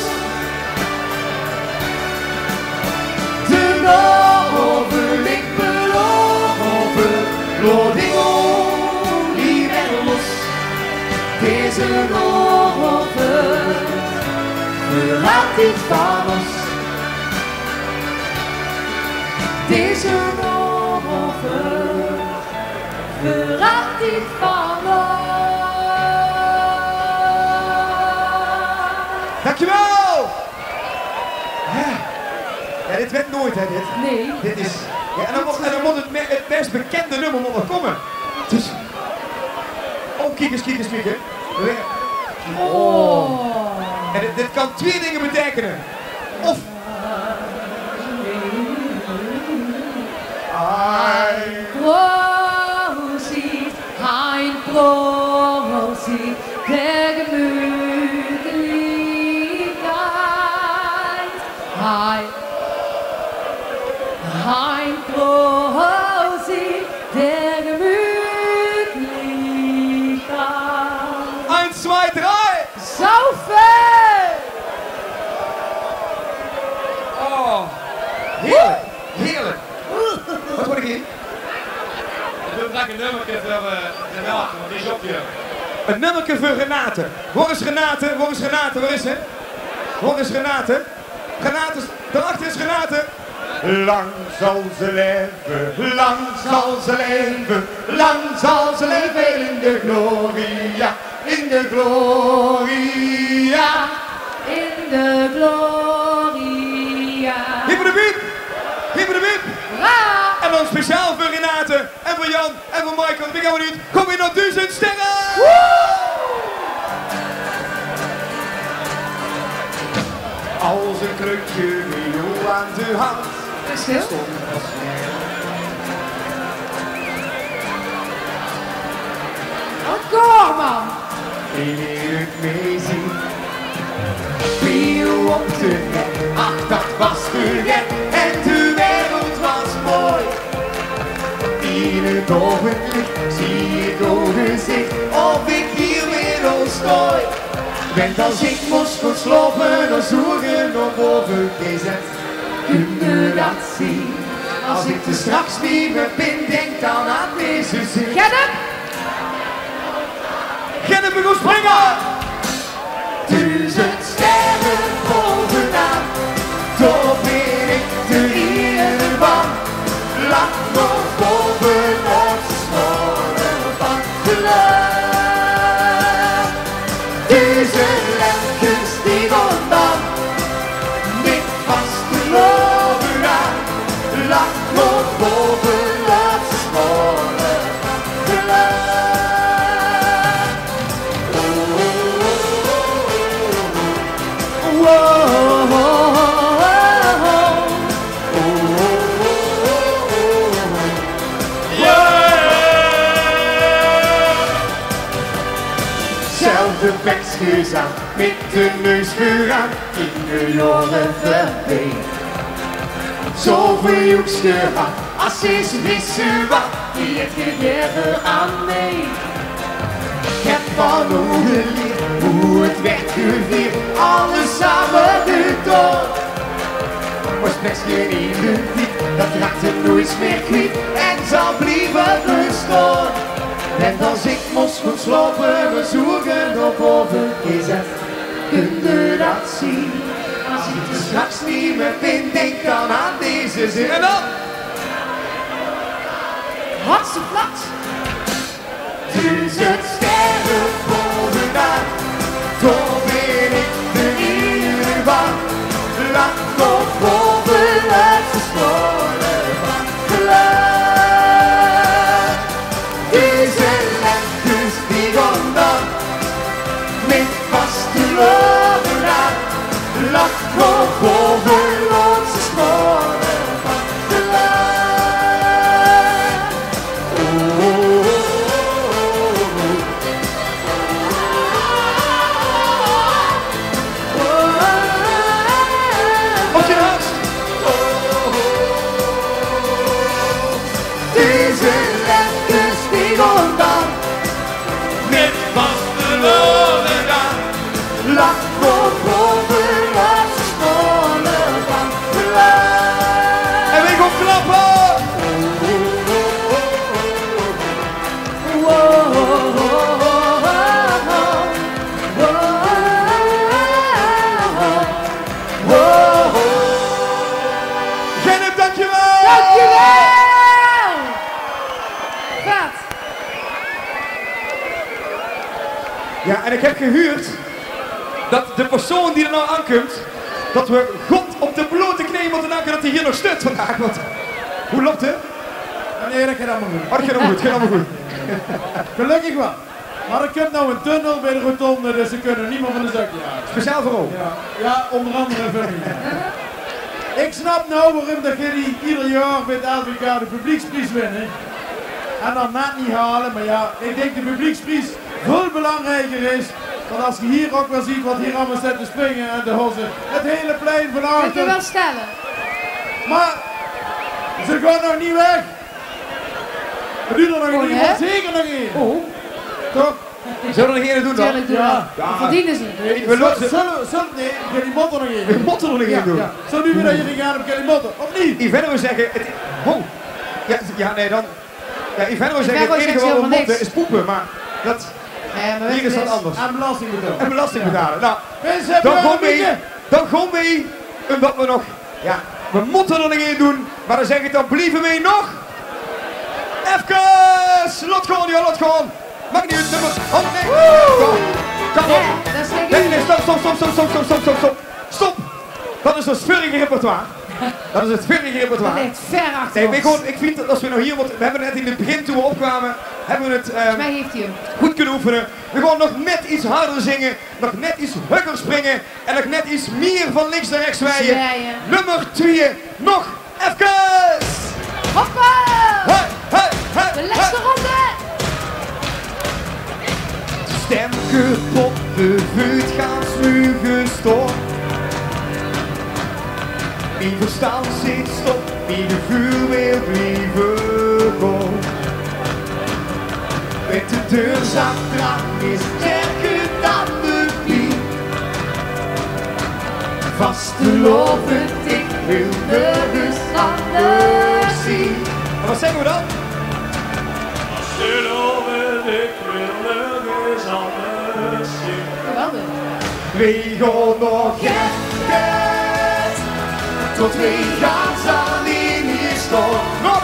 De loven, ik beloven, laat ik ook niet meer los. Deze loven, verlaat niet van ons. Deze loven, verlaat niet van ons. Dankjewel! Ja, dit werd nooit, hè, dit. Nee. Dit is... Ja, en dan moet het best bekende nummer nog komen. Dus... Oh, kiekers. Oh. En dit kan twee dingen betekenen. Of... Ein Prosit der Gemütlichkeit. Ein Prosit der Gemütlichkeit. 1, 2, 3. Saufen! Oh, heerlijk, heerlijk. Wat word ik hier? Ik wil graag een nummertje voor Renate, want die is op je. Een nummertje voor Renate. Waar is Renate? Waar is Renate? Waar is ze? Waar is Renate? Renate, daarachter is Renate. Lang zal ze leven, lang zal ze leven, lang zal ze leven in de gloria, in de gloria, in de gloria. Hiep de biep, hiep de biep. En dan speciaal voor Renate, en voor Jan, en voor Michael, wie gaan we niet? Kom in naar 1000 sterren! Als een krukje viool aan de hand. Stil. Kom man! Wil je het meezien? Viool op de nek, ach dat was te gek. En de wereld was mooi. In het ogenlicht zie ik door gezicht of ik hier weer ontstooi. Want als ik moest gaan slopen, dan zoeken nog boven gezet. Kun je dat zien? Als ik er straks niet meer ben, denk dan aan deze zin. Gennep! Gennep, we gaan springen! 1000 sterren bovenaan, toch ben ik de iedere man. Lach nog boven ons snorren van geluk. 1000 lempjes die rondom, met vaste loven aan. Lach nog boven ons snorren van geluk. De bekjes aan, met de neus vooraan, in de jaren verbeet. Zoveel joeks gehad, als is wissen wat, die het gegeven aan mee. Ik heb van hoe geleerd, hoe het werd gevierd, alles samen gedaan. Maar slechts geen identiek, dat raakt er nooit meer kwijt, en zal blijven bestaan. En als ik moest goed slopen, we zoeken op boven gezet. Kun je dat zien? Als ik er straks niet meer ben, denk dan aan deze zin. En dan? Hartstikke plat. Duizend sterren bovenaan, toch ben ik de iedereen. Laat nog bovenuit geschoren van geluid. Deze lentes die gondan, met vaste loven aan. Laat nog boven onze schoren van geluid. Op je haast. Deze lentes die gondan, met vaste loven aan. Laat nog boven onze schoren van geluid. En we gaan klappen. Gennep, dankjewel! Dankjewel! Vet. Ja, en ik heb gehuurd dat de persoon die er nou aankomt, dat we God op de blote knie moeten danken dat hij hier nog stut vandaag. Want, hoe loopt het? Nee, dat gaat allemaal goed. Oh, dat gaat allemaal goed, gaat allemaal goed. Gelukkig wel. Maar er komt nou een tunnel bij de rotonde, dus ze kunnen niemand van de zakje halen. Speciaal voor ons? Ja, onder andere voor mij. Ik snap nou waarom dat jullie ieder jaar met LVK de publieksprijs winnen. En dan net niet halen, maar ja, ik denk de publieksprijs veel belangrijker is. Want als je hier ook wel ziet wat hier allemaal zit te springen en de hossen, het hele plein van achter. Moet je wel stellen. Maar ze gaan nog niet weg. Er duurt er nog Oh, een hè? zeker nog één. Oh. Toch? Zullen we er nog één doen dan? Tuurlijk doen we. Ja. Dat verdienen ze. Nee, nee, Kelly Motter nog één. We moeten er nog één doen. Ja. Zo nu weer dat jullie gaan op Kelly Motter, of niet? Yvette wil zeggen, oh. Ja, nee dan. Ja, Yvette wil zeggen, het zegt enige wat we helemaal moeten niks. is poepen, maar dat... Maar hier is dat anders. En belasting betalen. En belasting betalen. Nou, Mensen hebben dan wel gaan een beetje. we, omdat we nog, ja, we moeten er nog één doen, maar dan zeg ik dan blijven we nog. Even, lot gewoon, ja, lot gewoon. Mag niet uit, nummers. Oh nee, kom op. Nee, stop. Stop. Dat is een sfurige repertoire. Dat is het sfurige repertoire. Dat ligt ver achter Nee, ik vind dat als we nou hier, want we hebben net in het begin toen we opkwamen, hebben we het Volgens mij heeft hij hem. goed kunnen oefenen. We gaan nog net iets harder zingen, nog net iets hugger springen en nog net iets meer van links naar rechts wijden. Zwijgen. Nummer 2, nog even. Hoppa! Hey. De laatste ronde! Stem kapot, de vuur gaan smugen stop. Wie verstand zit stop, wie de vuur wil blijven gaan. Met de deur zacht aan is sterker dan de pie. Vast gelovend, ik wil nergens anders zien. En wat zeggen we dan? Gelovend, ik wil nergens anders zien. Geweldig. We gaan nog even, tot we gaan staan in hier staan. Nog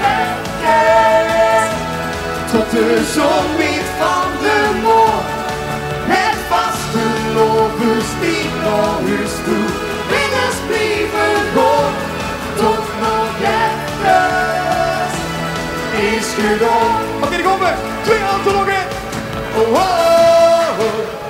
even, tot de zon wint van de morgen. Het vastgeloven stiek naar huis toe. Winners blijven gaan, tot nog even is gedaan. Oké, die komen. 2 handen nog in. Oh, oh, oh.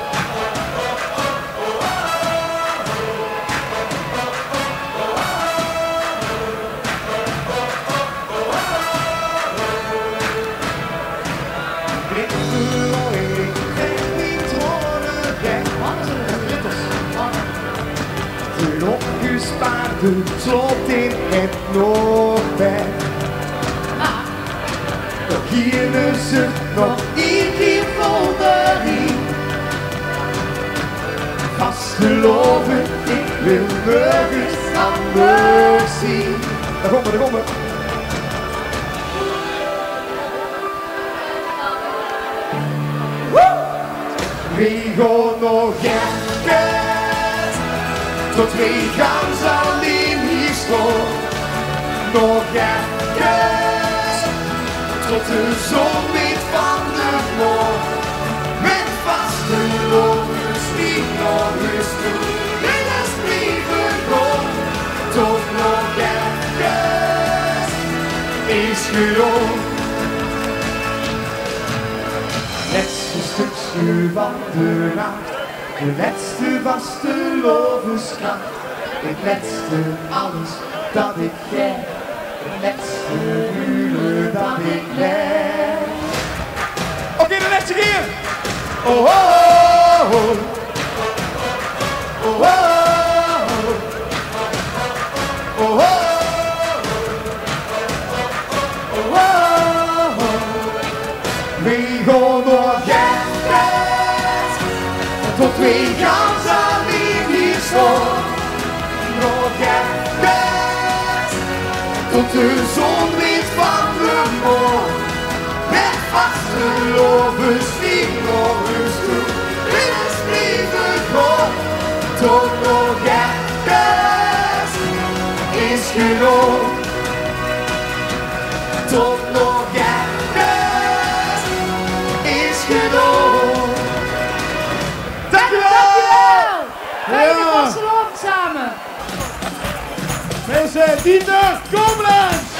Opgespaarde slot in het Noordwijk. Nog hier een zucht, nog één keer vol de rie. Vastgeloven, ik wil nergens anders zien. Daar komen we. We gaan nog even, tot we gaan zal in hier staan. Nog even, tot de zon weer van de morgen. Met vaste lovens die nog eens toe. En als blijven gewoon, toch nog ergens is gewoon. Laatste stukje van de nacht, de laatste was de lovenskracht. Het laatste alles dat ik ken, het laatste uren dat ik leg. Oké, de laatste keer. Oh, oh, oh, oh. Oh, oh, oh. Oh, oh. Oh, oh. We gaan nog ergens, tot we gaan alleen hier staan. Nog ergens, tot de zon weer van de morgen. Met vaste lovens die nog eens toe. Dit is leven gewoon, tot nog ergens is gewoon. Tot nog ergens is gewoon. Dankjewel! Fijne Ja. vastelovend samen! Mensen, Dieter Koblenz!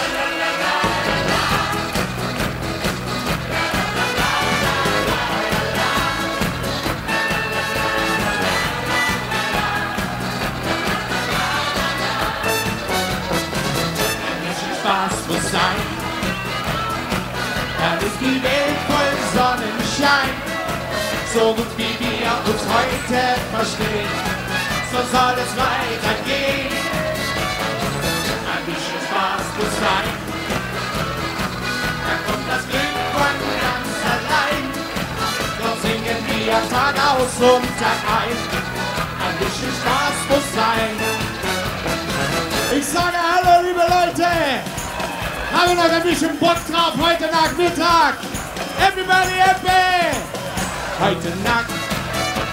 Spaß muss sein, dann ist die Welt voll Sonnenschein. So gut wie wir uns heute verstehen, so soll es weitergehen. Ein bisschen Spaß muss sein, dann kommt das Glück von ganz allein. Doch singen wir Tag aus und Tag ein, ein bisschen Spaß muss sein. Ich sage hallo, liebe Leute! Haben wir noch ein bisschen Bock drauf heute Nachmittag? Everybody happy! Heute Nacht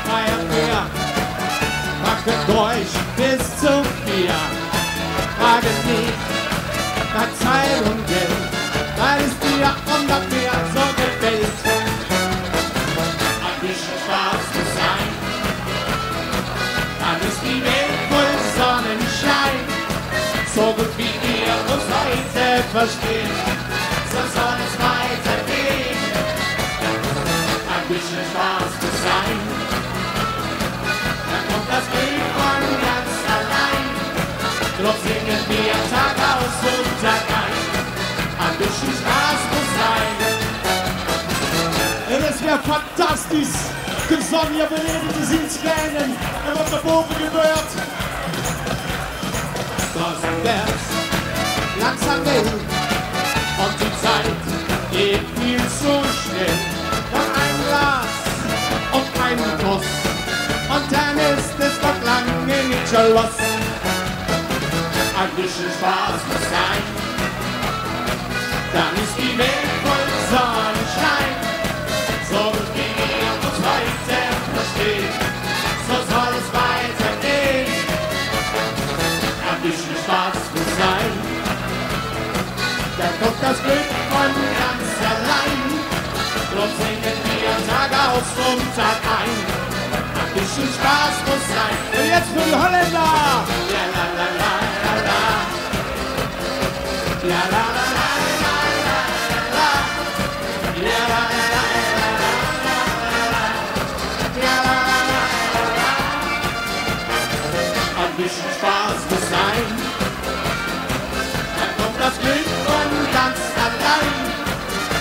feiern wir, macht euch bis zum 4. Fragen nicht nach Zeit und Geld, weil es dir und ab mir so gefällt. Ein bisschen Spaß muss sein, dann ist die Welt voll Sonnenschein. So gut wie wir uns heute verstehen, so soll es weitergehen. Ein bisschen Spaß muss sein, dann kommt das Glück von ganz allein. Doch singen wir Tag aus und Tag ein, ein bisschen Spaß muss sein. Es wäre fantastisch, gezongen, je beneden te zien schijnen en wat er boven gebeurt. Draußen wär's langsam hell und die Zeit geht viel zu schnell. Noch ein Glas und ein Kuss und dann ist es doch lange nicht Schluss. Ein bisschen Spaß muss sein, dann ist die Welt voll Sonnenschein. So wie wir uns heute verstehen, so soll es weitergehen. Ein bisschen Spaß muss sein, dann kommt das Glück von ganz allein. Drum singen wir Tag aus und Tag ein. Ein bisschen Spaß muss sein. Und jetzt für die Holländer! La la la la la la. La la la la la la la. La la la la la la. La la la la la. Ein bisschen Spaß muss sein, dann kommt das Glück von ganz allein.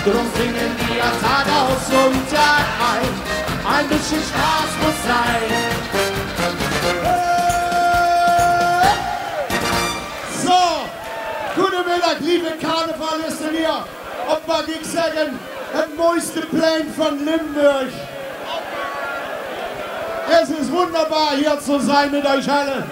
Drum singen wir Tag aus und Tag ein. Ein bisschen Spaß muss sein. So, guten Mittag, liebe Karnevalisten hier. Und mag ich sagen, das mooiste Plein von Limburg. Es ist wunderbar hier zu sein mit euch alle.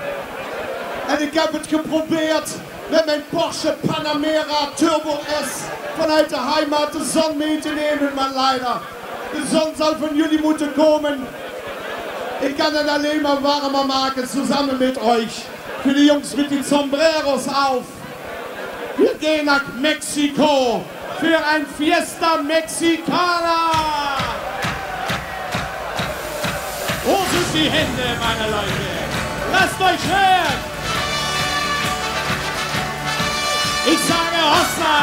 Und ich habe es geprobiert mit meinem Porsche Panamera Turbo S von alter Heimat. Die Sonne mitnehmen, man leider. Die Sonne soll von Juli moeten kommen. Ich kann dann allein mal warmer machen, zusammen mit euch. Für die Jungs mit den Sombreros auf. Wir gehen nach Mexiko. für ein Fiesta Mexicana. Wo sind die Hände, meine Leute? Lasst euch hören! Ich sage Hossa!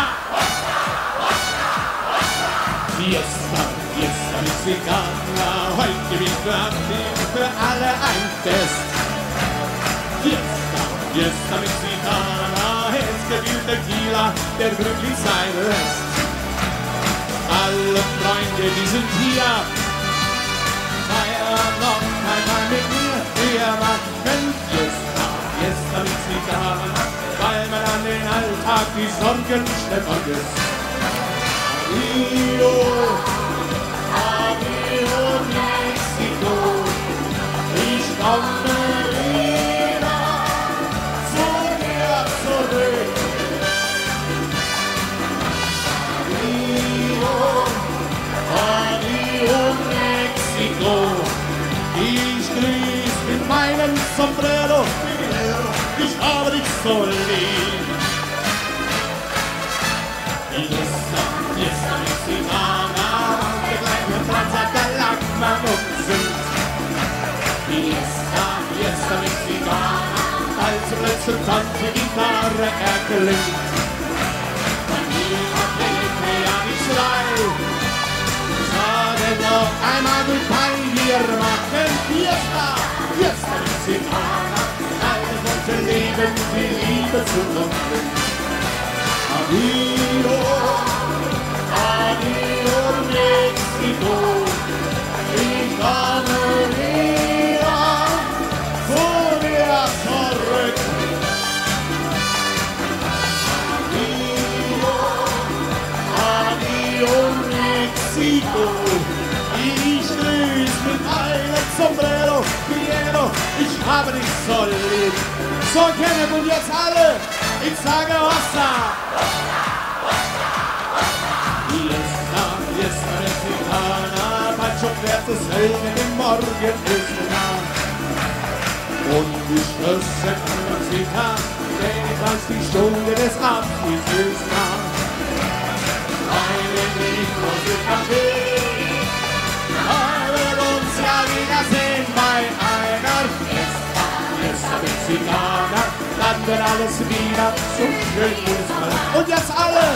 Fiesta, Fiesta Mexicana, heute wieder für alle ein Fest. Fiesta, Fiesta Mexicana, es gibt Tequila, der glücklich sein lässt. Alle Freunde, die sind hier, feiern noch einmal mit mir. Wir machen Fiesta, Fiesta Mexicana, weil man an den Alltag die Sorgen schnell vergisst. Rio, Rio, Mexiko, ich komme wieder zu dir zurück. Rio, Rio, Mexiko, ich grüß mit meinem Sombrero, ich habe dich so lieb. Fiesta Mexicana, der gleiche Platz hat der Lackmann und singt. Fiesta, Fiesta Mexicana, als plötzlich die Gitarre erklingt. Von niemand bringt mir ja nichts leid. Sage noch einmal goodbye, wir machen Fiesta, Fiesta Mexicana, alles wollte leben, die Liebe zu uns. Adios, adios Mexiko, ich komme wieder zu dir zurück. Adios, adios Mexiko, ich grüß mit meinem Sombrero, Piero, ich habe dich so lieb. So kennen wir jetzt alle, ich sage Hossa. Fiesta, Fiesta Mexicana, Pancho fährt das Helden im Morgen ist nah. Und die Schlösser können sie tag, denn als die Stunde des Abschieds ist nah. Meine Liebe und der Kaffee, wir uns ja wiedersehen bei einer Fiesta, Fiesta Mexicana, dann wird alles wieder so schön wie es mal. Und jetzt alle!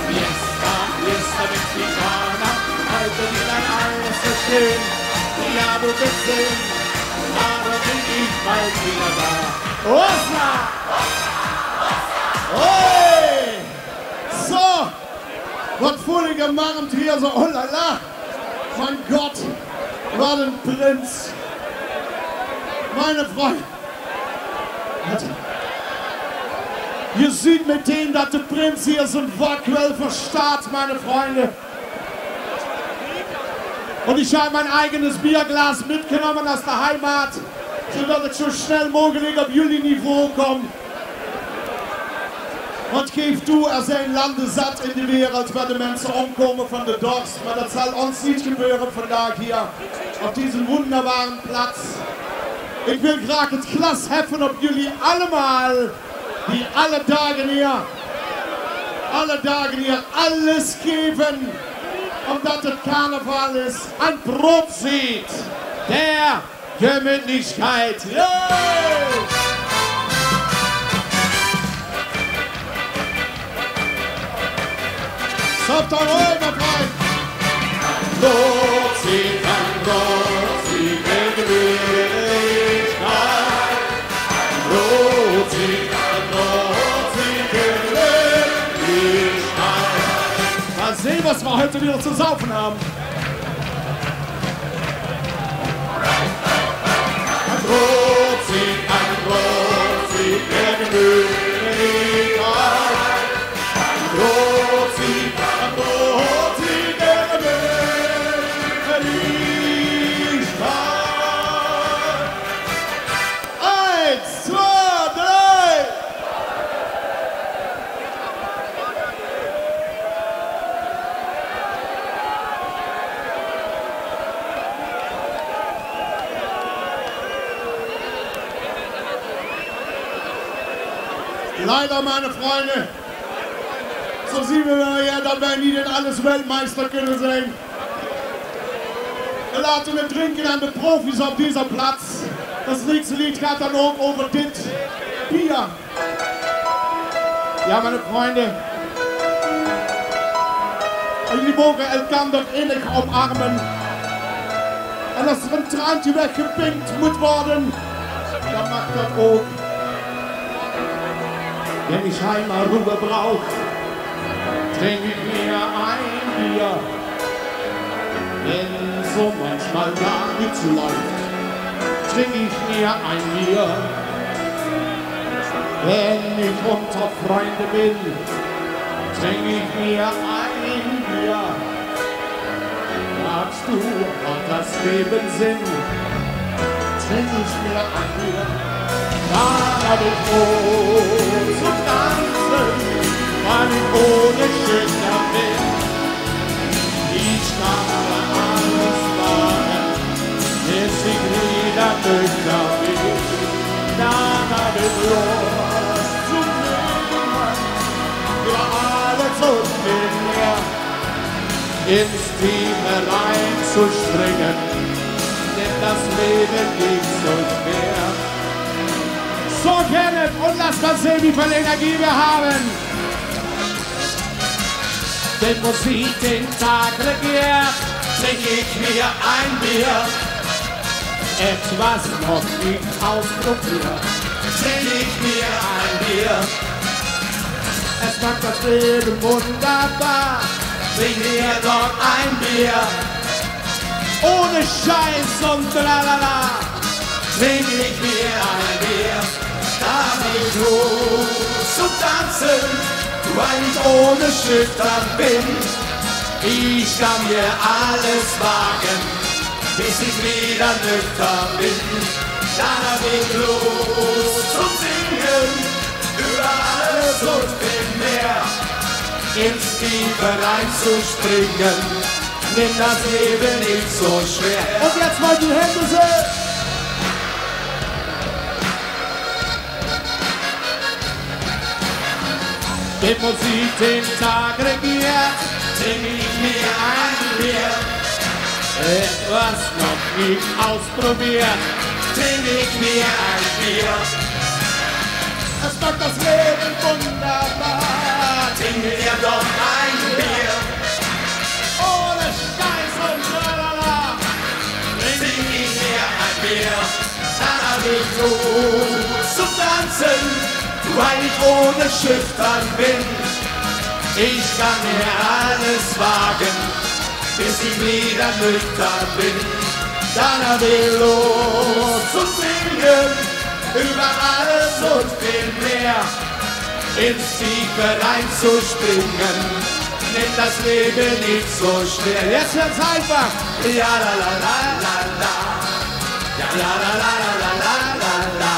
Fiesta, Fiesta Mexicana, heute wieder alles so schön. Ja, du bist schön, aber bin ich bald wieder da. Hossa! Hey! So! Was wurde gemacht hier so, oh la la! Mein Gott! Was ein Prinz! Meine Freunde! Ihr seht mit dem, dass der Prinz hier so ein Wackwell verstaat, meine Freunde. Und ich habe mein eigenes Bierglas mitgenommen aus der Heimat, sodass ich so schnell möglich auf Juli-Niveau komme. Und geef du als ein Lande satt in die Welt, waar de mensen omkomen van de dorst. Maar dat zal ons niet gebeuren vandaag hier auf diesem wunderbaren Platz. Ich will gerade das Glas heffen, ob jullie allemaal, die alle Tage hier alles geben, omdat het Karneval ist, ein Brotzeit der Gemütlichkeit. Yeah! Soft on all, my friend. Brotzeit, ein Brotzeit der Gemütlichkeit. Ein Brotzeit der Gemütlichkeit. Mal sehen, was wir heute wieder zu saufen haben. Ein Brotzeit der Gemütlichkeit. Ein Brotzeit der Gemütlichkeit. 1, 2, 3. Leider, meine Freunde. So sehen wir ja, dass wir nie den alles Weltmeister können sein. Wir lassen wir trinken an den Profis auf dieser Platz. Das nächste Lied gaat dann auch over dit Bier. Ja, meine Freunde. Jullie mogen elkaar innig omarmen. En als er een traantje weggepinkt moet worden, dan mag dat ook. Wenn ich einmal Ruhe brauch, trink ich mir ein Bier. Wenn so manchmal gar nichts läuft, trink ich mir ein Bier. Wenn ich unter Freunde bin, trink ich mir ein Bier. Magst du, hat das Leben Sinn, trink ich mir ein Bier. Dann hab ich groß zu tanzen, weil ich ohne Schüchter bin. Ich kann mir alles wagen, bis ich wieder nüchtern bin. Dann hab ich Lust zu nehmen, für alles und viel mehr, ins Tiefe reinzuspringen, denn das Leben geht so schwer. So, Kenneth, und lasst mal sehen, wie viel Energie wir haben. Wenn Musik den Tag regiert, trink ich mir ein Bier. Etwas noch nicht ausprobiert, trink ich mir ein Bier. Es macht das Leben wunderbar, trink mir doch ein Bier. Ohne Scheiß und tralala, trink ich mir ein Bier. Darf ich los zu tanzen, weil ich ohne schüchtern bin. Ich kann mir alles wagen, bis ich wieder nüchtern bin. Darf ich los zu singen, über alles und viel mehr. Ins Tiefe reinzuspringen, nimmt das Leben nicht so schwer. Und jetzt mal die Hände sehen. Wenn Musik den Tag regiert, trink ich mir ein Bier. Etwas noch nicht ausprobiert, trink ich mir ein Bier. Es macht das Leben wunderbar, trink mir doch ein Bier. Ohne Scheiß und tralala, trink ich mir ein Bier. Dann hab ich Lust zu tanzen, weil ich ohne schüchtern bin. Ich kann mir alles wagen, bis ich wieder nüchtern bin. Dann hab ich Lust zu singen, über alles und viel mehr. Ins Tiefe reinzuspringen, nimmt das Leben nicht so schwer. Jetzt wird's einfach. Ja la la la la la, ja la la la la la la la.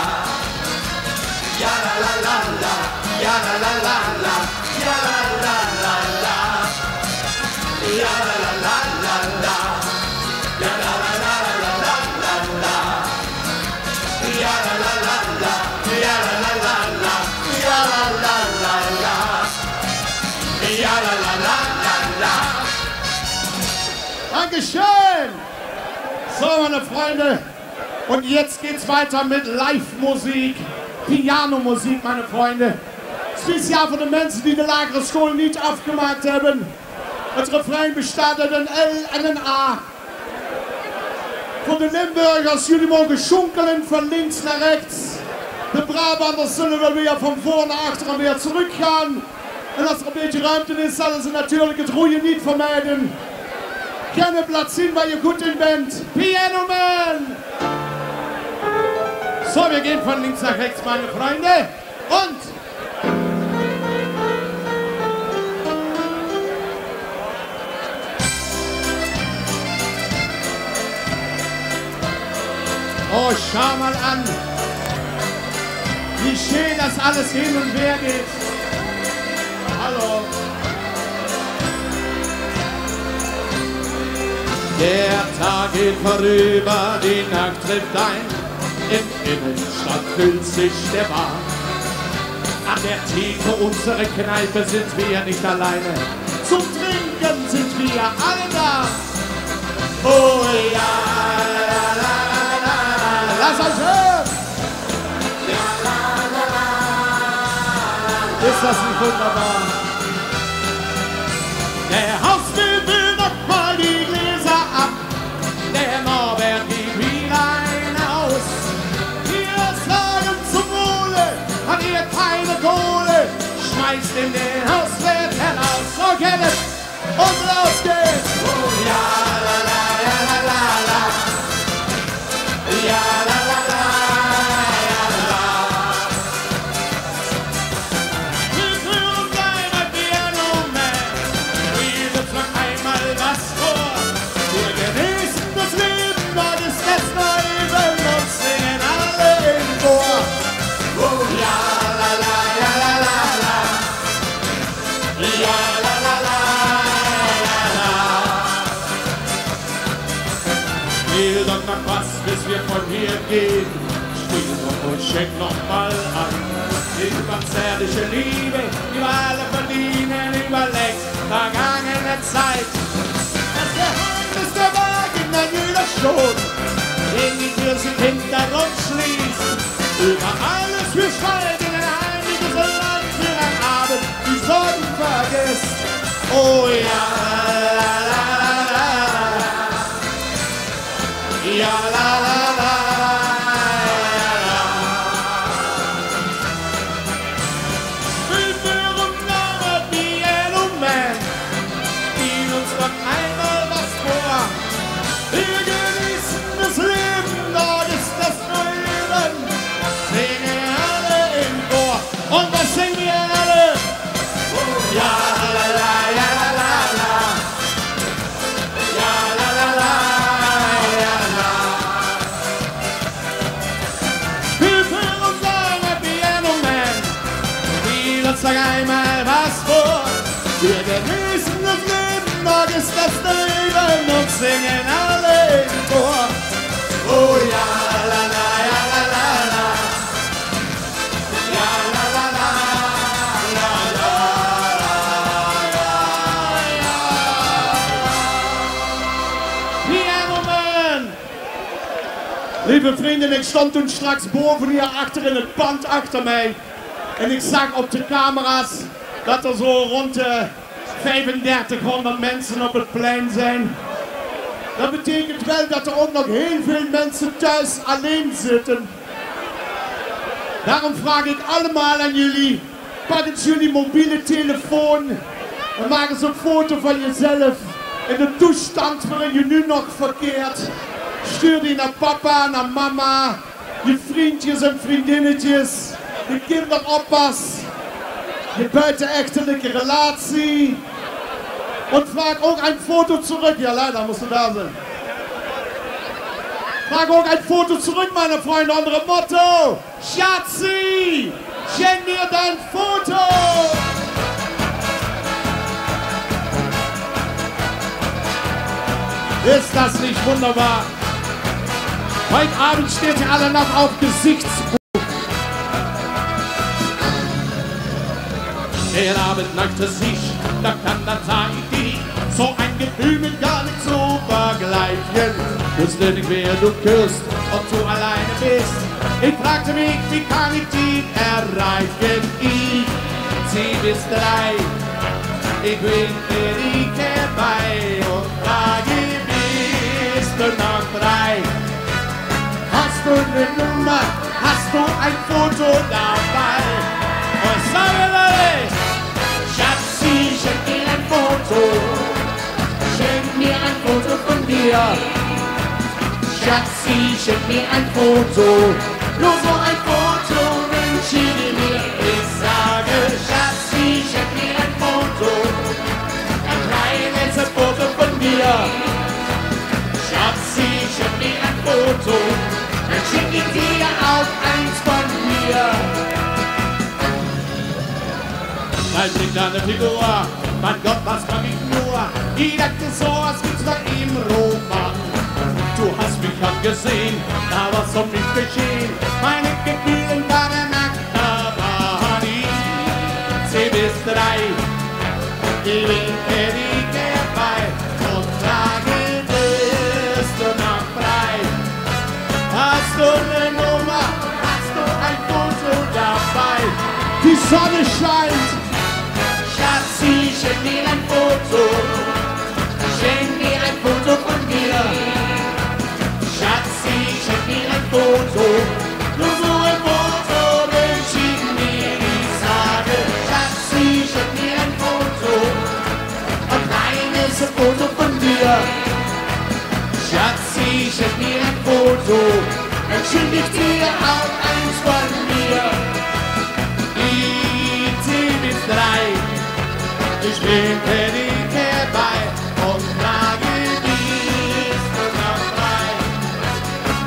Ja la la la la, ja la la la la, ja la la la la, ja la la la la la, ja la la la la la la la, ja la la la la, ja la la la la, ja la la la la, ja la la la la la. Dankeschön! So, meine Freunde, und jetzt geht's weiter mit Live-Musik. Pianomusik, meine Freunde. Spezial voor de mensen die de lagere school niet afgemaakt hebben. Het refrein bestaat uit een L en een A. Voor de Limburgers, jullie mogen schonkelen van links naar rechts. De Brabanders zullen wel weer van voor naar achter en weer terug gaan. En als er een beetje ruimte is, zullen ze natuurlijk het roeien niet vermijden. Kenneth, laat zien waar je goed in bent. Piano Man! So, wir gehen von links nach rechts, meine Freunde. Und oh, schau mal an, wie schön das alles hin und her geht. Hallo. Der Tag geht vorüber, die Nacht trifft ein. Im Innenstadt füllt sich der Bahn. An der Theke unserer Kneipe sind wir nicht alleine. Zum Trinken sind wir alle da. Oh ja, la, la, la, la. Lass uns hören! Ja, la, la, la. Ist das nicht wunderbar? Der Hauswirt will noch mal die Gläser ab. Der Norbert geht wieder hinaus. Wir sagen zum Wohle, hat ihr keine Kohle, schmeißt in den Hauswirt hinaus. So geht es und los geht's. Oh ja, la la, ja la la la. Ja la la la, ja la. Wir hören deine Piano Man, spielt uns noch einmal was vor. Wir genießen das Leben, dort ist das Leben und singen alle im Chor. Oh ja la la, ja la la la. Ja la la la, ja la. Spiel doch noch was, bis wir von hier gehen. Spiel doch und schenk noch mal an. Über zärtliche Liebe, über alle verdienen, überlegt vergangene Zeit. Das Geheimnis der Wagen, ein jeder schon, den die Tür sich Hintergrund schließt. Über alles wir schweigen, ein heimliches Land für einen Abend, die Sorgen vergisst. Oh ja, la la la la, ja la la la. Wir genießen das Leben, dort ist das Leben. Singen alle im Chor. Und was singen wir alle? Ja la la, ja la la la. Ja la la la, ja la. Wir hören seine Piano Man, spielt uns noch einmal was vor. Wir genießen das Leben, dort ist das Leben und singen alle im Chor. Oh ja la la, ja la la la. Ja la la la, ja la la, ja ja. Piano Man! Lieve vrienden, ik stond toen straks boven hier achter in het pand achter mij. En ik zag op de camera's dat er zo rond de 3500 mensen op het plein zijn. Dat betekent wel dat er ook nog heel veel mensen thuis alleen zitten. Daarom vraag ik allemaal aan jullie, pak eens jullie mobiele telefoon en maak eens een foto van jezelf in de toestand waarin je nu nog verkeert. Stuur die naar papa, naar mama, je vriendjes en vriendinnetjes, je kinderoppas, je buitenechtelijke relatie. Und frag auch ein Foto zurück. Ja, leider musst du da sein. Frag auch ein Foto zurück, meine Freunde. Andere Motto. Schatzi, schenk mir dein Foto. Ist das nicht wunderbar? Heute Abend steht ihr alle noch auf Gesichtsbuch. Der Abend neigte sich, da kann dann sein die, so ein Gefühl mit gar nicht zu vergleichen. Wüsste nicht, wer du küsst, ob du alleine bist. Ich fragte mich, wie kann ich die erreichen? Sie bis 3, ich bin Erike bei und frage, bist du noch 3? Hast du eine Nummer, hast du ein Foto dabei? Und sage Leute, Schatzi, schenk mir ein Foto. Schenk mir ein Foto von dir. Schatzi, schenk mir ein Foto. Nur so ein Foto wünsche ich mir. Ich sage, Schatzi, schenk mir ein Foto. Ein kleines Foto von dir. Schatzi, schenk mir ein Foto. Dann schick ich dir auch eins von mir. Dein Blick, deine Figur, mein Gott, was mag ich nur? Ich dachte, sowas gibt's doch im Roman. Du hast mich angesehen, da was um mich geschehen. Meine Gefühle waren Achterbahn. Ich Sonne scheint. Schatzi, schick mir ein Foto. Schenk mir ein Foto von dir. Schatzi, schick mir ein Foto. Nur so ein Foto wünsch ich mir. Ich sage, Schatzi, schick mir ein Foto. Ein kleines Foto von dir. Schatzi, schick mir ein Foto. Dann schick ich dir auch eins von mir. Ich bin Pedike bei und trage dies noch frei.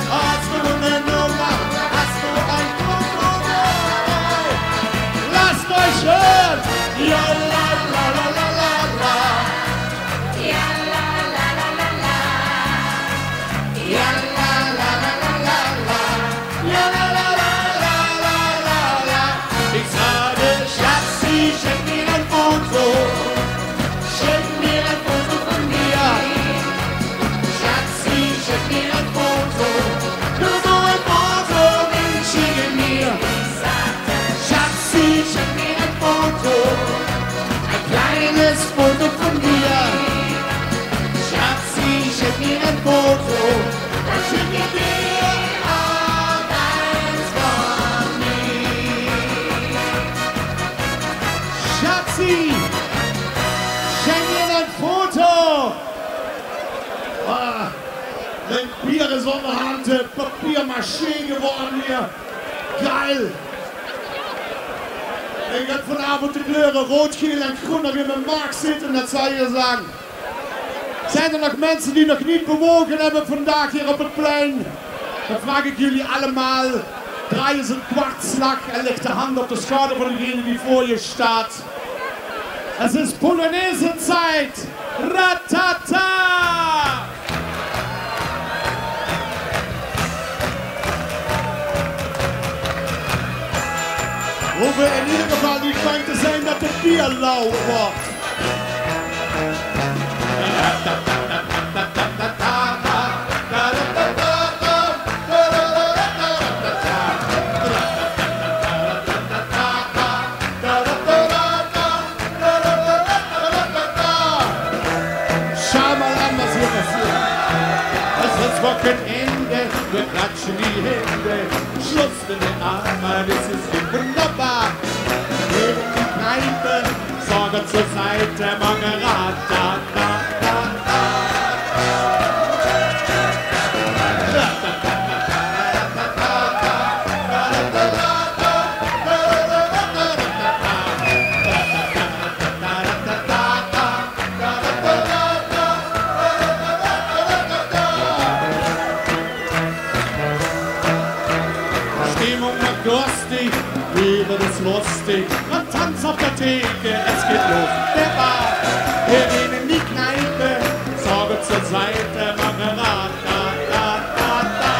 Hast du eine Nummer? Hast du ein Foto dabei? Lasst euch hören! Ja, la, la, la, la, la, la. Ja, la, la, la, la, la. Ja, la, la, la, la, la, la. Ja, la, la, la, la, la, la, la. Ich sage, Schatzi, schenk mir ein Foto. Schenk mir ein Foto von dir. Schatzi, schenk mir ein Foto. Nur so ein Foto wünsch ich mir. Schatzi, schenk mir ein Foto. Ein kleines Foto von dir. Schatzi, schenk mir ein Foto. Dann schick ich dir auch eins von mir. Schatzi, schenk mir ein Foto! Ah, ein Bier ist an der Hand, Papiermaché geworden hier. Geil! Ich hab von Abend die Klöre, Rot, Kiel und Grün, wie man mag sieht und das soll ich sagen. Zijn er nog mensen die nog niet bewogen hebben vandaag hier op het plein? Dan vraag ik jullie allemaal, draai eens een kwartslag en leg de hand op de schouder van degene die voor je staat. Es ist Polonaise-Zeit! Ratata! Hoeven in ieder geval niet bang te zijn dat het bier lauw wordt. Wochenende, wir klatschen die Hände, Schluss in den Armen, es ist wunderbar. Neben die Kneipe, Sorge zur Seite, Margarat, da, da, da, da. Durstig, Leben ist lustig, man tanzt auf der Theke, es geht los, der Bar. Wir gehen in die Kneipe, Sorge zur Seite, Margarat, da, da, da, da.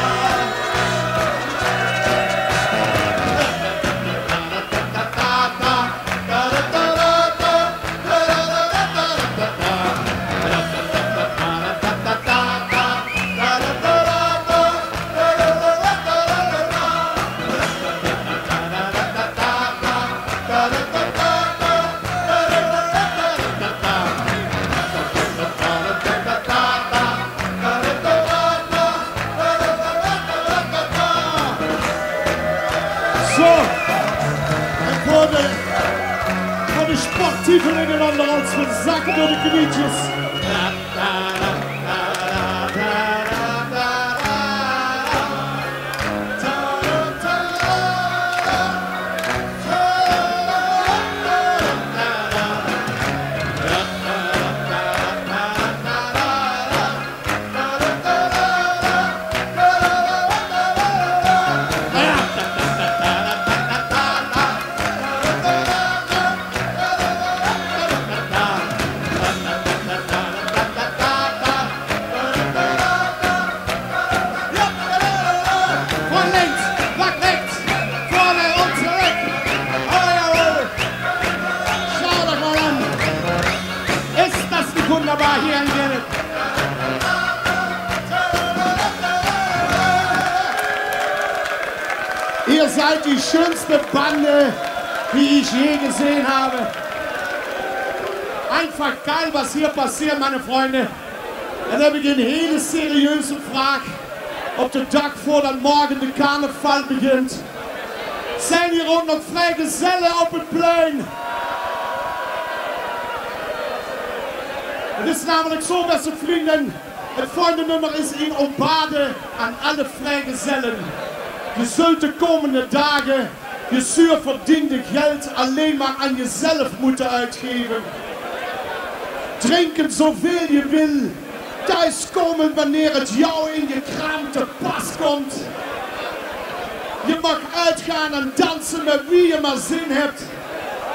Sportieven ineinander als we zakken door de knietjes. Wunderbar hier in Gerrit. Ihr seid die schönste Bande die ich je gesehen habe. Einfach geil, was hier passiert, meine Freunde. En dan heb ik een hele serieuze vraag. Op de dag voordat morgen de carnaval begint. Zijn hier ook nog vrijgezellen op het plein? Het is namelijk zo, beste vrienden. Het volgende nummer is een obade aan alle vrijgezellen. Je zult de komende dagen je zuur verdiende geld alleen maar aan jezelf moeten uitgeven. Drinken zoveel je wil. Thuiskomen wanneer het jou in je kraam te pas komt. Je mag uitgaan en dansen met wie je maar zin hebt.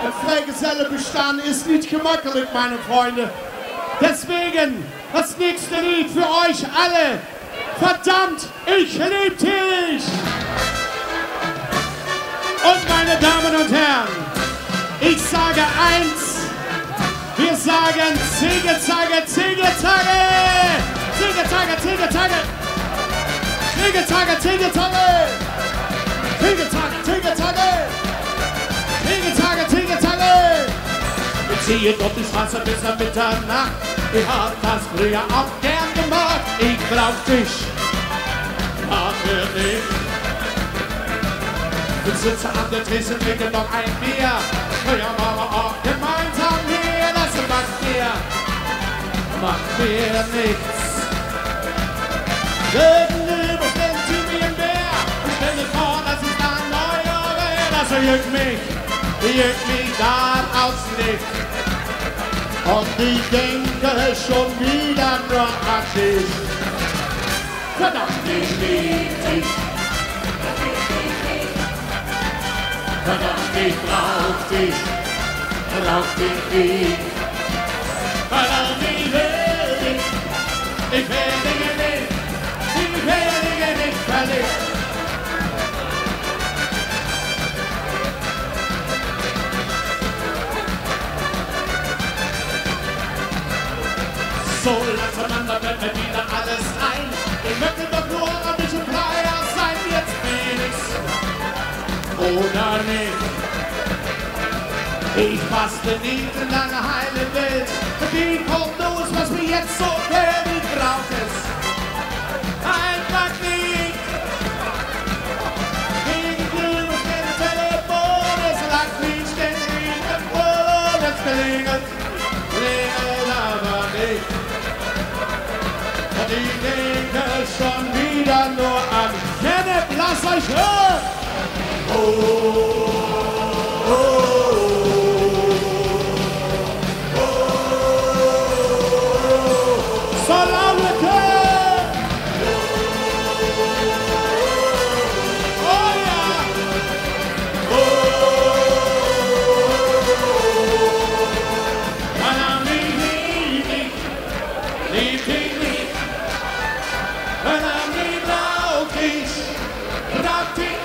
Het vrijgezellenbestaan is niet gemakkelijk, meine Freunde. Deswegen das nächste Lied für euch alle. Verdammt, ich lieb dich! Und meine Damen und Herren, ich sage eins. Wir sagen Zegetage, Zegetage! Zegetage, Zegetage! Zegetage, Zegetage! Zegetage, Zegetage! Zegetage, Zegetage! Wir ziehen auf die Straße bis nach Mitternacht. Ich hab das früher auch gern gemacht. Ich brauch dich, warte nicht. Wir sitzen an der Tresen, trinken noch ein Bier. Früher waren wir auch gemeinsam hier. Das macht mir nichts. Gegenüber stellen Sie mir ein Bär. Ich stelle vor, das ist ein neuer Bär. Das juckt mich daraus nicht. Und ich denke schon wieder nur an dich. Verdammt, ich lieb dich. Verdammt, ich brauch dich. Brauch dich nicht. Verdammt, ich will dich. Ich will dich nicht. Ich will dich nicht verlieren. So langsam fällt mir wieder alles ein. Ich möchte doch nur ein bisschen freier sein. Jetzt bin ich's oder nicht. Ich faste nicht in deine heile Welt. Die kommt los, was mir jetzt so fehlt. Ich brauch es einfach nicht. Gegenüber steht das Telefon. Es langt nicht ständig im Wohl. Es klingelt aber nicht. Und ich denke schon wieder nur an Kenneth, lass euch hören! Oh, oh, oh, so laut wir können! Oh ja! Oh, Madame, lieb dich nicht. Madame, brauch dich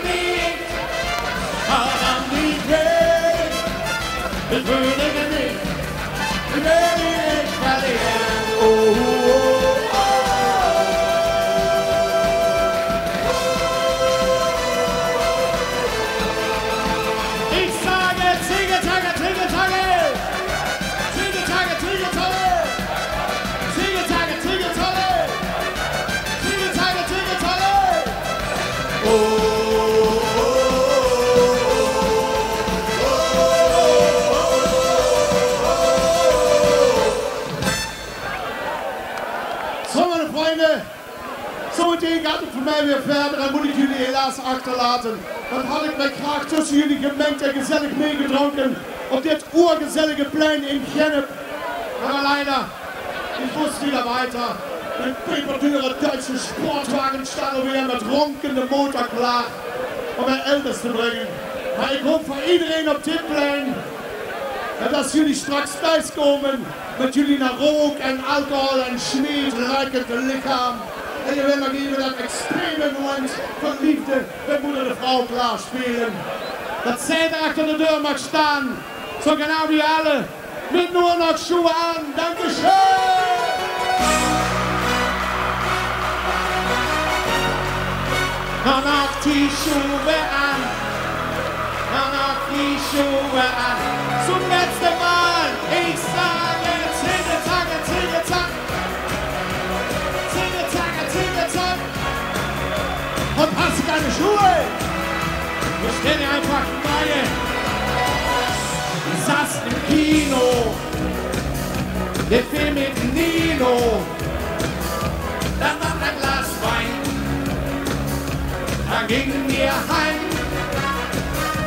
nicht. Madame, ich will dich nicht. Ich will dich nicht verlieren. Oh, oh, oh. Ich sage Zegetage, Zegetage. Zegetage, Zegetage. Zegetage, Zegetage. Zegetage, Zegetage. Oh. Zometeen gaat het voor mij weer verder en moet ik jullie helaas achterlaten. Dan had ik mij graag tussen jullie gemengd en gezellig meegedronken op dit oergezellige plein in Gennep. Maar leider, ich muss wieder weiter. Een peperdure Duitse Sportwagen staat alweer met ronkende motor klaar om mij elders te brengen. Maar ik hoop voor iedereen op dit plein dat jullie straks thuiskomen met jullie naar rook en alcohol en smeet ruikend lichaam. En je wil nog even dat extreme moment van liefde met moeder de vrouw klaar spelen. Dat zij er achter de deur mag staan, zo genau wie alle, met nur nog Schuhe aan. Dankeschön! Dan nog die Schuhe aan, dan nog die die Schuhe an. Zum letzten Mal, ich sage Zingezacke, Zingezack. Zingezacke, Zingezack. Und hast keine Schuhe? Bestell dir einfach meine. Ich saß im Kino, der Film mit Nino. Dann noch ein Glas Wein, dann gingen wir heim.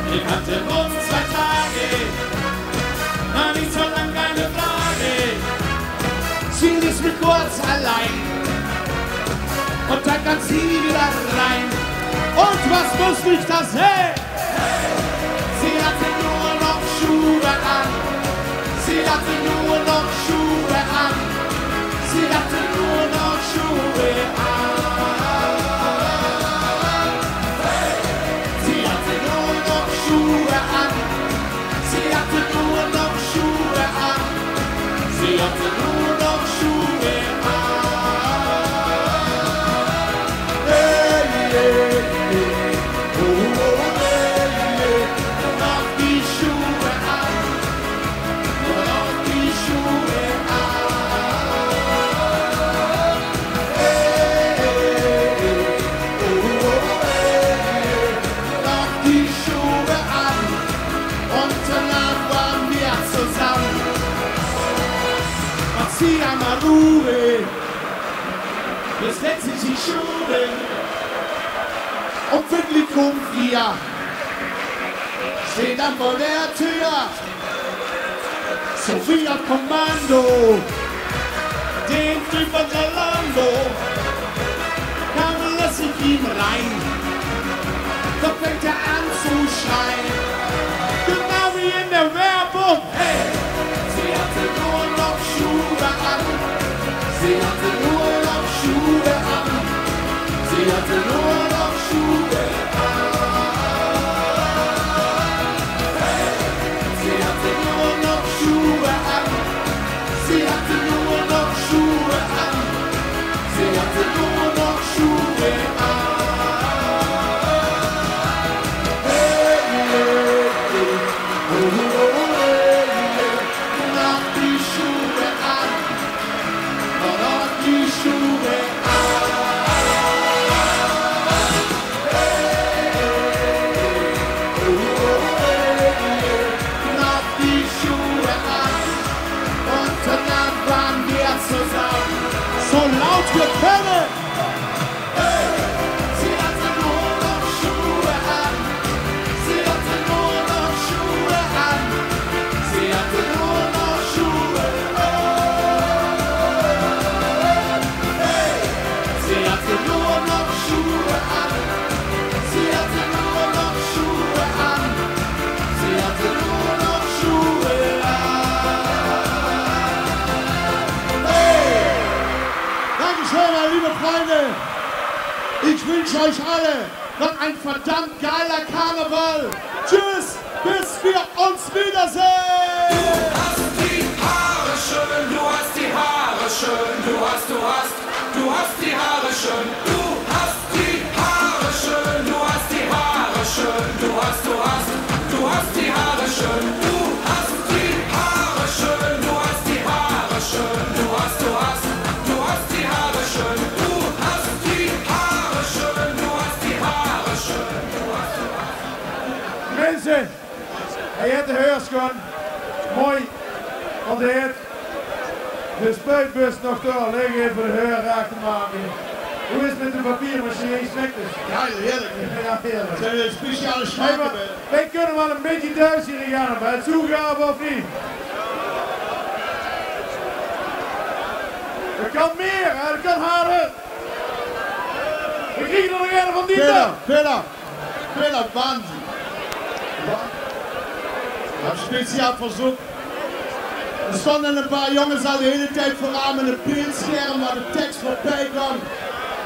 Wir kannten uns 2 Tage, war nicht so lang, keine Frage. Sie ließ mich kurz allein und dann kam sie wieder rein. Und was muss ich da sehen? Sie hatte nur noch Schuhe an. Sie hatte nur noch Schuhe an. Sie hatte nur noch Schuhe an. Sie hatte nur noch Schuhe an. Sie hatte nur noch Schuhe an. Sie hatte nur noch Schuhe an. Hey, hey, hey. Oh, oh, hey, hey. Noch die Schuhe an. Noch die Schuhe an. Hey, hey, hey. Oh, oh, hey, hey. Noch die Schuhe an. Und danach waren wir zusammen. Und sie einmal Ruhe. Jetzt lässt sich die Schuhe. Und wirklich kommt wir. Steht dann vor der Tür. So wie auf Kommando. Den Typ von Zalando. Kam lass ich ihm rein. Doch fängt er an zu schreien. Genau wie in der Werbung. Hey, sie hatte nur noch Schuhe an. Sie hatte nur noch Schuhe an. Sie hatte nur noch Schuhe an. Hey, sie hatte nur noch Schuhe an. Sie hatte nur noch Schuhe an. Sie hatte nur noch Schuhe an. Hey, hey, hey. Oh, oh, hey, hey. Noch die Schuhe an. Noch die Schuhe an. Noch die Schuhe an. Und danach waren wir zusammen. So laut wir können. Hey. Sie hatte nur noch Schuhe an. Sie hatte nur noch Schuhe an. Sie hatte nur noch Schuhe an. Hey. Sie hatte nur noch Schuhe an. Sie hatte nur noch Schuhe an. Sie hatte nur noch Schuhe an. Hey! Dankeschön, meine liebe Freunde. Ich wünsche euch alle noch ein verdammt geiler Karneval. Tschüss, bis wir uns wiedersehen. Du hast die Haare schön, du hast die Haare schön, du hast die Haare schön, du hast die Haare schön, du hast die Haare schön, du hast die Haare schön, du hast die Haare schön, du hast die Haare schön, du hast die Haare schön, du hast die Haare schön, du hast die Haare schön, du hast die Haare schön. Mensen, hij heeft de heurschoon. Mooi. Want hij heeft de spuitbus nog door. Leg even de heur raak te maken. Hoe is het met de papiermachine? Smaakt het? Ja, heerlijk. Ja, heerlijk. Zijn er speciale Hey, smaken maar bij? wij kunnen wel een beetje thuis hier gaan bij het toegaven of niet? Er kan meer, hè? Er kan harder. We krijgen er nog een van die dag. Fehler, Wahnsinn. Ich hab speziell versucht. Es standen ein paar Jungs alle hele tijd vooraan met een beeldscherm waar de tekst voorbij kwam.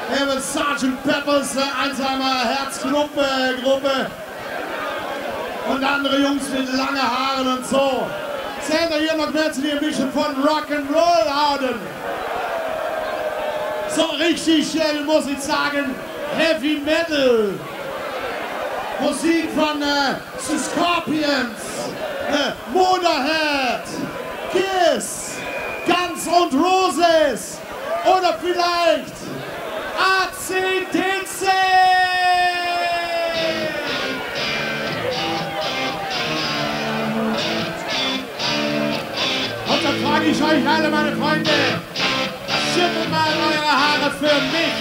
Hebben Sgt. Peppers einsame Herzgruppe und andere Jungs mit langen Haaren und so. Seht ihr hier noch Menschen, die ein bisschen von Rock'n'Roll haben? So richtig, muss ich sagen, Heavy Metal. Musik von The Scorpions, Motorhead, Kiss, Guns N' Roses oder vielleicht AC/DC. Und dann frage ich euch alle, meine Freunde, schüttelt mal eure Haare für mich.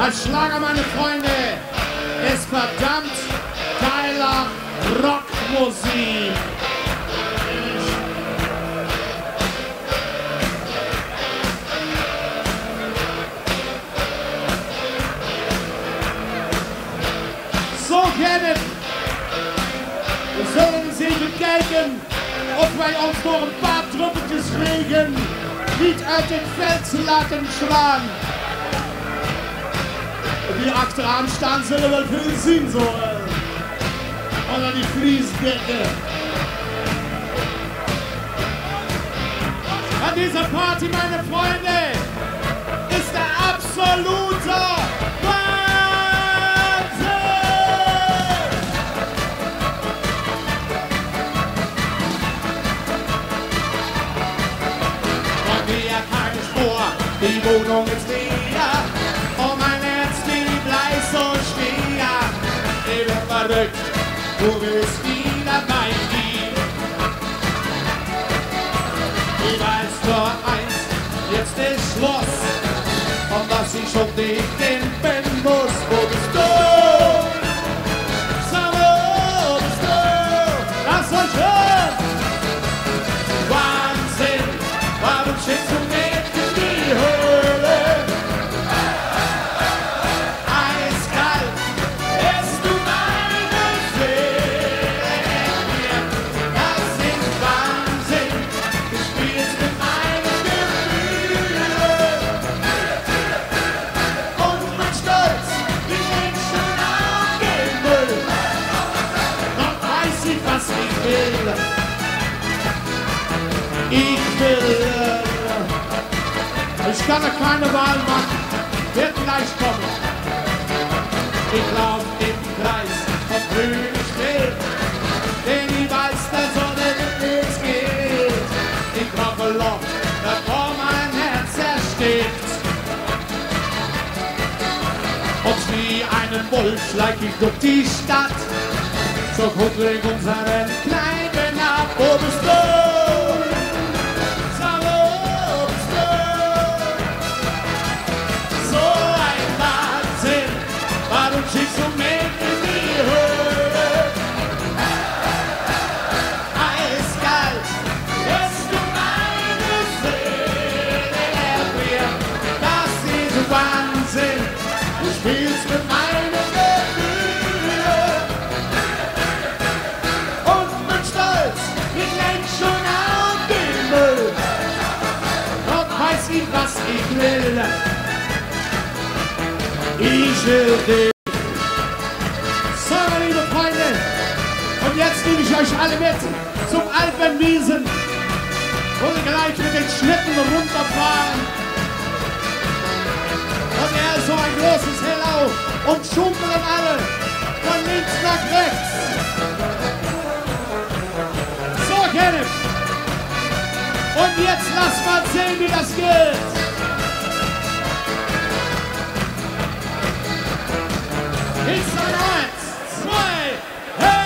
Als Schlager, meine Freunde, ist verdammt geiler Rockmusik. So gerne. Wir sollen eens even kijken of wij ons door een paar druppeltjes regen niet uit het veld laten slaan. Die achteraan staan zullen wel veel zien, zo. Onder die Fließdecke. An dieser Party, meine Freunde, ist der absolute Wahnsinn! Von mir keine Spur, die Wohnung ist leer. Oh, mein Herz, die bleibt so schwer. Ich bin verrückt, du bist wieder bei mir. Ich weiß nur eins, jetzt ist Schluss. Und dass ich schon dich finden muss. Wo bist du? Sag wo bist du? Das ist so schön. Wahnsinn, warum schickst du mich in die Höhle? Eiskalt, lässt du meine Seele. Das ist Wahnsinn, du spielst mit meinen Gefühlen. Und mein Stolz, ich leg schon auf den Müll. Doch weiß ich, was ich will. Ich kann ja keine Wahl machen, wird gleich kommen. Ich lauf im Kreis und fühl mich wild, denn ich weiß, der Sonne wird nichts geht. Ich brauche Loch, bevor mein Herz erstickt. Und wie einen Wolf schleich ich durch die Stadt, so guck ich unseren Kneipen ab. Wo bist du? Sag, wo bist du? So ein Wahnsinn, warum schickst du mich in die Höhle? Eiskalt, lässt du meine Seele erfrieren. Das ist Wahnsinn, du spielst mit meinen Gefühlen. Und mein Stolz, ich leg schon auf den Müll. Gott weiß nicht, was ich will. Ich will dich. So, meine liebe Freunde, und jetzt nehme ich euch alle mit zum Alpenwiesen, wo wir gleich mit den Schlitten runterfahren. Und er ist so ein großes Hello und schummeln alle von links nach rechts. So, Kenneth. Und jetzt lass mal sehen, wie das geht. Ich sage 1, 2, hey!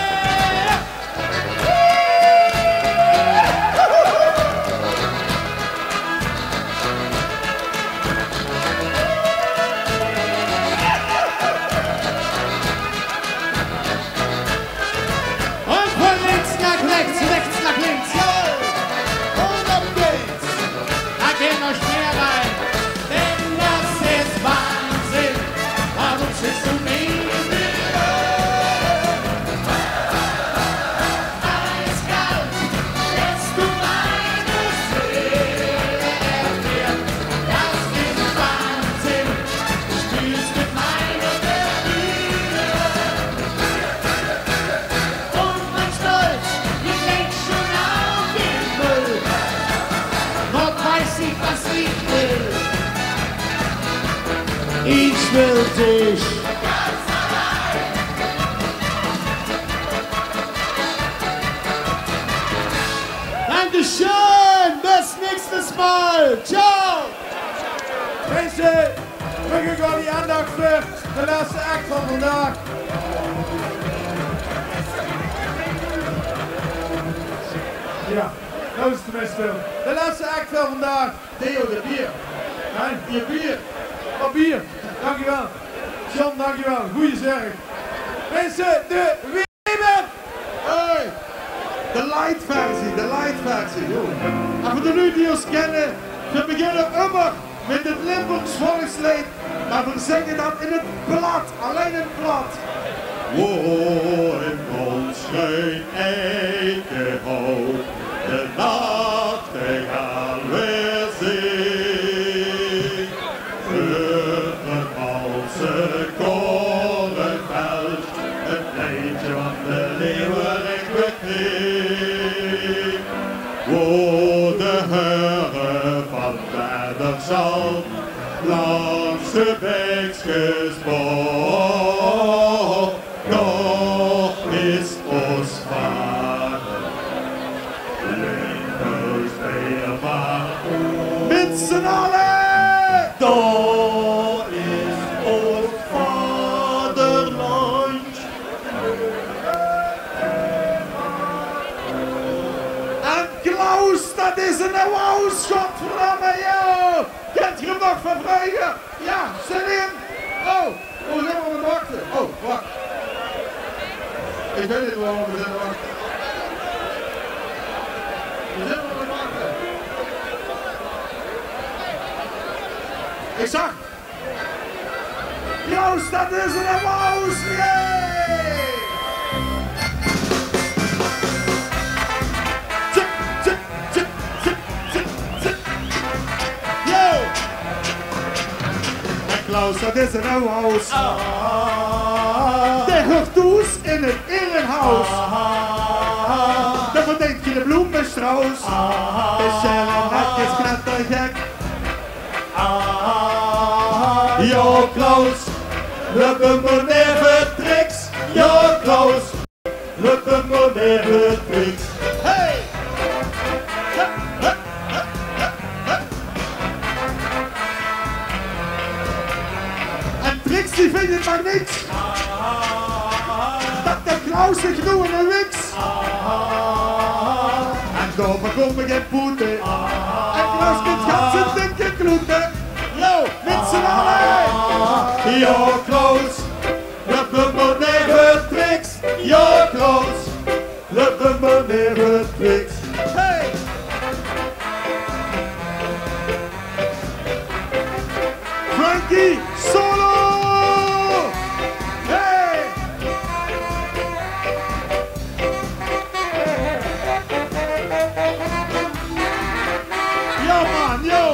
Und von links nach rechts, rechts nach links, jawohl! Und auf geht's! Da gehen wir schwer rein, denn das ist Wahnsinn! Warum schickst du mich in die will dich. Dankeschön, bis nächstes Mal. Ciao. Mensen, terug ik al die aandacht voor de laatste act van vandaag. Ja, dat is tenminste. De laatste act van vandaag. Theo, de bier. Nee, je bier. Oh, bier. Dankjewel. John, dankjewel. Goeie zeg. Mensen, de Weber. Hey, de light versie, de light versie. En voor de lui die ons kennen, we beginnen immer met het Limburgs volkslied, maar we zingen dat in het blad, alleen in het blad. Wo in ons schön Ecke hoog, de nachtegaal weer zingt. Voor het Malse korenveld, het leedje van de leeuwerik beklinkt. Wo de heure van verder zal, langs de bekjes boog, nog is ons vader, Limburgs speelbaar. Met z'n allen, daar is ons vaderland. En Klaus, dat is een wous, godverdomme, joh! Kent je hem nog van vrije? Ja, zet in! Oh, hoe zijn we aan het wachten? Oh, wacht. Ik weet niet waarom we zitten wachten. We zitten aan het wachten. Ik zag. Joost, dat is een applaus! Yay! Zit, zit, zit, zit, zit, zit. Yo! En Klaus, dat is een applaus. De hoofdtoes in het Ehrenhaus. Dan verdenk je de bloemenstrauss. De Scherennak is knettergek. Jo Klaus, we hebben even tricks. Jo Klaus, we hebben even tricks. Hey! En tricks die vind je maar niks. Dat de Klaus zich doet in een wiks. En daarvoor komen geen poeten. En Klaus kunt gaan zijn dikke kloeten. Yo, met z'n allen! Yo, Klaus, we hebben even tricks. Yo, Klaus, we hebben even tricks. Hey! Frankie, solo! Hey! Yo, man, yo!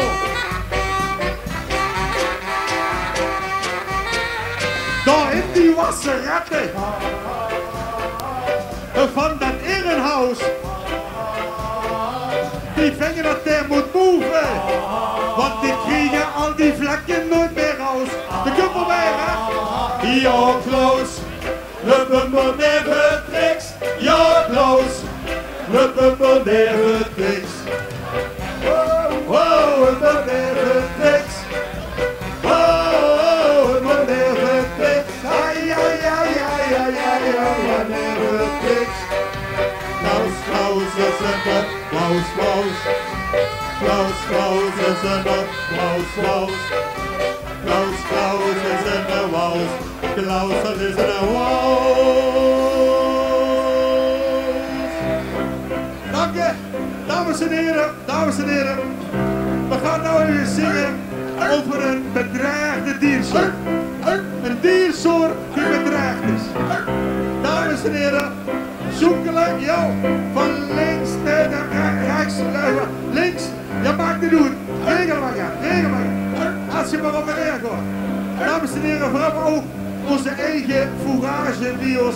Daar in die wasseretten van dat Ehrenhaus, die vingen dat der moet moven, want die kriegen al die vlekken nooit meer raus. De kuppel weer, hè? Ja, Klaus, we hebben even tricks. Ja, Klaus, we hebben even tricks. Wow, we hebben even tricks. Wow, we hebben even tricks. Ai, ai, ai, ai, ai, ai, we hebben even tricks. Klaus, Klaus is een bot, Klaus, Klaus. Klaus, Klaus is een bot, Klaus, Klaus. Klaus, Klaus is in de wous. Klaus, dat is in de wous. Dank je, dames en heren, dames en heren. We gaan nou even zingen over een bedreigde diersoort. Een diersoort die bedreigd is. Dames en heren, zoekelen jou van links naar rechts. Links, je maakt niet doen. Regel maar, regel maar. Als je maar op beneden gaat. Dames en heren, vooral ook onze eigen fourage die ons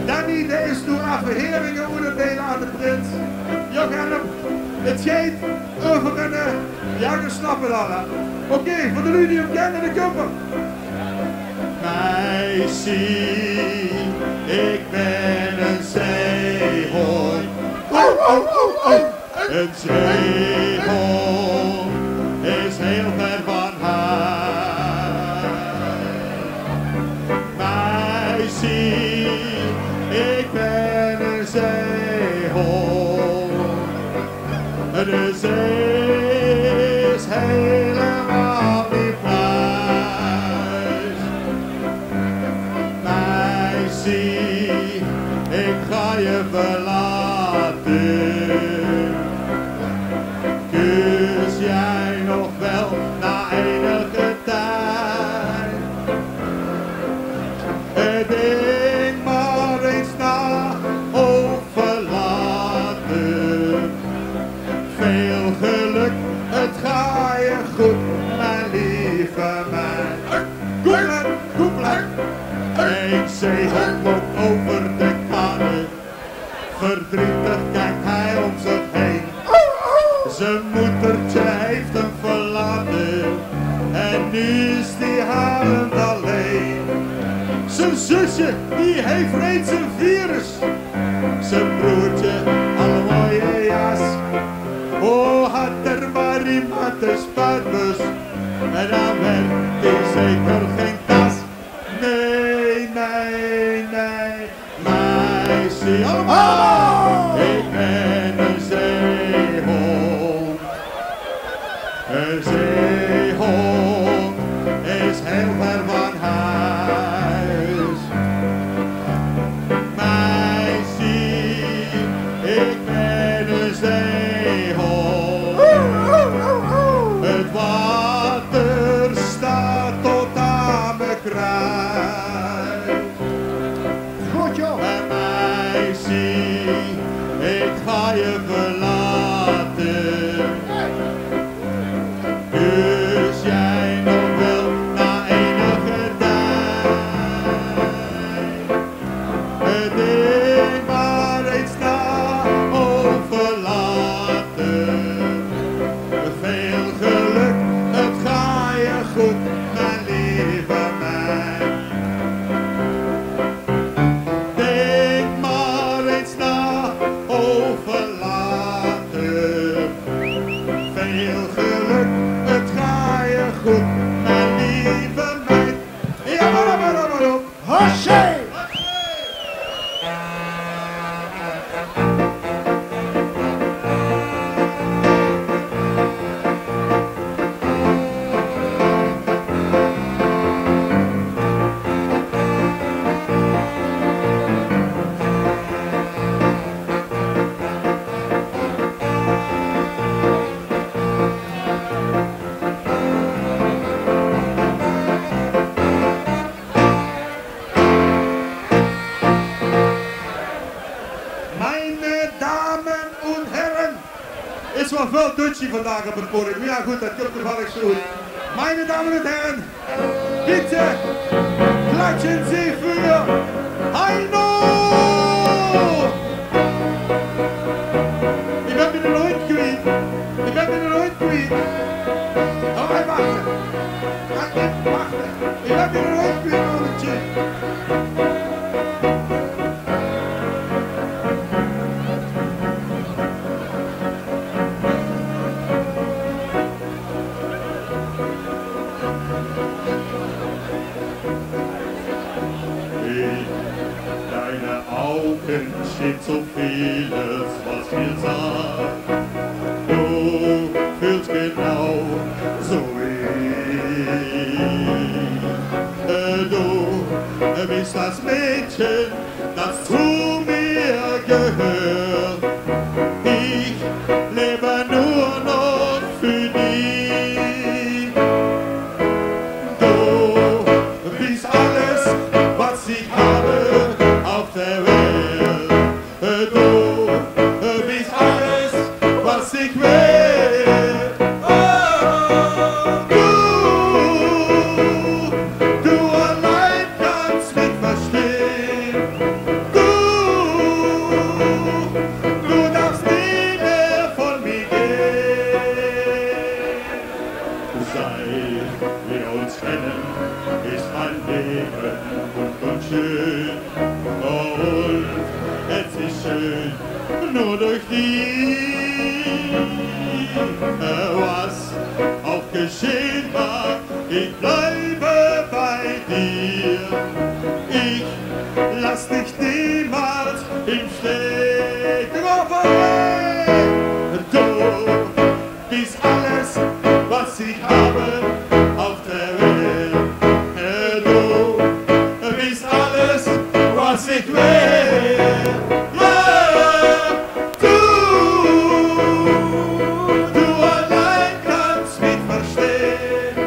Danny, de is door afheringen onderdelen aan de prins. Je gaat hem het geit over een, ja, je snapt het al. Oké, voor de lui die hem kennen, de kumper. Meisje, ik ben een zeehond. Een zeehond is heel ver van huis. Meisje, ik ben een zeehond. De zee is helemaal niet thuis. Meisje, ik ga je verlaten. Kus jij nog wel na enige tijd? Denk maar eens na over later. Veel geluk, het gaat je goed, mijn lieve meid. Koepelek. Een zeehond loopt over de kade. Verdrietig kijkt hij om zich heen. Zijn moedertje heeft hem verlaten en nu is die huilend alleen. Zijn zusje, die heeft reeds een virus. Zijn broertje, al een mooie jas. Oh, had er maar iemand een spuitbus en dan werd hij zeker geen tas. Nee, meisje, allemaal. Ik ben een zeehond. Een zeehond is heel ver van huis. Meisje, ik ben een zeehond. Het water staat tot aan mijn kruis. Goed joh. En meisje, ik ga je verlaten. Dus jij nog wel na enige tijd. Denk maar eens na over later. Veel geluk, het gaat je goed, mijn lieve meid. Denk maar eens na over later. Veel geluk, het gaat je goed, mijn lieve meid. Ja, maar op. Hassé! Meine Damen und Herren, is wel veel Dutchie vandaag op het podium. Ja goed, dat komt toevallig zo goed. Meine Damen und Herren, bitte klatschen Sie für Heino! Ich ben wieder nooit kwijt. Oh, hij wachten. Ik ben weer nooit kwijt, mannetje. Deine Augen steht so vieles, was wir sagen. Du fühlst genau so wie ich. Du bist das Mädchen, das zu mir gehört. Ich lebe nur noch für dich. Du bist alles, was ich habe auf der Welt. Du bist alles, was ich will. Du allein kannst mich verstehen. Du darfst nie mehr von mir gehen. Seit wir uns kennen, ist mein Leben schön. Und es ist schön, nur durch die, was auch geschehen mag, ich bleibe bei dir. Ich lass dich niemals im Stich. Du bist alles, was ich habe auf der Welt. Du bist alles, was ich will. Du allein kannst mich verstehen.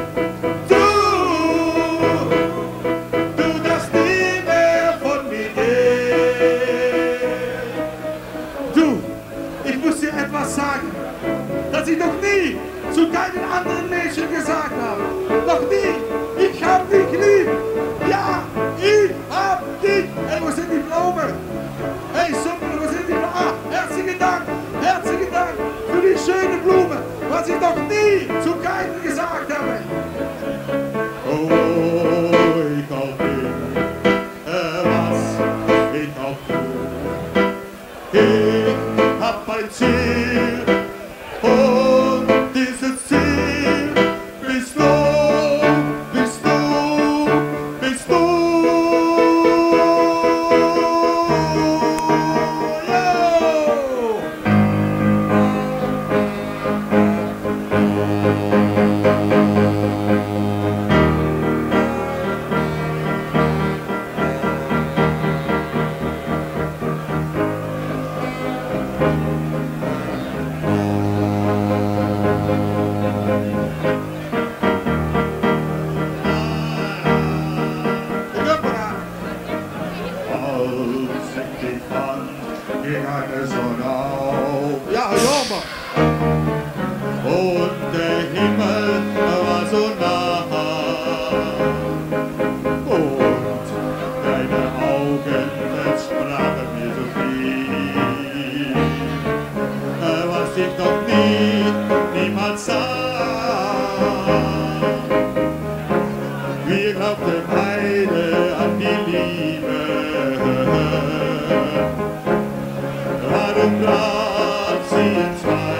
Du darfst nie mehr von mir gehen. Du, ich muss dir etwas sagen, das ich noch nie zu keinem anderen Mädchen gesagt habe. Noch nie. Ich hab dich lieb. Ja, ich hab dich. Hey, wo sind die Blumen? Hey, Suppe, wo sind die Blumen? Ah, herzlichen Dank für die schöne Blume, was ich noch nie zu keinem gesagt habe. Oh, ich hab dich, was ich hab du. Ich hab ein Ziel und dieses Ziel bist du. Ja, jammer. Und der Himmel war so nah. Und deine Augen versprachen mir so viel, was ich noch niemals sah. Wir glaubten beide an die Liebe. Warum glaubt sie in zwei?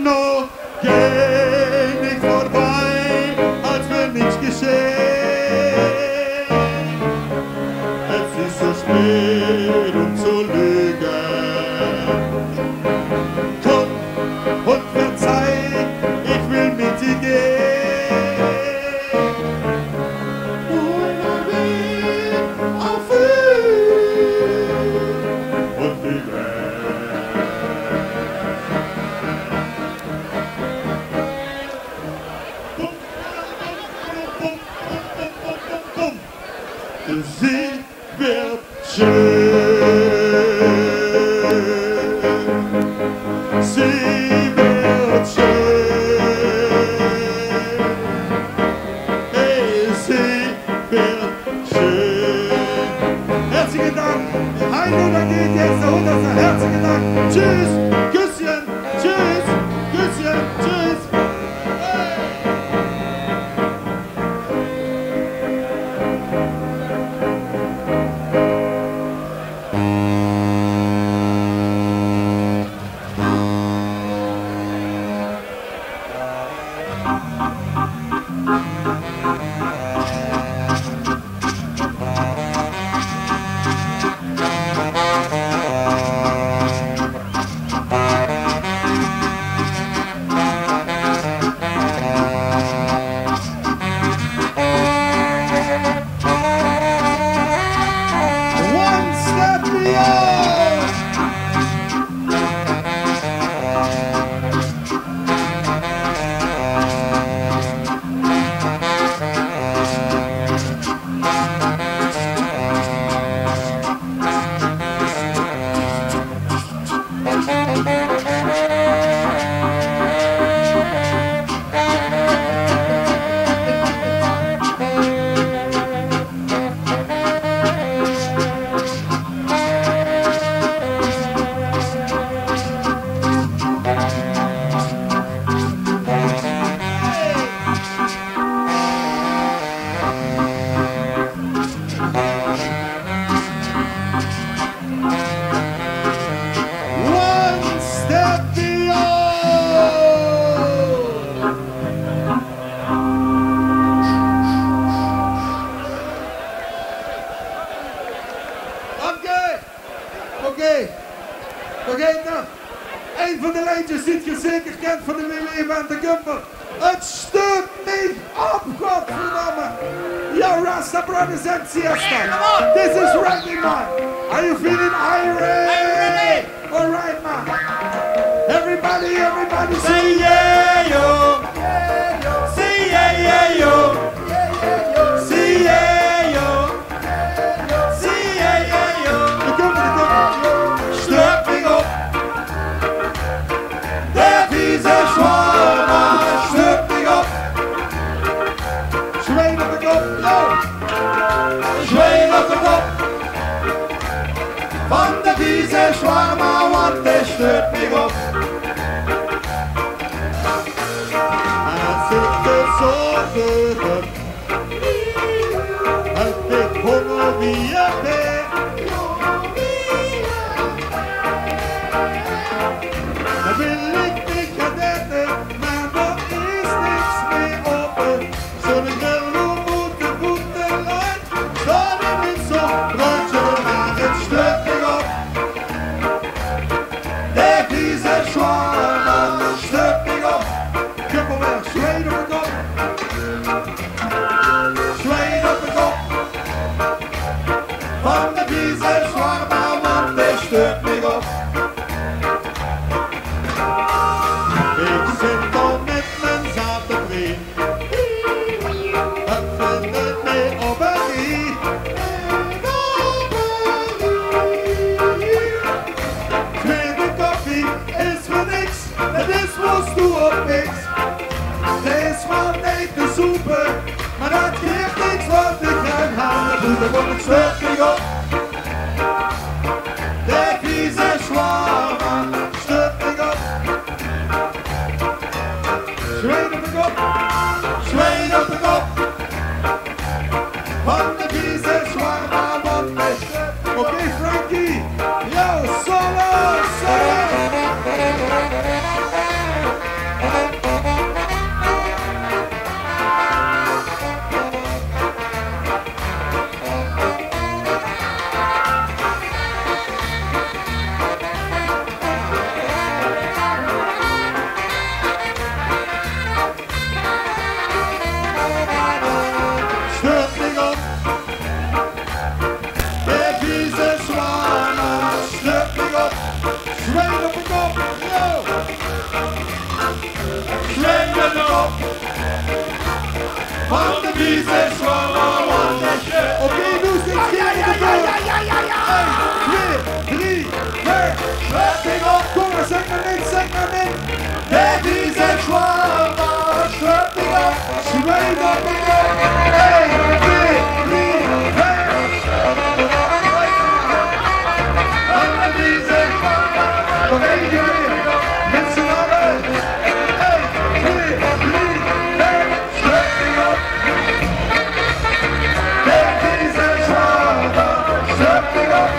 No, geh nicht vorbei, als wenn nichts geschehen. Es ist so spät, um zu lügen. Komm und verzeih, ich will mit dir gehen. Und man will auf und die sie wird schön. Sie wird schön. Hey, sie wird schön. Herzlichen Dank. Heino, da geht jetzt der 100. Herzlichen Dank. Tschüss. Küsschen. Tschüss. Küsschen. Tschüss. Oké. Vergeet nog. Een van de lijntjes die je zeker kent van de Willy en de Gumper. Het stuurt niet op, godverdomme. Yo, Rasta Brothers and Siesta. This is reggae, man. Are you feeling irate? Alright, man. Everybody say yeah, yo. Say yeah, yeah, yo. Say yeah, yo. Say yeah, yeah, yo. De Gumper. Stuurt niet op. De vieze zwaar. Stuurt niet op. Zweet op de kop, yo. Zweet op de kop. Van de vieze zwaar, want hij stuurt niet op. Als ik de zorgen heb, heb ik honger wie je bent. Dan wil ik niet gaan eten, maar er is niks meer open. Zullen we moeten voeten uit, dan in het zonbroodje, maar het stuurt niet op. De vieze zwaar, stuurt niet op. Kuppelweg, zweet op de kop. Zweet op de kop. Van de vieze zwaar, want hij stuurt niet op. Ik zit al met mijn zate vriend. Het vindt het mee op een rie. Tweede koffie is voor niks. Het is voor stoer op niks. Er is maar nee te soepen, maar dat geeft niks wat ik ruim hou. De voeten wordt het stuurt niet op. De vieze zwaar, stuurt niet op. Zweet op de kop, zweet op de kop. Van de vieze zwaar, want hij stuurt. Oké, Frankie, yo, solo, solo. Stuurt niet op. De vieze zwaar, stuurt niet op. Zweet op de kop, yo. Zweet op de kop. Van de vieze zwaar, want hij stuurt. Oké, nu zit je in de kop. 1, 2, 3, 4. Zweet niet op. Kom maar, zeg maar niks, zeg maar niks. De vieze zwaar, stuurt niet op. Zweet op de kop. 1, 2, 3, 4. Van de vieze zwaar. Nog één keer weer. Met z'n allen. 1, 2, 3, 4. Stuurt niet op. De vieze zwaar, stuurt niet op.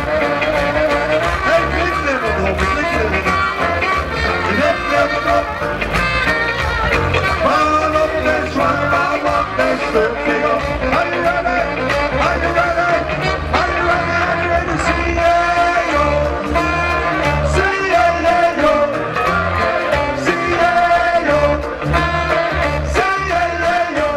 Hey, kliklimmer erop, kliklimmer. Kliklimmer op. Maar op de zwaar, want hij stuurt niet op. Are you ready? Are you ready? Are you ready? Are you ready? See yeah, yo. See yeah, yo. See yeah, yo. See yeah, yo.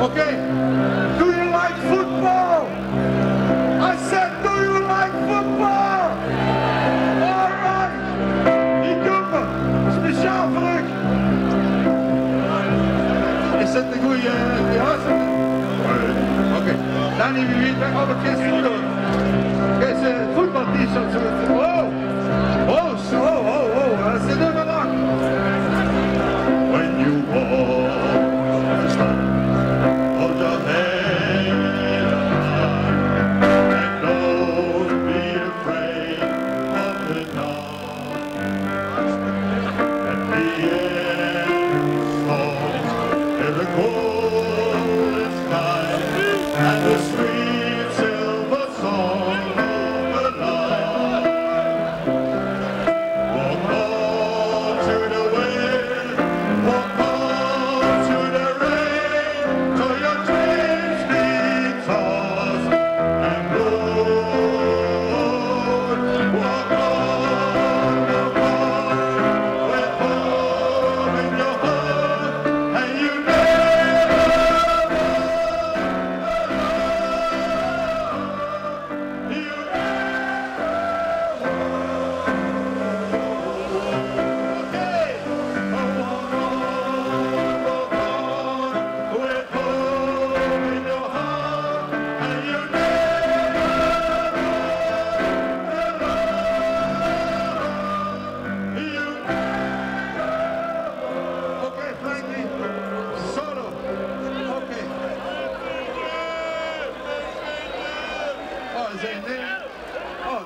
Okay, do you like football? I said, do you like football? All right. Die Gumper, speciaal voor u. Is dat een goede Oké, Danny, wie weet waar we gisteren doen? Deze voetbal-t-shirt. Wow. Oh, zo, oh, dat is nummer 8. When you walk the stone. Hold your head high and don't be afraid of the dark. At the end, all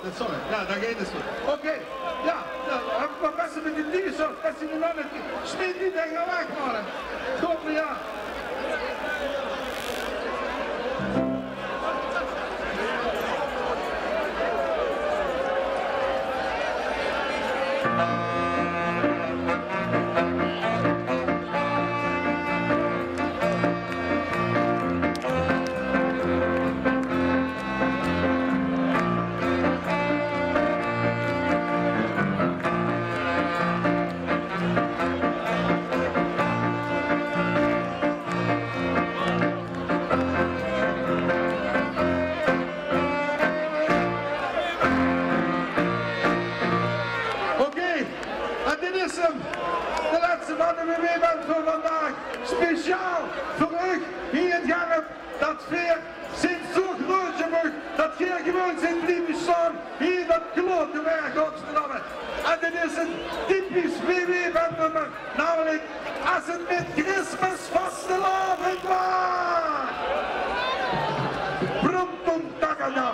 dat is zo. Ja, dan gaat het goed. Oké, ja, wat best met die t-shirt, dat is die man, smeet die dingen weg, man. Kom maar, ja. Speciaal voor u hier in Gennep, dat veer sinds zo'n grootje mag, dat geen gewoon zijn blijven staan, hier dat grote werk opstaan. En dit is een typisch WW-bandnummer, namelijk als het met Christmas vastelavond was. Brum, bum, takada.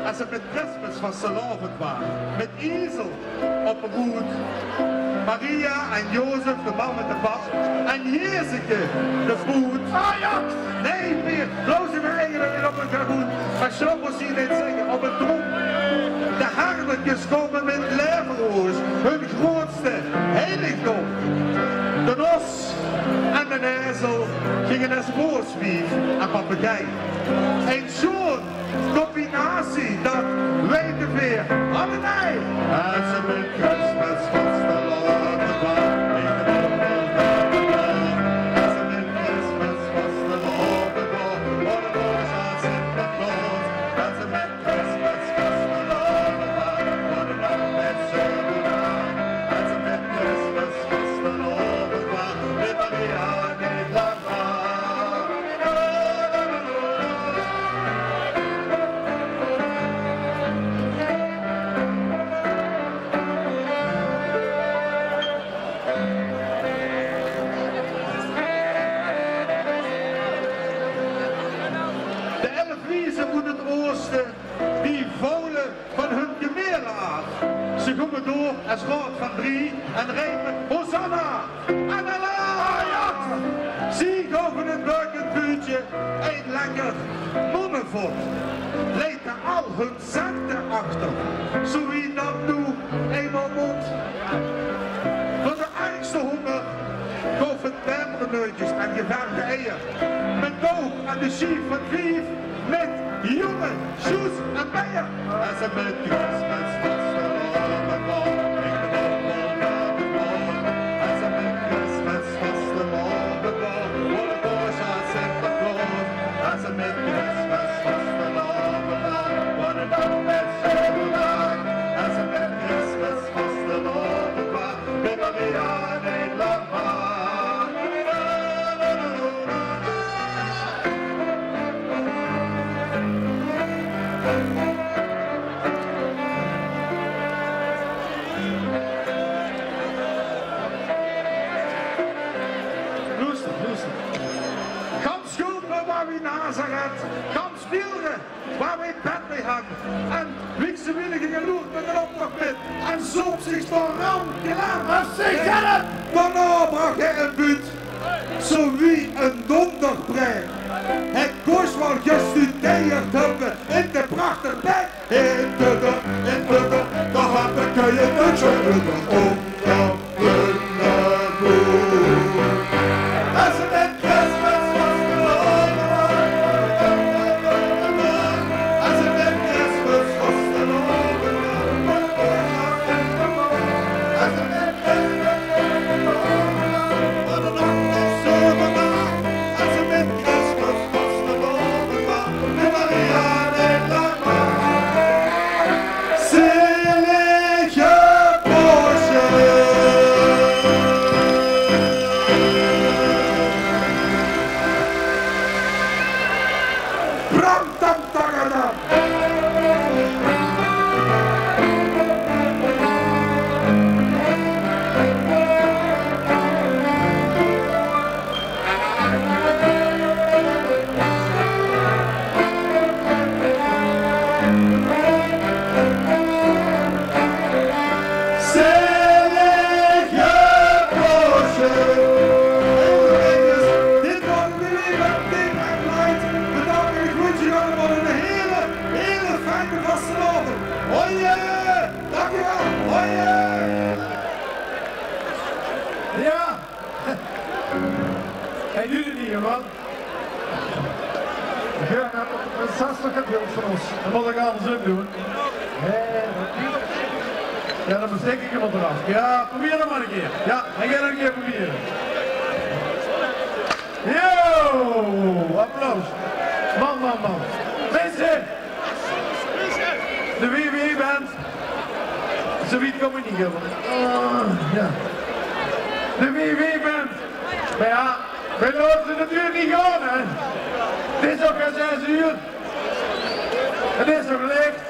Als het met Christmas vastelavond was, met ezel op een hoed, Maria en Jozef, de man met de bas, en Jezeke, de voet. Ajax! Nee, meer, blozen we eigenlijk op een kahoot, maar zo moest hij niet zeggen, op een dronk. De herdertjes komen met leverroos, hun grootste heiligdom. De os en de ezel gingen als booswief en papegei. En zo'n combinatie, dat weet de veer. Hadden wij! En ze met Christmas vastelavond was. En ze met Christmas vastelavond was. Wat een boos aan Sinterklaas. En ze met Christmas vastelavond was. Wat een nacht met zoveel nacht. En ze met Christmas vastelavond was. Met Maria niet lang was. Die volen van hun gemeren af. Ze komen door als raad van 3 en rijpen Hosanna en Allah. Zie over het buikenvuurtje een lekker nonnenvod. Leed al hun centen achter, zo wie dat nu eenmaal moet. Voor de ergste honger kopen temperneutjes en geverfde eieren. Met doog en de chief van 5 met jongen, zoes en bijen. En ze met Christmas vastelavond was. Ik ben op naar de morgen. En ze met Christmas vastelavond was. Wat een boos aan Sinterklaas. En ze met Christmas vastelavond was. Wat een dag met zoveel nacht. En ze met Christmas vastelavond was. Met Maria Nederland was. Nazareth, kan spelen waar wij Bethlehem en Wiekse willige geloerd met een opdrachtpit en zoop zich van ram gelaat. Daarna bracht hij een buurt, zo wie een donderbrei. Het koos wel gestudeerd hebben in de prachtige bek. In de, daar had de keien een schöne om de boer. En ze met Christmas Bram tam tagada. Hij doet het niet, man. Ja, dat is hartstikke beeld van ons. Dat moet ik anders ook doen. Ja, dan besteek ik hem eraf. Ja, probeer hem maar een keer. Ja, hij gaat een keer proberen. Yo, applaus. Man. Mensen, de WWE-band. Zoiets kom ik niet hebben. Ja. De WWE-band. Maar ja, wij laten ze natuurlijk niet gaan, hè. Het is ook al 6 uur. Het is nog licht.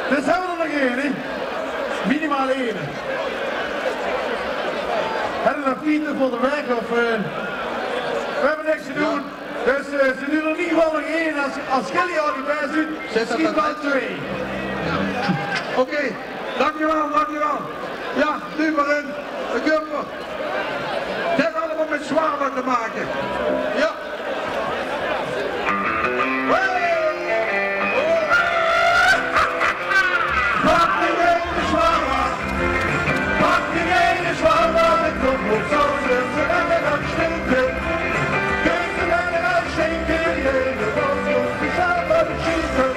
Dus hebben we er nog één, hè. Minimaal één. Hebben we nog Pieter voor de weg of... we hebben niks te doen. Dus ze doen er in ieder geval nog één. Als Kelly al niet bij doet, misschien wel 2. Oké, dankjewel. Ja, nu maar in. De Gumper. Het heeft allemaal met zwaarder te maken. Ja. Pak die ene zwaarder. Pak die ene zwaarder. Met knopjes zoals ze en dan stinken. Deze en dan stinken. Die ene boos die gaat naar de schieten.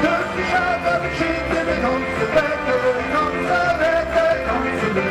Dus die gaat naar de schieten. Met onze wekken, onze wekken, onze wekken.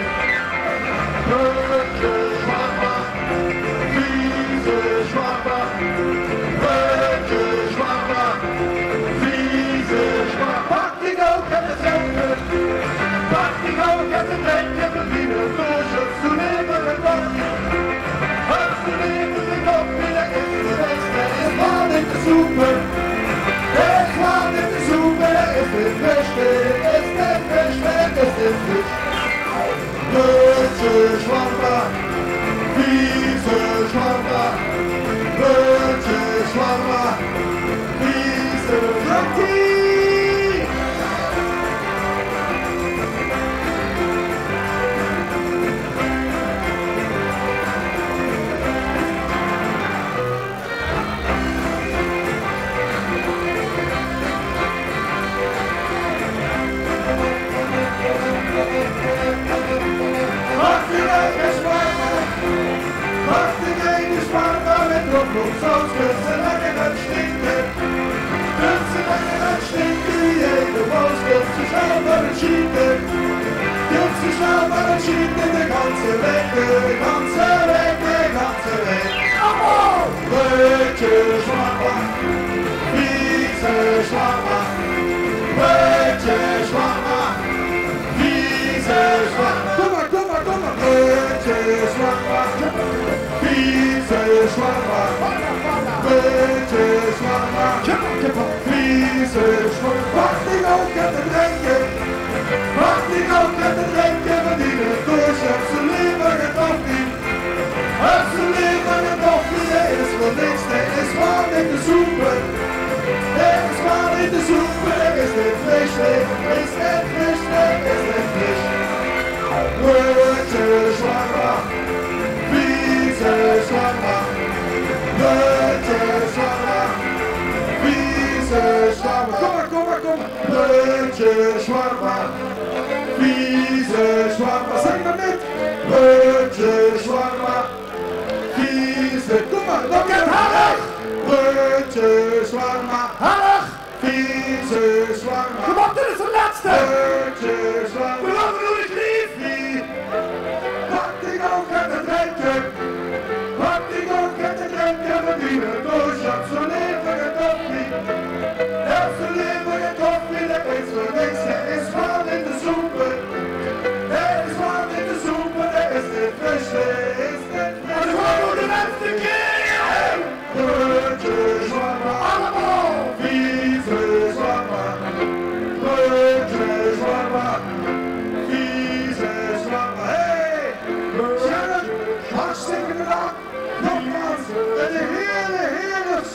Is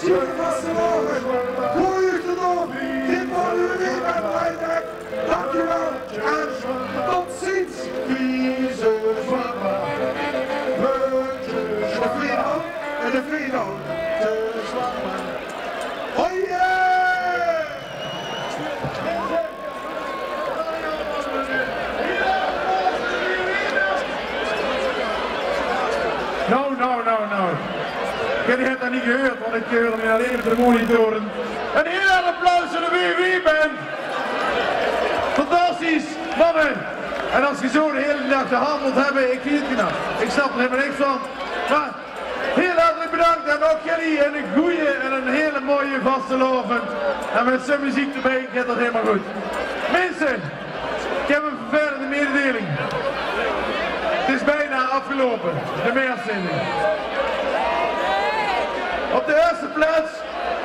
schöne Vastelovend. Gooi je het op. Dit worden we weer bij Blijndijk. Dankjewel en tot ziens. Vieze zwammer. De vrienden en de vrienden. De zwammer. Hoi! Nou. Ik heb dat niet gehoord, want ik hoor hem alleen op de monitoren. Een heel erg applaus voor de WW-band. Fantastisch, mannen. En als je zo de hele dag de hand moet hebben, ik weet het niet. Ik snap er helemaal niks van. Maar heel hartelijk bedankt en ook jullie een goede en een hele mooie vastelovend. En met zijn muziek erbij gaat dat helemaal goed. Mensen, ik heb een vervelende mededeling. Het is bijna afgelopen, de meerzending. Op de eerste plaats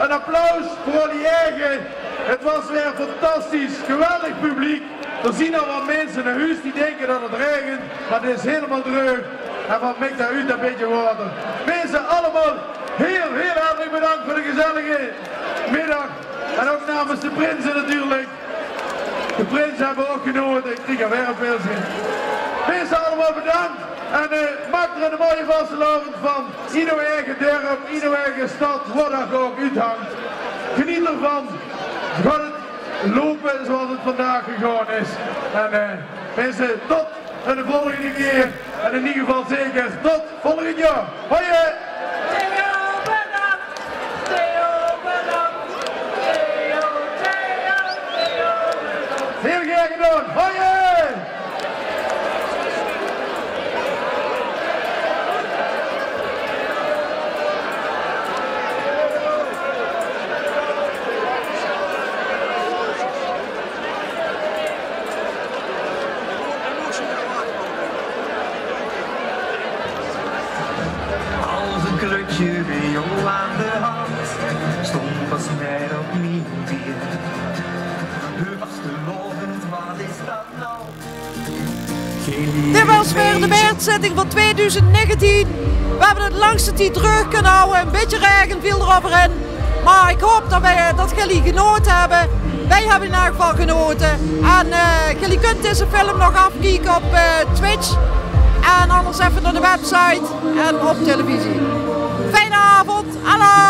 een applaus voor die eigen. Het was weer fantastisch, geweldig publiek. Er zien al wat mensen naar huis die denken dat het regent, maar het is helemaal droog. En wat maakt dat uit een beetje water. Mensen allemaal heel hartelijk bedankt voor de gezellige middag. En ook namens de prinsen natuurlijk. De prinsen hebben ook genoten, ik krijg er weer een pilsje. Mensen allemaal bedankt. En maak er een mooie vastelovend van. Ieder eigen dorp, ieder eigen stad, wat dat ook uithangt. Geniet ervan. Gaat het lopen zoals het vandaag gegaan is. En mensen, tot de volgende keer. En in ieder geval zeker tot volgend jaar. Hoi! Heel graag gedaan. Hoi! Klutje bij jou aan de hand, stond pas mij opnieuw weer. Vastelovend, wat is dat nou? Dit was weer de meerzetting van 2019. We hebben het langste tijd terug kunnen houden. Een beetje regen viel eroverheen. Maar ik hoop dat jullie genoten hebben. Wij hebben in ieder geval genoten. En jullie kunt deze film nog afkijken op Twitch. En anders even naar de website en op televisie. Fijne avond, hallo!